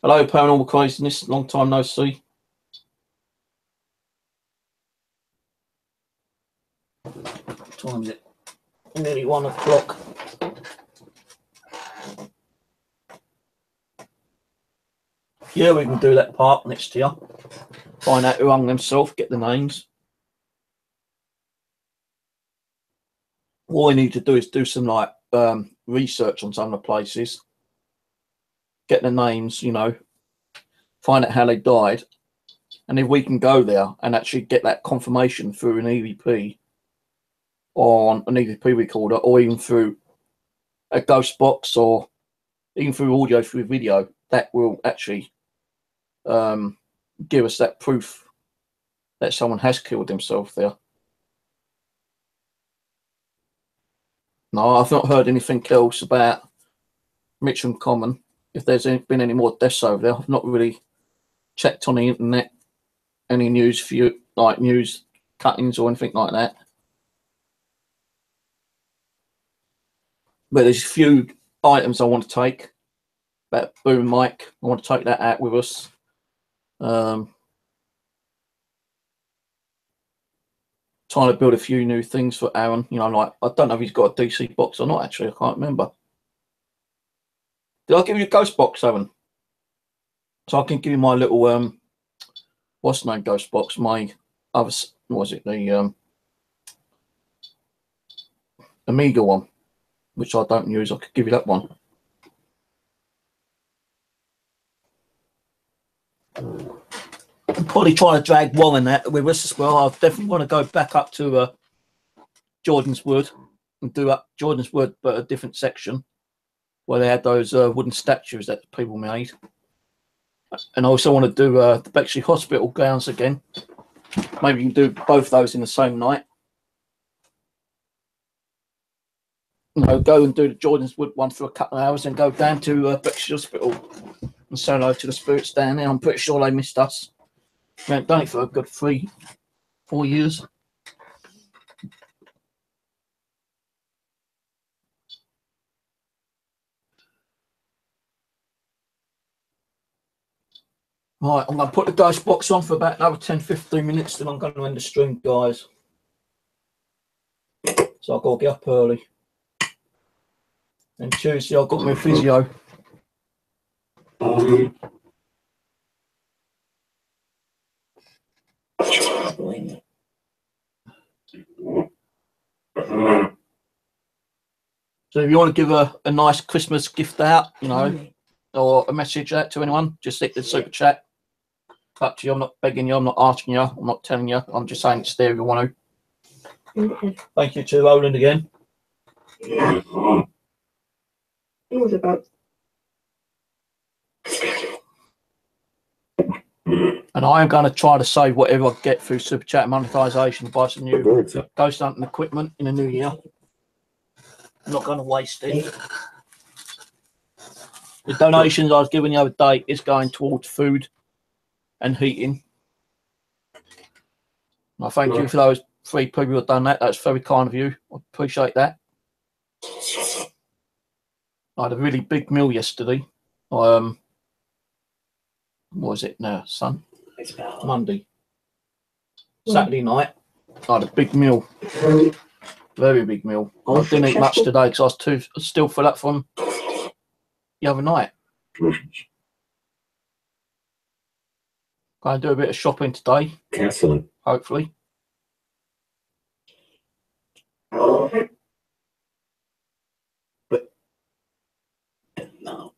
Hello, Paranormal Craziness. Long time no see. What time is it? Nearly 1 o'clock. Yeah, we can do that part next year. Find out who hung themselves, get the names. All we need to do is do some like research on some of the places. Get the names, you know, find out how they died. And if we can go there and actually get that confirmation through an EVP on an EVP recorder, or even through a ghost box, or even through audio, through video, that will actually give us that proof that someone has killed himself there. No, I've not heard anything else about Mitcham Common. If there's been any more deaths over there, I've not really checked on the internet any news for you, like news cuttings or anything like that. But there's a few items I want to take. That boom mic, I want to take that out with us. Trying to build a few new things for Aaron. You know, like, I don't know if he's got a DC box or not, actually. I can't remember. Did I give you a ghost box, Aaron? So I can give you my little, what's the name ghost box? My other, what was it? The Amiga one, which I don't use. I could give you that one. I'm probably trying to drag Warren out with us as well. I definitely want to go back up to Jordan's Wood and do up Jordan's Wood, but a different section where they had those wooden statues that people made. And I also want to do the Bexley Hospital grounds again. Maybe you can do both those in the same night. You know, go and do the Jordan's Wood one for a couple of hours and go down to Bexley Hospital and say hello to the spirits down there. I'm pretty sure they missed us. We haven't done it for a good 3-4 years. Right, I'm going to put the ghost box on for about another 10-15 minutes, then I'm going to end the stream, guys. So I've got to get up early. And Tuesday I've got my physio. So if you want to give a nice Christmas gift out, you know, or a message out to anyone, just hit the super chat. Up to you. I'm not begging you. I'm not asking you. I'm not telling you. I'm just saying it's there if you want to. Okay. Thank you to Roland again. It was about. And I am going to try to save whatever I get through super chat monetization to buy some new ghost hunting equipment in the new year. I'm not going to waste it. The donations I was given the other day is going towards food and heating. I thank you for those 3 people who have done that. That's very kind of you. I appreciate that. I had a really big meal yesterday. What was it now, son? Monday. Saturday night. I had a big meal. Very big meal. I didn't eat much today because I was still full up from the other night. Going to do a bit of shopping today, Excellent. hopefully. But no.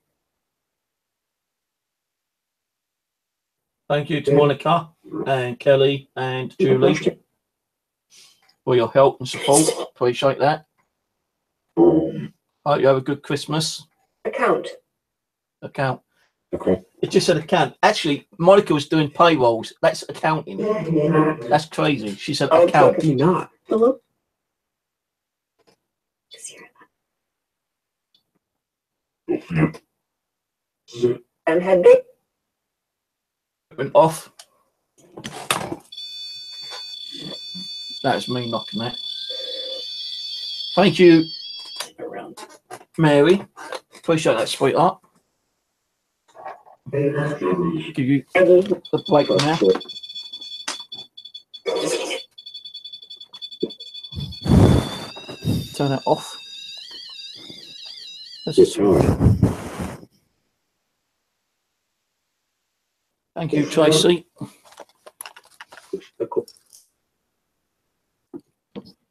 Thank you to Monica and Kelly and Julie for your help and support. Appreciate that. Hope you have a good Christmas. Account. Okay. It just said account. Actually, Monica was doing payrolls. That's accounting. That's crazy. She said account. Do not. Hello? Just hear that. And head big. Went off. That was me knocking that. Thank you, Mary. Appreciate that, sweetheart. Give you the break now. Turn it off. Thank you, Tracy.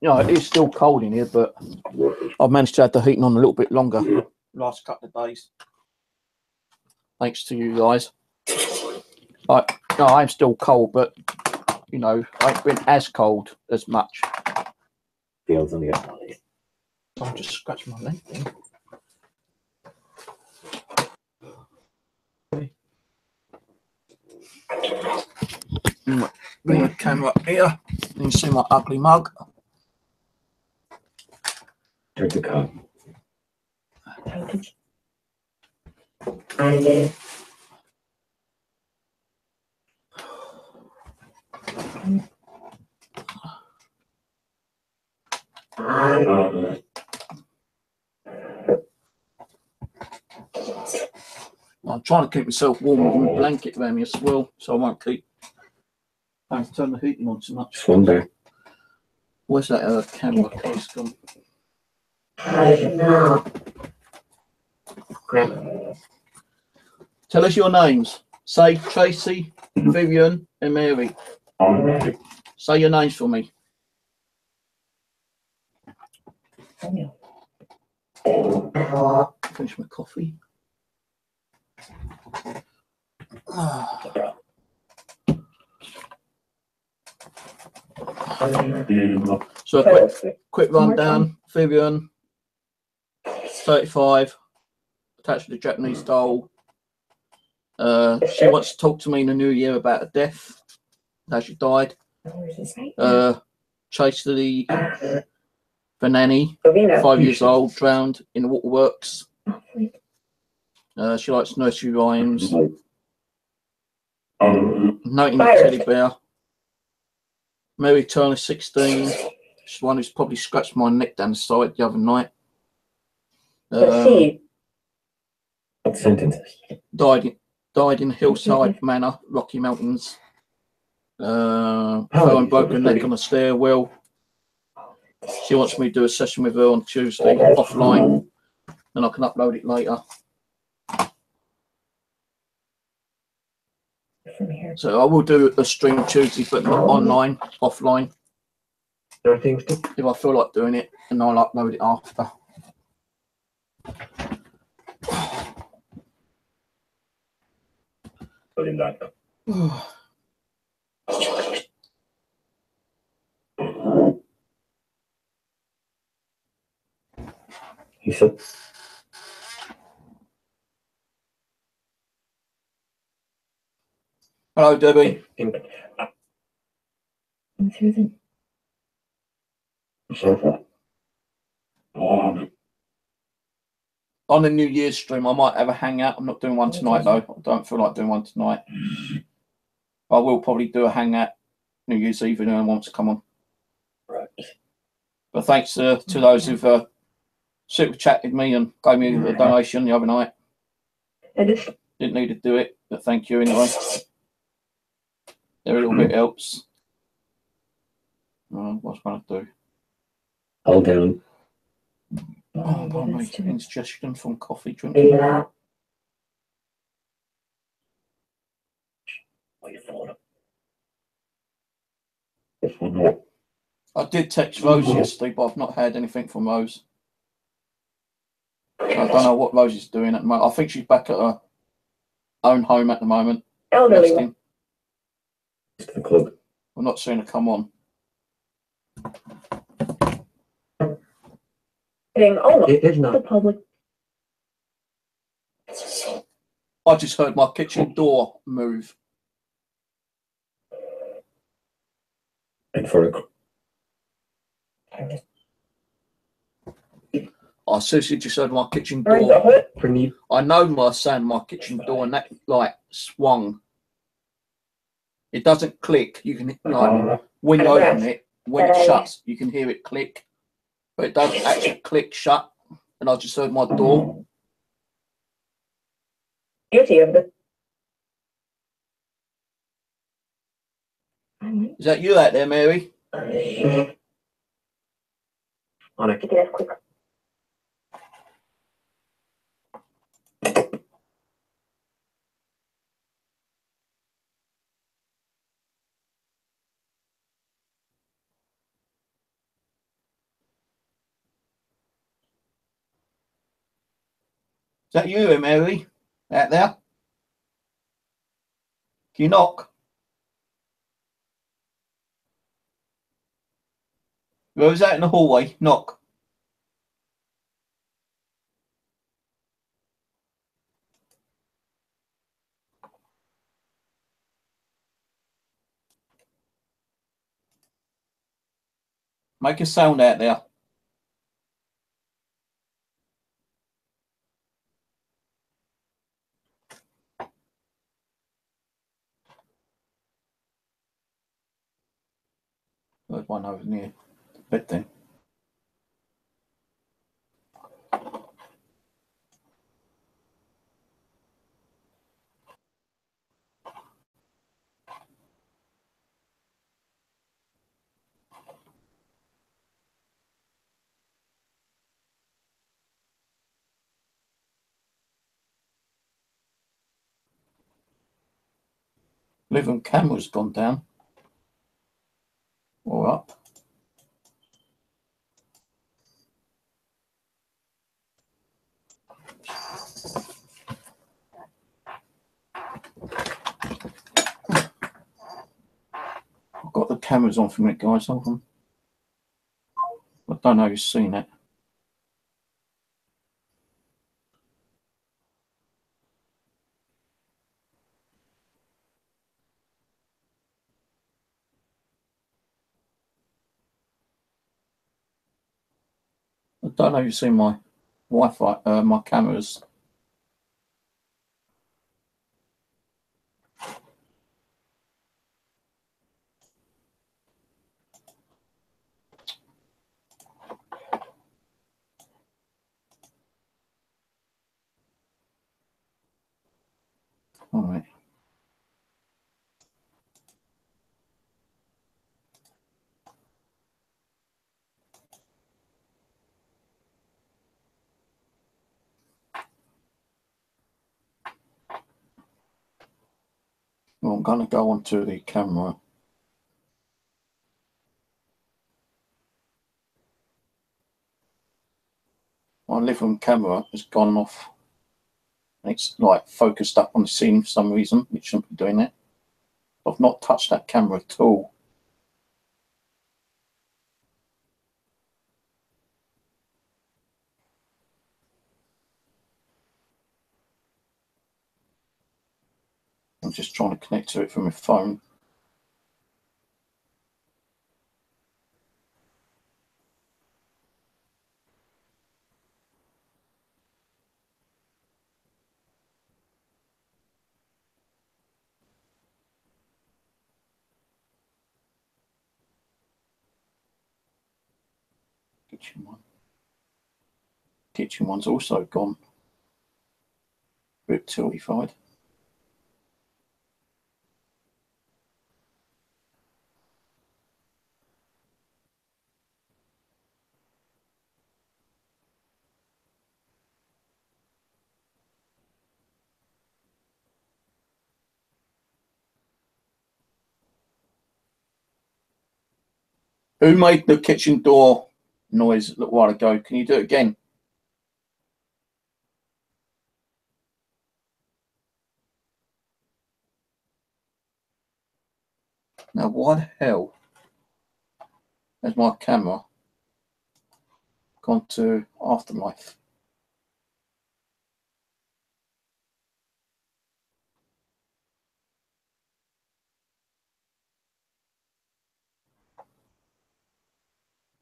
Yeah, it is still cold in here, but I've managed to have the heating on a little bit longer last couple of days. Thanks to you guys. No, I'm still cold, but you know, I ain't been as cold as much. Feels on the I'm just scratching my leg then. Bring the camera up here. You can see my ugly mug. Drink the cup. I'm trying to keep myself warm with a blanket around me as well, so I won't keep having to turn the heating on too much. Swim back. Where's that camera case gone? Tell us your names. Say Tracy, Vivian, and Mary. Say your names for me. Finish my coffee. So a quick rundown. Vivian, 35, attached to the Japanese doll. She wants to talk to me in the new year about her death, how she died. Tracy, the nanny, 5 years old, drowned in the waterworks. She likes nursery rhymes. Noting the teddy bear. Mary Turner, 16. She's the one who's probably scratched my neck down the side the other night. Died in Hillside Manor, Rocky Mountains. Fell and broke her neck on the stairwell. She wants me to do a session with her on Tuesday offline, and I can upload it later. So I will do a stream Tuesday, but not online, offline. If I feel like doing it, and I'll upload it after. He said, Hello, Debbie. On the New Year's stream, I might have a hangout. I'm not doing one tonight, though. I don't feel like doing one tonight. I will probably do a hangout New Year's Eve if anyone wants to come on. Right. But thanks to those who've super chatted me and gave me a donation the other night. Didn't need to do it, but thank you anyway. Every little bit helps. What's going to do? Hold down. Oh, pardon me. Indigestion from coffee drinking. Just one more. I did text Rose yesterday, but I've not had anything from Rose. I don't know what Rose is doing at the moment. I think she's back at her own home at the moment. Elderly. Resting. Just the club. I'm not seeing her come on. Oh, It is the not. public. I just heard my kitchen door move. And for a I seriously just heard my kitchen Or the door. hood. for me. I know my saying my kitchen door, and that like swung. It doesn't click. You can like when you open it, when it shuts, you can hear it click, but it doesn't actually click shut. And I just heard my door. Guilty of the. Is that you out there, Mary? On it. Get that quick. Is that you, Mary? Out there? Can you knock? Whoever's out in the hallway, knock. Make a sound out there. There's one over near the bed then. Living camera's gone down. Or up. I've got the cameras on for a minute, guys. Hold on. I don't know if you've seen it. I don't know if you've seen my Wi-Fi, my cameras. All right. Well, I'm going to go onto the camera. My living camera has gone off. And it's like focused up on the scene for some reason. It shouldn't be doing that. I've not touched that camera at all. I'm just trying to connect to it from my phone. Kitchen one. Kitchen one's also gone. Bit tiltified. Who made the kitchen door noise a little while ago? Can you do it again? Now, why the hell has my camera gone to Afterlife?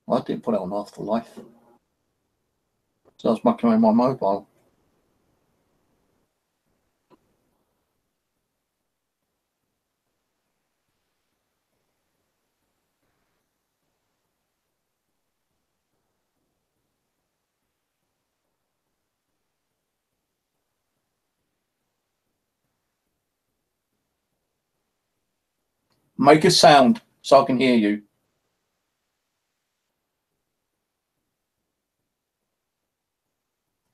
I didn't put it on Afterlife. So I was mucking around my mobile. Make a sound so I can hear you.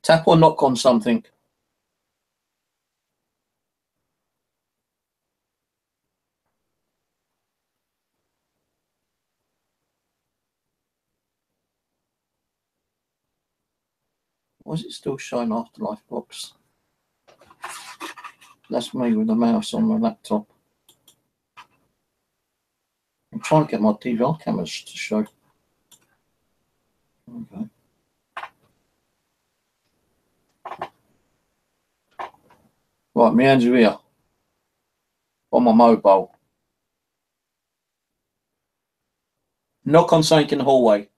Tap or knock on something. Why is it still showing Afterlife box? That's me with the mouse on my laptop. I'm trying to get my DVR cameras to show. Okay. Right, my hands are here. On my mobile. Knock on something in the hallway.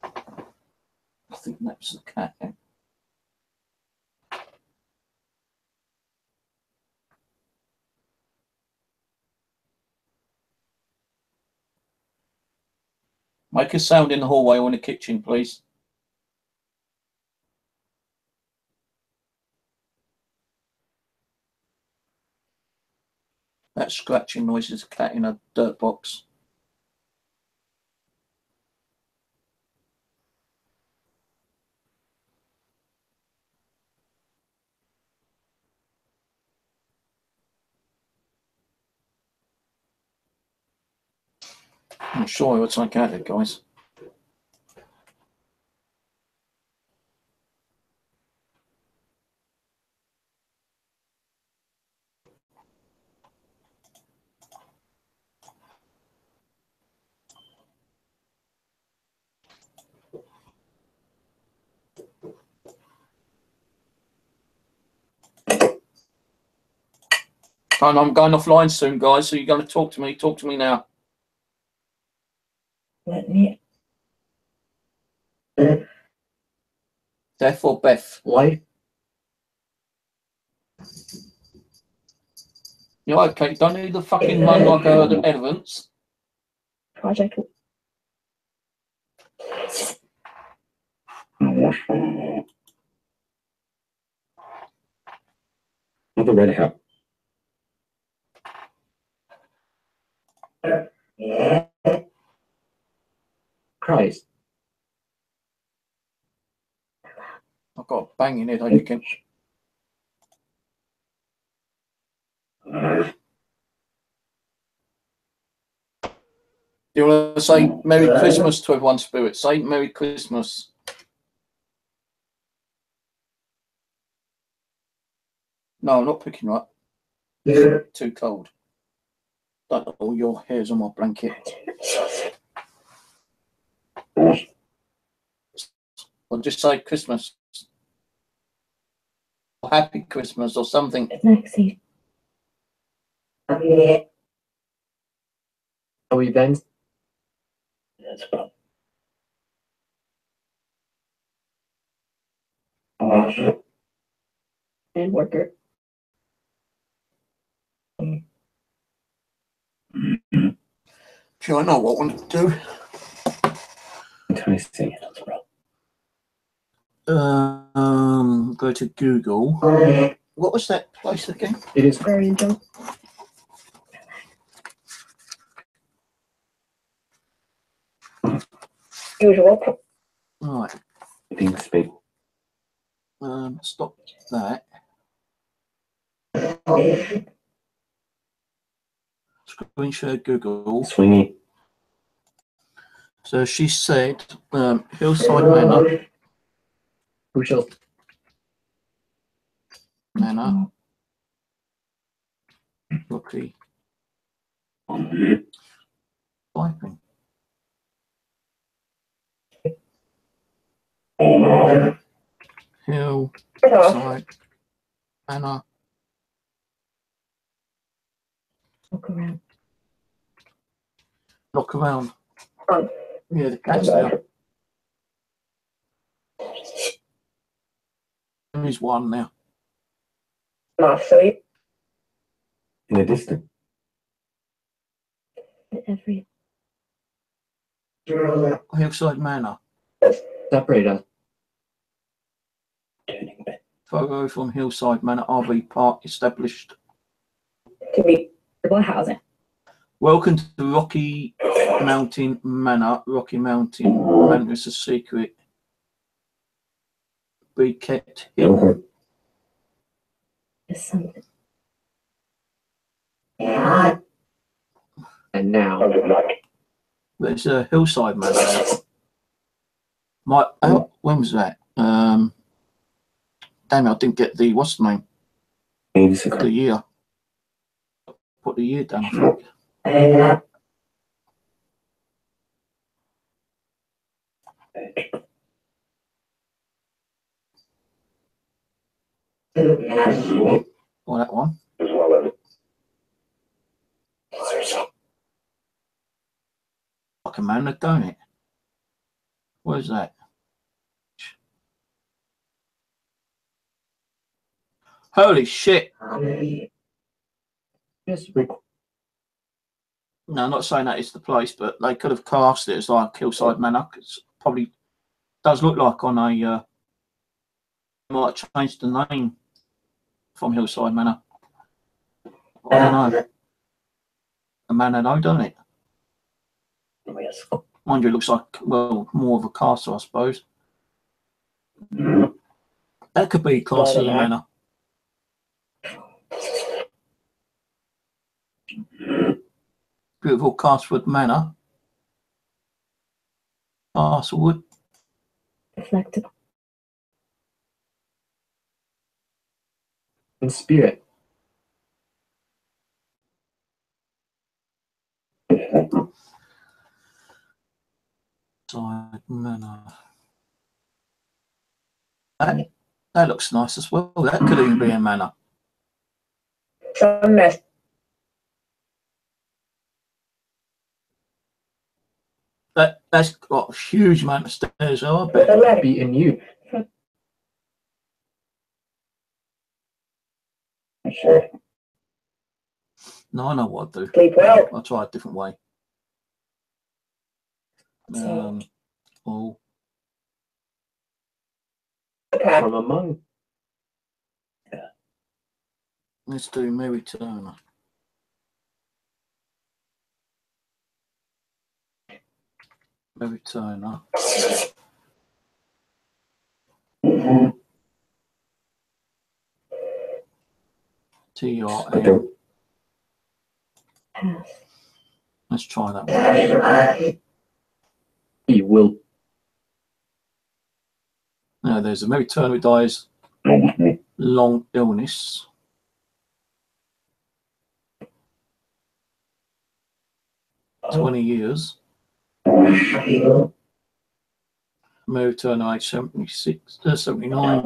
I think that's the cat. Yeah. Make a sound in the hallway or in the kitchen, please. That scratching noise is a cat in a dirt box. I'm sure it's like at it, guys. And I'm going offline soon, guys, so you're going to talk to me. Talk to me now. Let me. Death or Beth? Life. You're okay. Don't need the fucking run like I heard of evidence. Project. Another red hat. Christ. I've got a banging headache again. Do you want to say Merry Christmas to everyone, Spirit? Say Merry Christmas. No, I'm not picking up. Too cold. Don't know all your hairs on my blanket. Or just say Christmas. Or Happy Christmas or something. Lexi. Are we then? That's about. And worker. Do I know what I want to do? I see. Go to Google. What was that place again? It is. Very jump. Usual. Right. Being speak. Stop that. screen share Google. Swingy. So she said, Hillside Manor. Crucial. Manor. Rocky. Typing. Hillside Manor. Look around. Look around. Oh. Yeah, the cat's there. There is one now. Off sleep. In the distance. Every. Hillside Manor. Separate us. Turning back. Photo from Hillside Manor RV Park established. To be housing. Welcome to Rocky Mountain Manor. Rocky Mountain Manor is a secret. Be kept hidden. Is something. And now. There's a Hillside Manor. When was that? Damn it, I didn't get the, what's the name? The year. Put the year down, I think. Oh, that one. Like a manor, don't it? Where's that? Holy shit. Yes, No, I'm not saying that it's the place, but they could have cast it as like Hillside Manor. It probably does look like on a. Might have changed the name from Hillside Manor. I don't know. A manor, though, don't it? Mind you, it looks like, well, more of a castle, I suppose. That could be classed as a manor. Beautiful Castlewood Manor. Castlewood. Reflective. in spirit. Side manor. That looks nice as well. That could even be a manor. Some mess. That's got a huge amount of stairs, I bet. That'd be in you. Sure. No, I know what I'll do. Sleep well. I'll try a different way. Oh, Okay. From among. let's do Mary Turner. Mary Turner. TRN. Let's try that one. He will. Now there's a Mary Turner who dies long illness. Oh. 20 years. Mary Turner age 76, 79.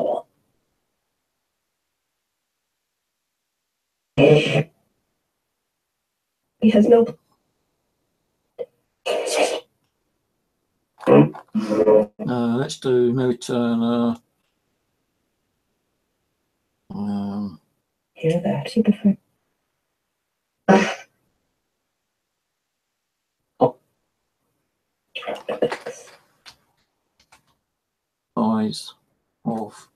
He has no. Let's do Mary Turner. Hear that? She prefer. Eyes of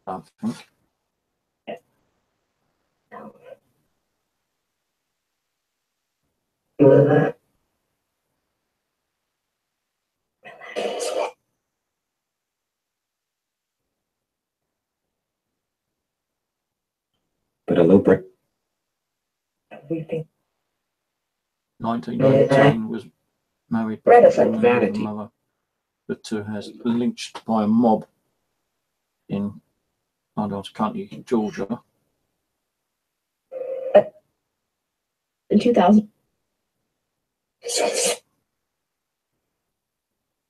I think. blueprint. Weeping. 1919 was married Right, to it's like a vanity. mother. The two has lynched by a mob in Adams County, Georgia. In 2000.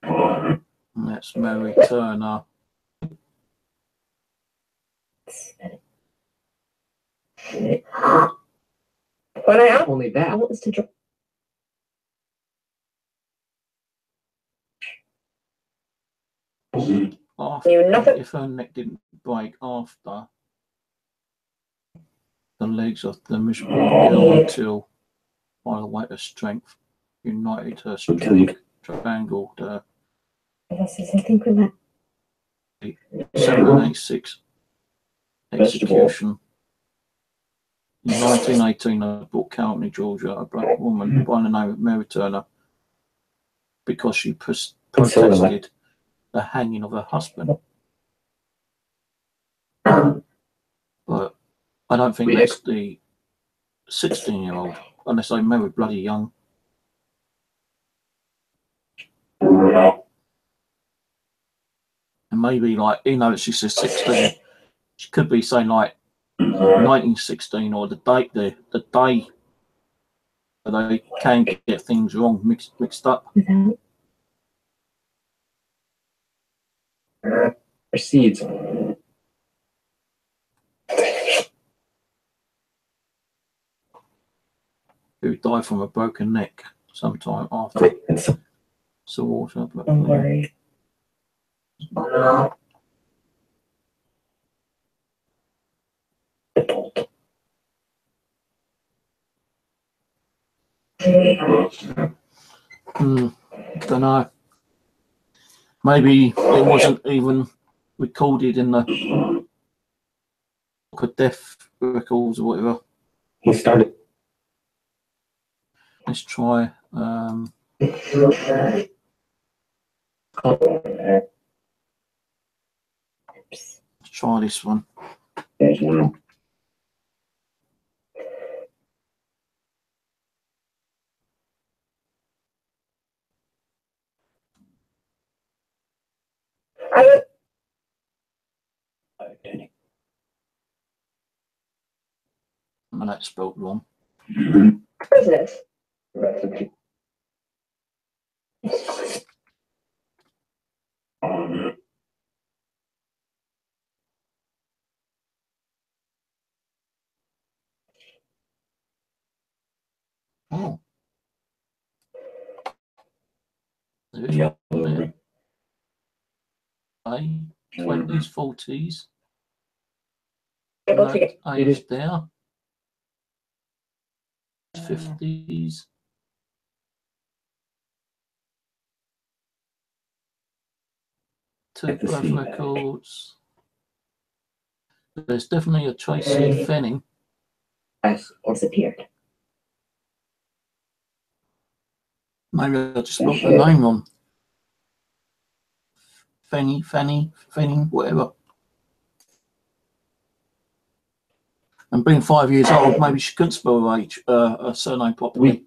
And that's Mary Turner. When I asked Only that. what was to draw. After, Knew nothing. if her neck didn't break after, the legs of the miserable girl until, by the weight of strength, united her strength, strangled her. This is, I think, when that. 1786 execution. In 1918, in Brook County, Georgia, a black woman by the name of Mary Turner, because she protested the hanging of her husband. But I don't think that's the 16-year-old, unless they married bloody young. And maybe, like, even though she says 16, she could be saying like 1916 or the date the day that they can get things wrong, mixed up. Without. Proceeds. Who died from a broken neck sometime after the water. But Don't worry. The bolt. Don't know. Maybe it wasn't even recorded in the book of death records or whatever. He started. Let's try. Let's try this one. There's one. And that's spelled wrong. What is this? Oh. There's one there. 20s, 40s. Able to get. Age there. 50s. Two birth records. There's definitely a Tracy Fenning. Disappeared. Maybe I just spelled the name wrong. Fenning, whatever. And being 5 years old, maybe she couldn't spell her age, her surname properly.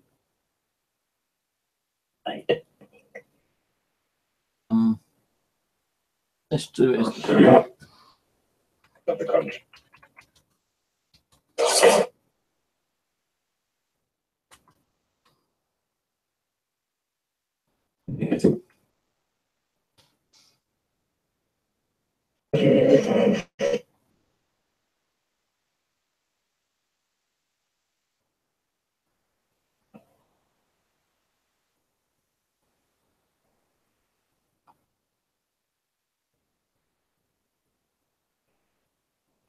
Let's do it.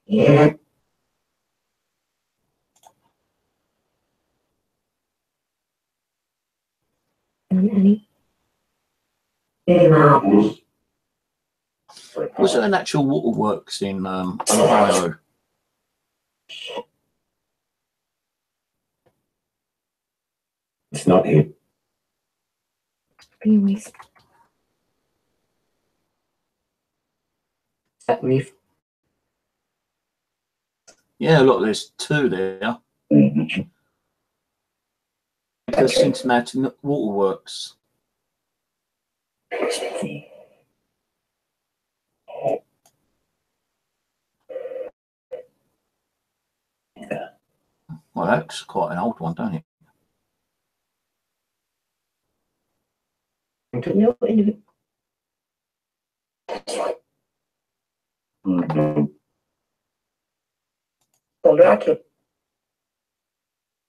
Yeah. Any? Was there an actual waterworks in Ohio? It's not here. Anyways. That leaf. Yeah, look, there's two there. The Cincinnati Waterworks. Well, that's quite an old one, don't it? No individual.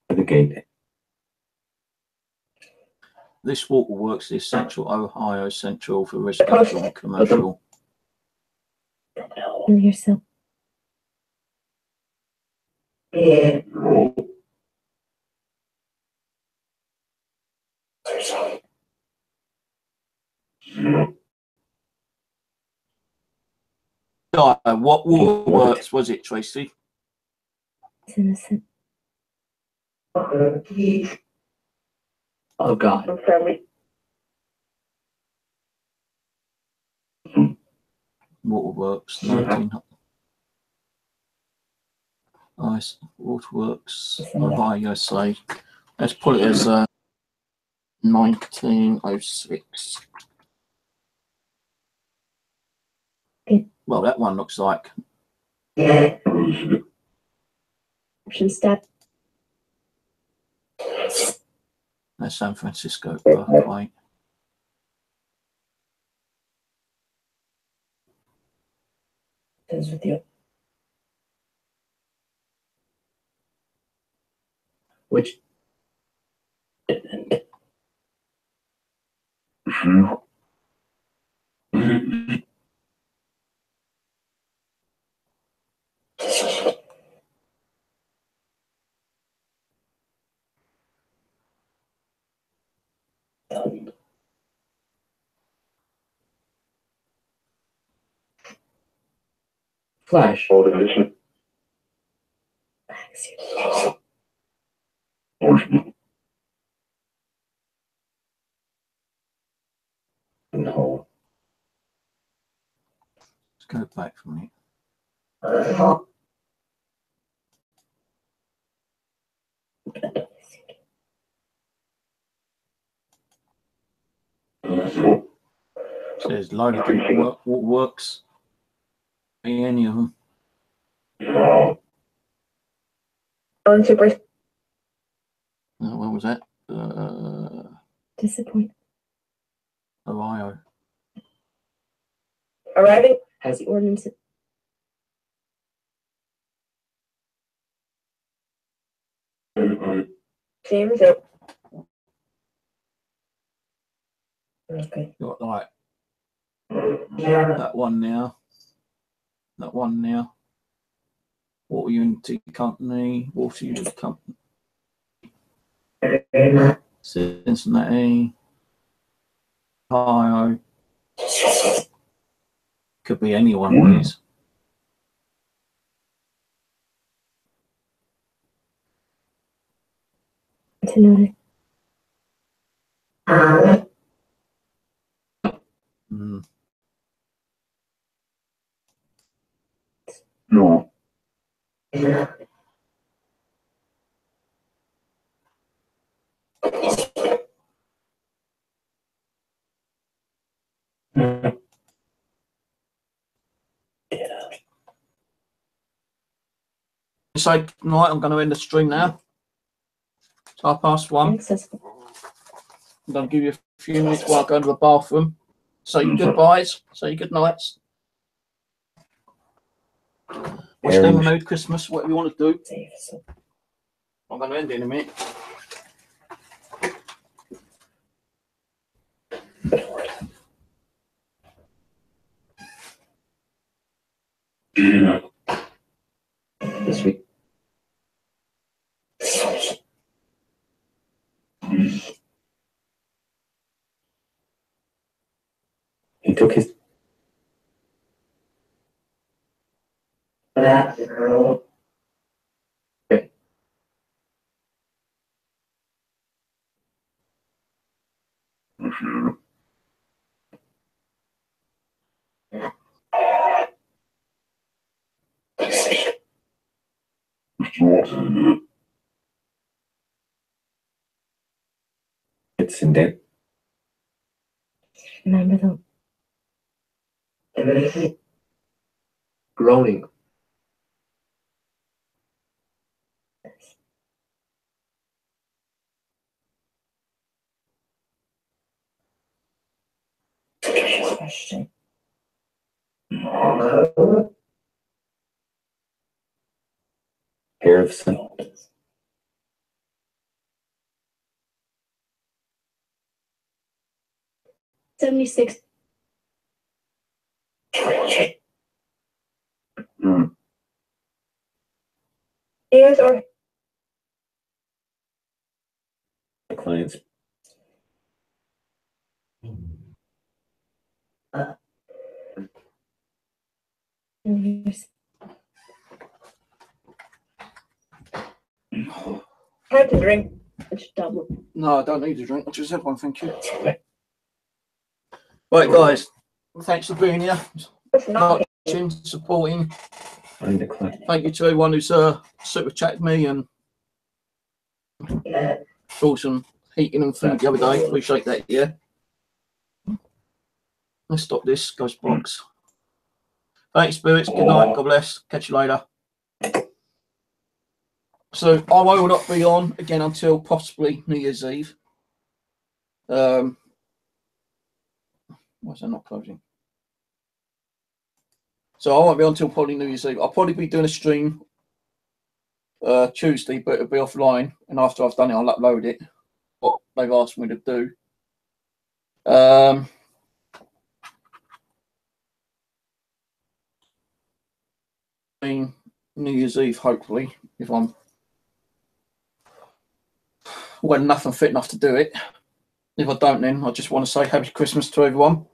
The gate. This Waterworks is Central Ohio Central for residential and commercial. Yourself. Yeah. What Waterworks was it, Tracy? It's innocent. Oh, God. Waterworks, 19. Nice. Waterworks, Ohio, USA. Let's put it as 1906. Well, that one looks like. Option step. That's San Francisco Parkway. Goes with you. Which? Flash. No. Let's go back from it. There's a load of different Waterworks. Any of them. Super. What was that? Disappoint. Ohio. Arriving has the ordinance. Same result. Okay. Got like that one now. That one now. Water Unity Company. Water Unity Company. Cincinnati. Ohio. Could be any one of these. To notice. Mm. No. So, right, I'm going to end the stream now. It's 1:30. Accessible. I'm going to give you a few minutes while I go to the bathroom. Say your goodbyes. Say your good nights. Wish them a Merry Christmas, whatever you want to do. I'm going to end it in a minute. This week. He took his. Okay. It's in there. Remember the Groaning. question. Pair of sandals. $76. Ears or The clients. ears? Hard to drink. It's double. No, I don't need a drink. I just had one, thank you. Right, guys. Thanks for being here. It's not. Watching, supporting. Find the client. Thank you to everyone who's super chatted me and bought some heating and food the other day. Appreciate that, yeah. Let's stop this ghost box. Thanks, spirits. Good night. God bless. Catch you later. So I will not be on again until possibly New Year's Eve. Why is that not closing? So I won't be on until probably New Year's Eve. I'll probably be doing a stream Tuesday, but it'll be offline. And after I've done it, I'll upload it. What they've asked me to do. New Year's Eve, hopefully, if I'm well enough and fit enough to do it. If I don't, then I just want to say Happy Christmas to everyone.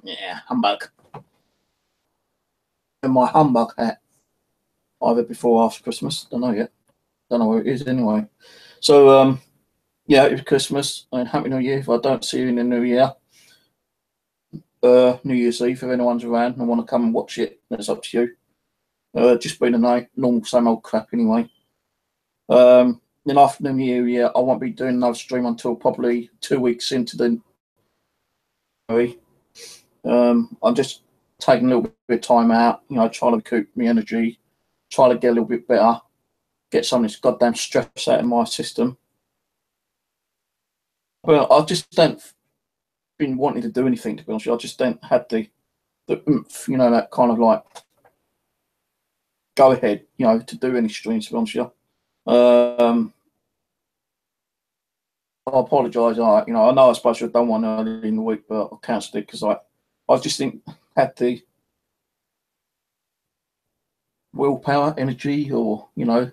Yeah, humbug. And my humbug hat. Either before or after Christmas. Don't know yet. Don't know where it is anyway. So, yeah, it's Christmas and Happy New Year. If I don't see you in the New Year, New Year's Eve, if anyone's around and want to come and watch it, that's up to you. Just been a night, normal, same old crap anyway. Then after New Year, I won't be doing another stream until probably 2 weeks into the. I'm just taking a little bit of time out, you know, trying to recoup my energy, try to get a little bit better, get some of this goddamn stress out of my system. Well, I just don't been wanting to do anything, to be honest with you. I just don't have the oomph, you know, that kind of like go ahead, you know, to do any streams, to be honest with you. I apologise. You know, I know I suppose I've done one earlier in the week, but I cancelled it because I just think had the willpower, energy, or you know,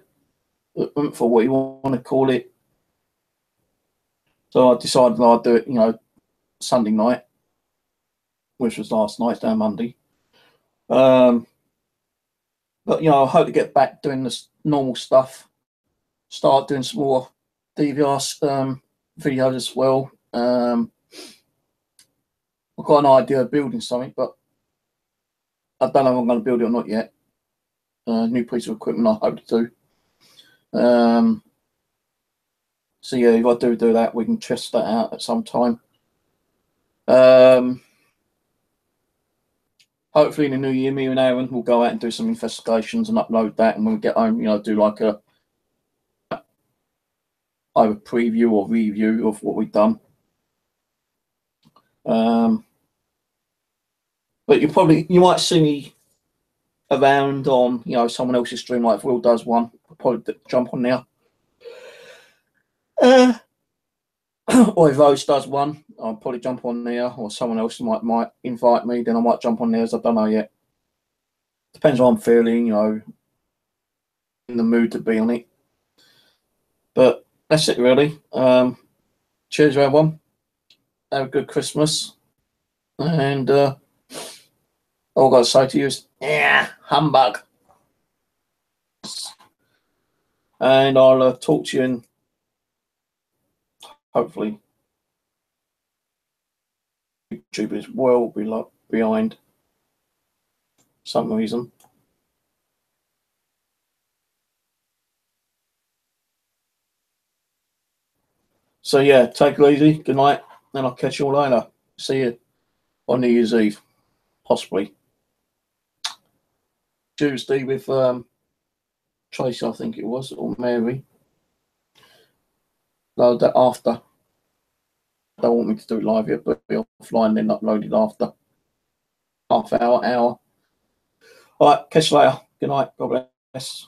for what you want to call it. So I decided I'd do it, you know, Sunday night, which was last night, down Monday. But you know, I hope to get back doing this normal stuff. Start doing some more DVR videos as well. I've got an idea of building something, but I don't know if I'm going to build it or not yet. New piece of equipment, I hope to do. So yeah, if I do that, we can test that out at some time. Hopefully in the new year, me and Aaron will go out and do some investigations and upload that, and when we get home, you know, do like a either preview or review of what we've done. But you might see me around on, you know, someone else's stream, like if Will does one, I'll probably jump on there. Or if Rose does one, I'll probably jump on there, or someone else might invite me, then I might jump on there, as I don't know yet. Depends how I'm feeling, you know, in the mood to be on it. But that's it really. Cheers everyone. Have a good Christmas. And all I've got to say to you is, yeah, humbug. And I'll talk to you in, hopefully, YouTube is well behind some reason. So yeah, take it easy. Good night, and I'll catch you all later. See you on New Year's Eve, possibly Tuesday with Tracy, I think it was, or Mary. No, that after. Don't want me to do it live yet, but be offline then uploaded after half hour. All right, catch you later. Good night. God bless.